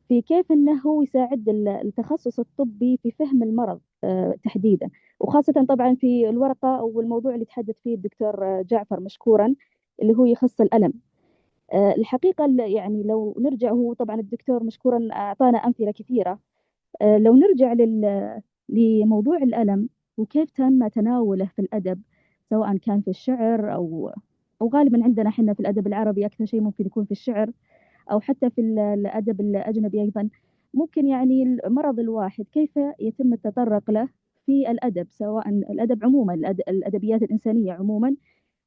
في كيف أنه يساعد التخصص الطبي في فهم المرض تحديدا، وخاصة طبعا في الورقة أو الموضوع اللي تحدث فيه الدكتور جعفر مشكورا، اللي هو يخص الألم. الحقيقة يعني لو نرجع، هو طبعا الدكتور مشكورا أعطانا أمثلة كثيرة. لو نرجع لموضوع الألم وكيف تم تناوله في الأدب، سواء كان في الشعر أو غالبا عندنا احنا في الأدب العربي أكثر شيء ممكن يكون في الشعر، أو حتى في الأدب الأجنبي أيضا. ممكن يعني المرض الواحد كيف يتم التطرق له في الأدب، سواء الأدب عموما، الأدبيات الإنسانية عموما.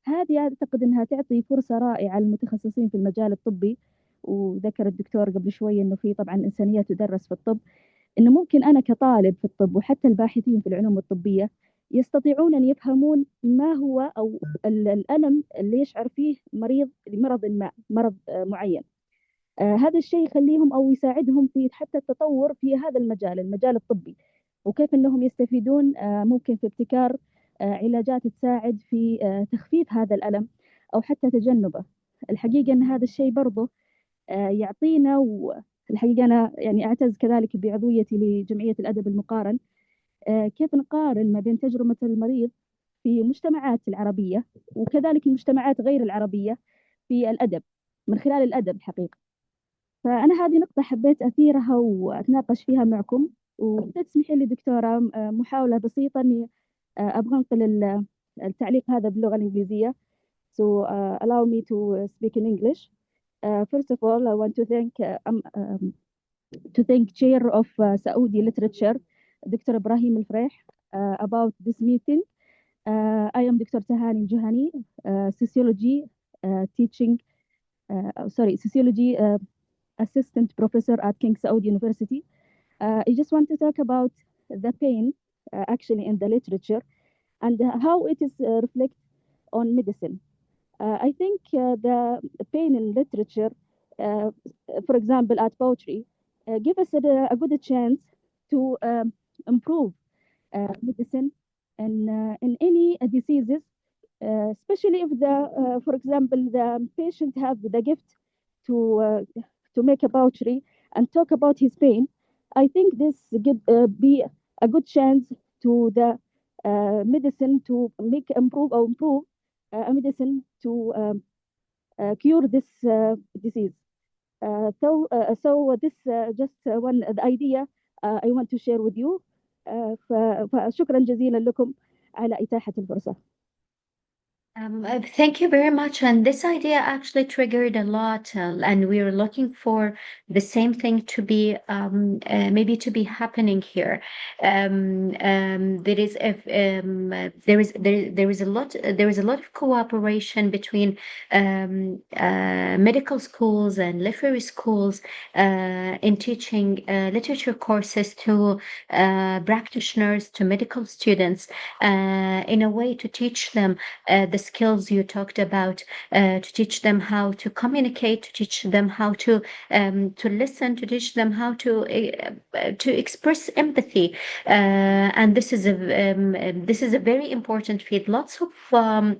هذه أعتقد أنها تعطي فرصة رائعة للمتخصصين في المجال الطبي. وذكر الدكتور قبل شوي أنه في طبعا إنسانيات تدرس في الطب، إنه ممكن أنا كطالب في الطب وحتى الباحثين في العلوم الطبية يستطيعون أن يفهمون ما هو أو الألم اللي يشعر فيه مرض معين. هذا الشيء يخليهم أو يساعدهم في حتى التطور في هذا المجال الطبي، وكيف أنهم يستفيدون ممكن في ابتكار علاجات تساعد في تخفيف هذا الألم أو حتى تجنبه. الحقيقة أن هذا الشيء برضه يعطينا، والحقيقة أنا يعني أعتز كذلك بعضويتي لجمعية الأدب المقارن. كيف نقارن ما بين تجربة المريض في المجتمعات العربية وكذلك المجتمعات غير العربية في الأدب من خلال الأدب الحقيقة. فأنا هذه نقطة حبيت أثيرها وأتناقش فيها معكم. وتسمحي لي دكتورة محاولة بسيطة أني أبغى أنقل التعليق هذا باللغة الإنجليزية. So allow me to speak in English. First of all, I want to thank Chair of Saudi Literature, Dr. Ibrahim Al-Freih, about this meeting. I am Dr. Tahani Juhani, sociology assistant professor at King Saud University. I just want to talk about the pain actually in the literature and how it is reflected on medicine. I think the pain in literature, for example, at poetry, give us a good chance to improve medicine in any diseases, especially if for example, the patient have the gift to make a poetry and talk about his pain. I think this be a good chance to the medicine to improve a medicine to cure this disease. So this just one the idea I want to share with you. فشكرا جزيلا لكم على إتاحة الفرصة. Thank you very much. And this idea actually triggered a lot, and we were looking for the same thing to be maybe to be happening here. There is a lot of cooperation between medical schools and literary schools in teaching literature courses to practitioners, to medical students, in a way to teach them the skills you talked about, to teach them how to communicate, to teach them how to listen, to teach them how to express empathy, and this is a very important field. Lots of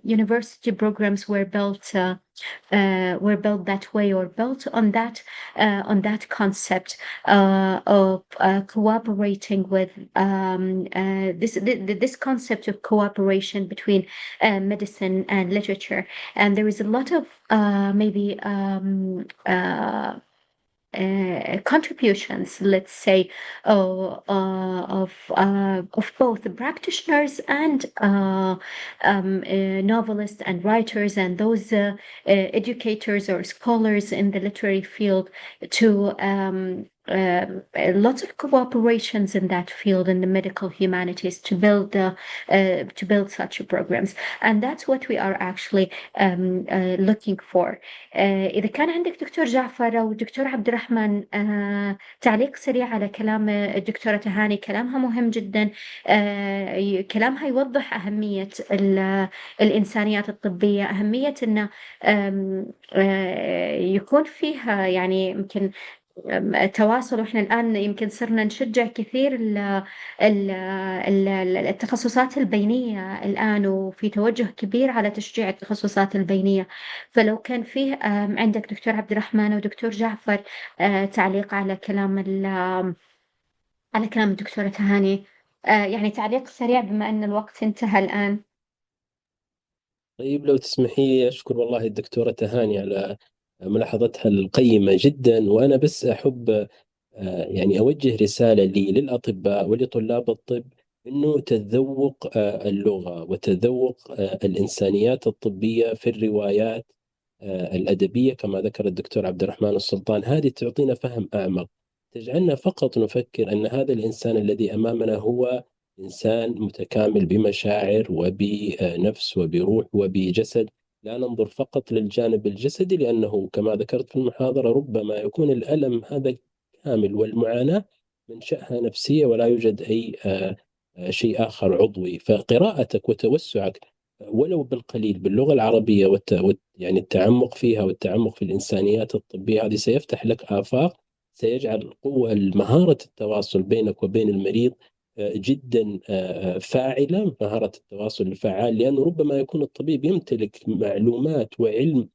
university programs were built that way, or built on that concept of cooperating with this concept of cooperation between medicine and literature. And there is a lot of contributions, let's say, of both the practitioners and novelists and writers and those educators or scholars in the literary field to lots of cooperations in that field, in the medical humanities, to build such programs. And that's what we are actually looking for. إذا كان عندك دكتور جعفر أو دكتور عبد الرحمن تعليق سريع على كلام الدكتورة تهاني. كلامها مهم جدا. كلامها يوضح أهمية الإنسانيات الطبية، أهمية أنه يكون فيها يعني يمكن التواصل. وإحنا الآن يمكن صرنا نشجع كثير التخصصات البينية الآن، وفي توجه كبير على تشجيع التخصصات البينية. فلو كان فيه عندك دكتور عبد الرحمن ودكتور جعفر تعليق على كلام الدكتورة تهاني، يعني تعليق سريع بما أن الوقت انتهى الآن. طيب لو تسمحي، أشكر والله الدكتورة تهاني على ملاحظتها القيمة جدا. وأنا بس أحب يعني أوجه رسالة للأطباء ولطلاب الطب، أنه تذوق اللغة وتذوق الإنسانيات الطبية في الروايات الأدبية كما ذكر الدكتور عبد الرحمن السلطان. هذه تعطينا فهم أعمق، تجعلنا فقط نفكر أن هذا الإنسان الذي أمامنا هو إنسان متكامل بمشاعر وبنفس وبروح وبجسد. لا ننظر فقط للجانب الجسدي، لأنه كما ذكرت في المحاضرة ربما يكون الألم هذا كامل والمعاناة منشأها نفسية ولا يوجد أي شيء آخر عضوي. فقراءتك وتوسعك ولو بالقليل باللغة العربية يعني التعمق فيها والتعمق في الإنسانيات الطبية، هذه سيفتح لك آفاق، سيجعل قوة مهارة التواصل بينك وبين المريض جدا فاعلة، مهارة التواصل الفعال، لأنه ربما يكون الطبيب يمتلك معلومات وعلم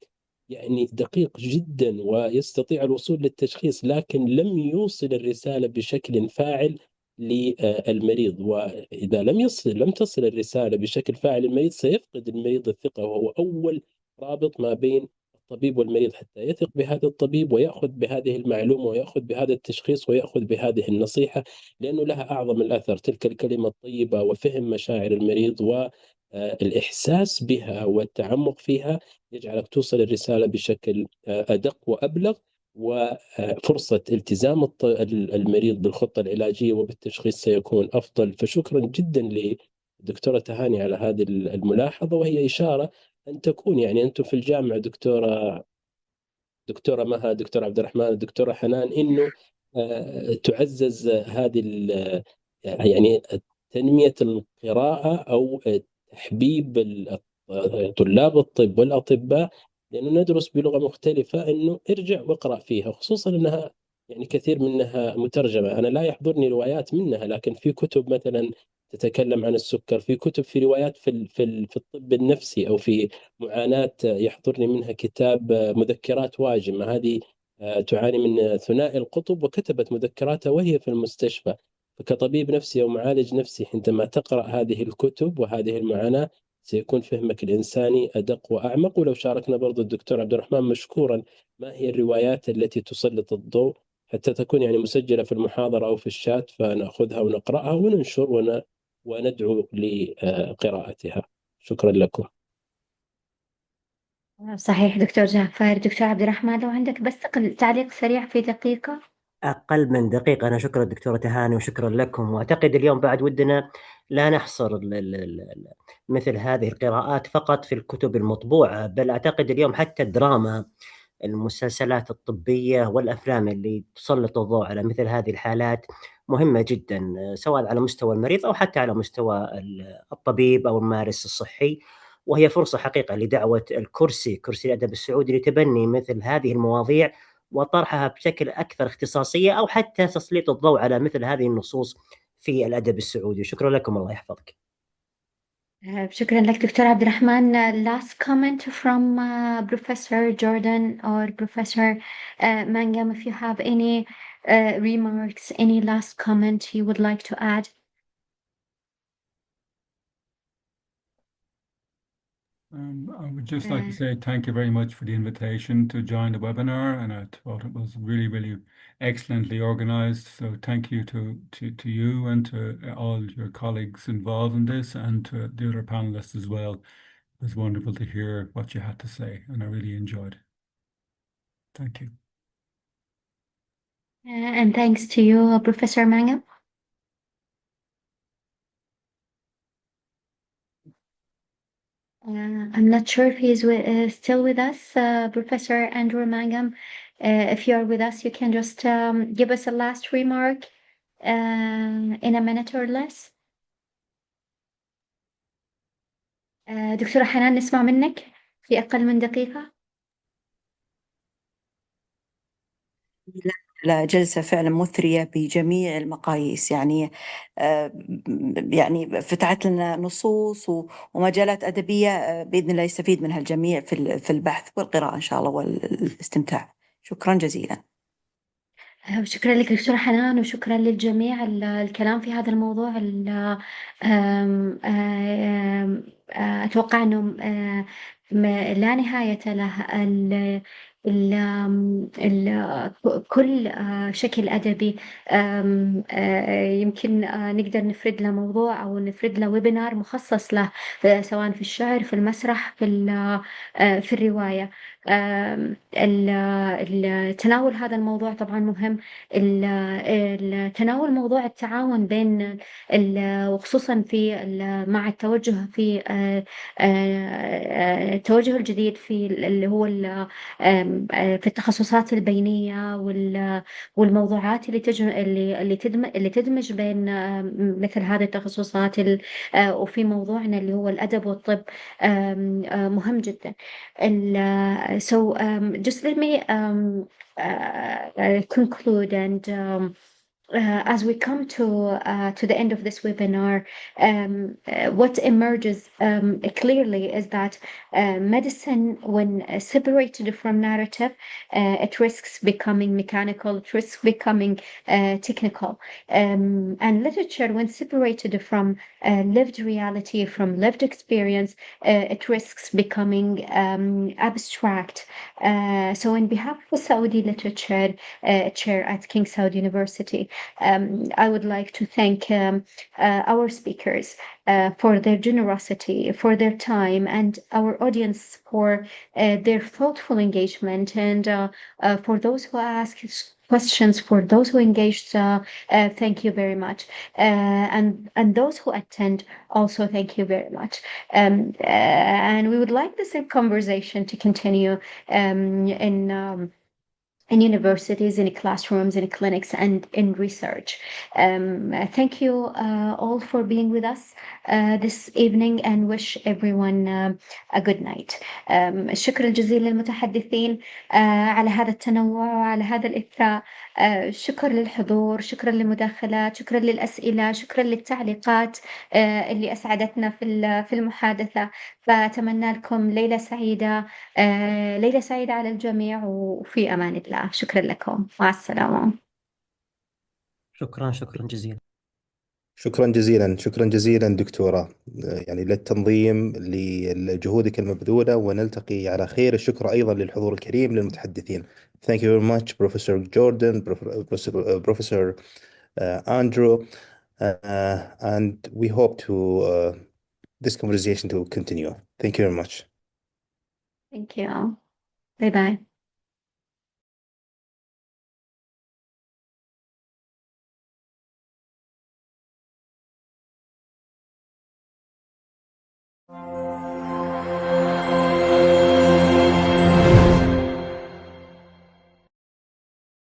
يعني دقيق جدا ويستطيع الوصول للتشخيص، لكن لم يوصل الرسالة بشكل فاعل للمريض. وإذا لم تصل الرسالة بشكل فاعل للمريض، سيفقد المريض الثقة، وهو أول رابط ما بين الطبيب والمريض، حتى يثق بهذا الطبيب ويأخذ بهذه المعلومة ويأخذ بهذا التشخيص ويأخذ بهذه النصيحة، لأنه لها أعظم الأثر تلك الكلمة الطيبة وفهم مشاعر المريض والإحساس بها والتعمق فيها، يجعلك توصل الرسالة بشكل أدق وأبلغ، وفرصة التزام المريض بالخطة العلاجية وبالتشخيص سيكون أفضل. فشكرا جدا لدكتورة تهاني على هذه الملاحظة، وهي إشارة أن تكون يعني أنتم في الجامعة دكتورة مها، دكتور عبد الرحمن، الدكتورة حنان، إنه تعزز هذه يعني تنمية القراءة أو تحبيب طلاب الطب والأطباء، لأنه ندرس بلغة مختلفة، إنه ارجع واقرأ فيها، خصوصا أنها يعني كثير منها مترجمة. أنا لا يحضرني روايات منها، لكن في كتب مثلا تتكلم عن السكر، في كتب، في روايات في الطب النفسي أو في معاناة، يحضرني منها كتاب مذكرات واجمة، هذه تعاني من ثنائي القطب وكتبت مذكراتها وهي في المستشفى. فكطبيب نفسي أو معالج نفسي عندما تقرأ هذه الكتب وهذه المعاناة سيكون فهمك الإنساني أدق وأعمق. ولو شاركنا برضو الدكتور عبد الرحمن مشكورا ما هي الروايات التي تسلط الضوء، حتى تكون يعني مسجلة في المحاضرة أو في الشات، فنأخذها ونقرأها وننشر وندعو لقراءتها. شكرا لكم. صحيح دكتور جعفر. دكتور عبد الرحمن، لو عندك بس تعليق سريع في دقيقة. أقل من دقيقة. أنا شكرا دكتورة تهاني وشكرا لكم، وأعتقد اليوم بعد ودنا لا نحصر مثل هذه القراءات فقط في الكتب المطبوعة، بل أعتقد اليوم حتى الدراما، المسلسلات الطبية والأفلام اللي تسلط الضوء على مثل هذه الحالات مهمة جدا، سواء على مستوى المريض أو حتى على مستوى الطبيب أو الممارس الصحي. وهي فرصة حقيقة لدعوة كرسي الأدب السعودي لتبني مثل هذه المواضيع وطرحها بشكل أكثر اختصاصية، أو حتى تسليط الضوء على مثل هذه النصوص في الأدب السعودي. شكرا لكم، الله يحفظك. شكرا لك دكتور عبد الرحمن. Last comment from Professor Jordan or Professor Mangam, if you have any remarks, any last comment you would like to add. I would just like to say thank you very much for the invitation to join the webinar, and I thought it was really, really excellently organized. So thank you to you and to all your colleagues involved in this, and to the other panelists as well. It was wonderful to hear what you had to say, and I really enjoyed it. Thank you. And thanks to you, Professor Mangam. I'm not sure if he's still with us, Professor Andrew Mangam. If you are with us, you can just give us a last remark in a minute or less. دكتورة حنان، نسمع منك في أقل من دقيقة. لا، جلسة فعلا مثرية بجميع المقاييس، يعني يعني فتحت لنا نصوص ومجالات أدبية بإذن الله يستفيد منها الجميع في البحث والقراءة إن شاء الله والاستمتاع. شكرا جزيلا. شكرا لك دكتورة حنان، وشكرا للجميع. الكلام في هذا الموضوع أتوقع أنه لا نهاية له. كل شكل أدبي يمكن نقدر نفرد له موضوع أو نفرد له ويبينار مخصص له، سواء في الشعر، في المسرح، في الرواية. تناول هذا الموضوع طبعا مهم. تناول موضوع التعاون بين وخصوصا مع التوجه في التوجه الجديد في اللي هو في التخصصات البينية والموضوعات اللي تدمج بين مثل هذه التخصصات وفي موضوعنا اللي هو الأدب والطب مهم جدا. So just let me conclude and as we come to the end of this webinar, what emerges clearly is that medicine, when separated from narrative, it risks becoming mechanical, it risks becoming technical. And literature, when separated from lived reality, from lived experience, it risks becoming abstract. So on behalf of Saudi Literature Chair at King Saud University, I would like to thank our speakers for their generosity, for their time, and our audience for their thoughtful engagement, and for those who asked questions, for those who engaged, thank you very much. And those who attend also, thank you very much. And we would like the same conversation to continue in universities, in classrooms, in clinics, and in research. Thank you all for being with us this evening, and wish everyone a good night. الشكر الجزيل للمتحدثين على هذا التنوع وعلى هذا الإثراء. شكر للحضور، شكرا للمداخلات، شكرا للأسئلة، شكرا للتعليقات اللي أسعدتنا في المحادثة. فأتمنى لكم ليلة سعيدة، ليلة سعيدة على الجميع، وفي أمان الله. شكرا لكم، مع السلامة. شكرا جزيلا. شكرا جزيلا دكتورة، يعني للتنظيم، لجهودك المبذولة، ونلتقي على خير. الشكر أيضا للحضور الكريم للمتحدثين. Thank you very much Professor Jordan, Professor Andrew, and we hope to this conversation to continue. Thank you very much. Thank you. Bye bye.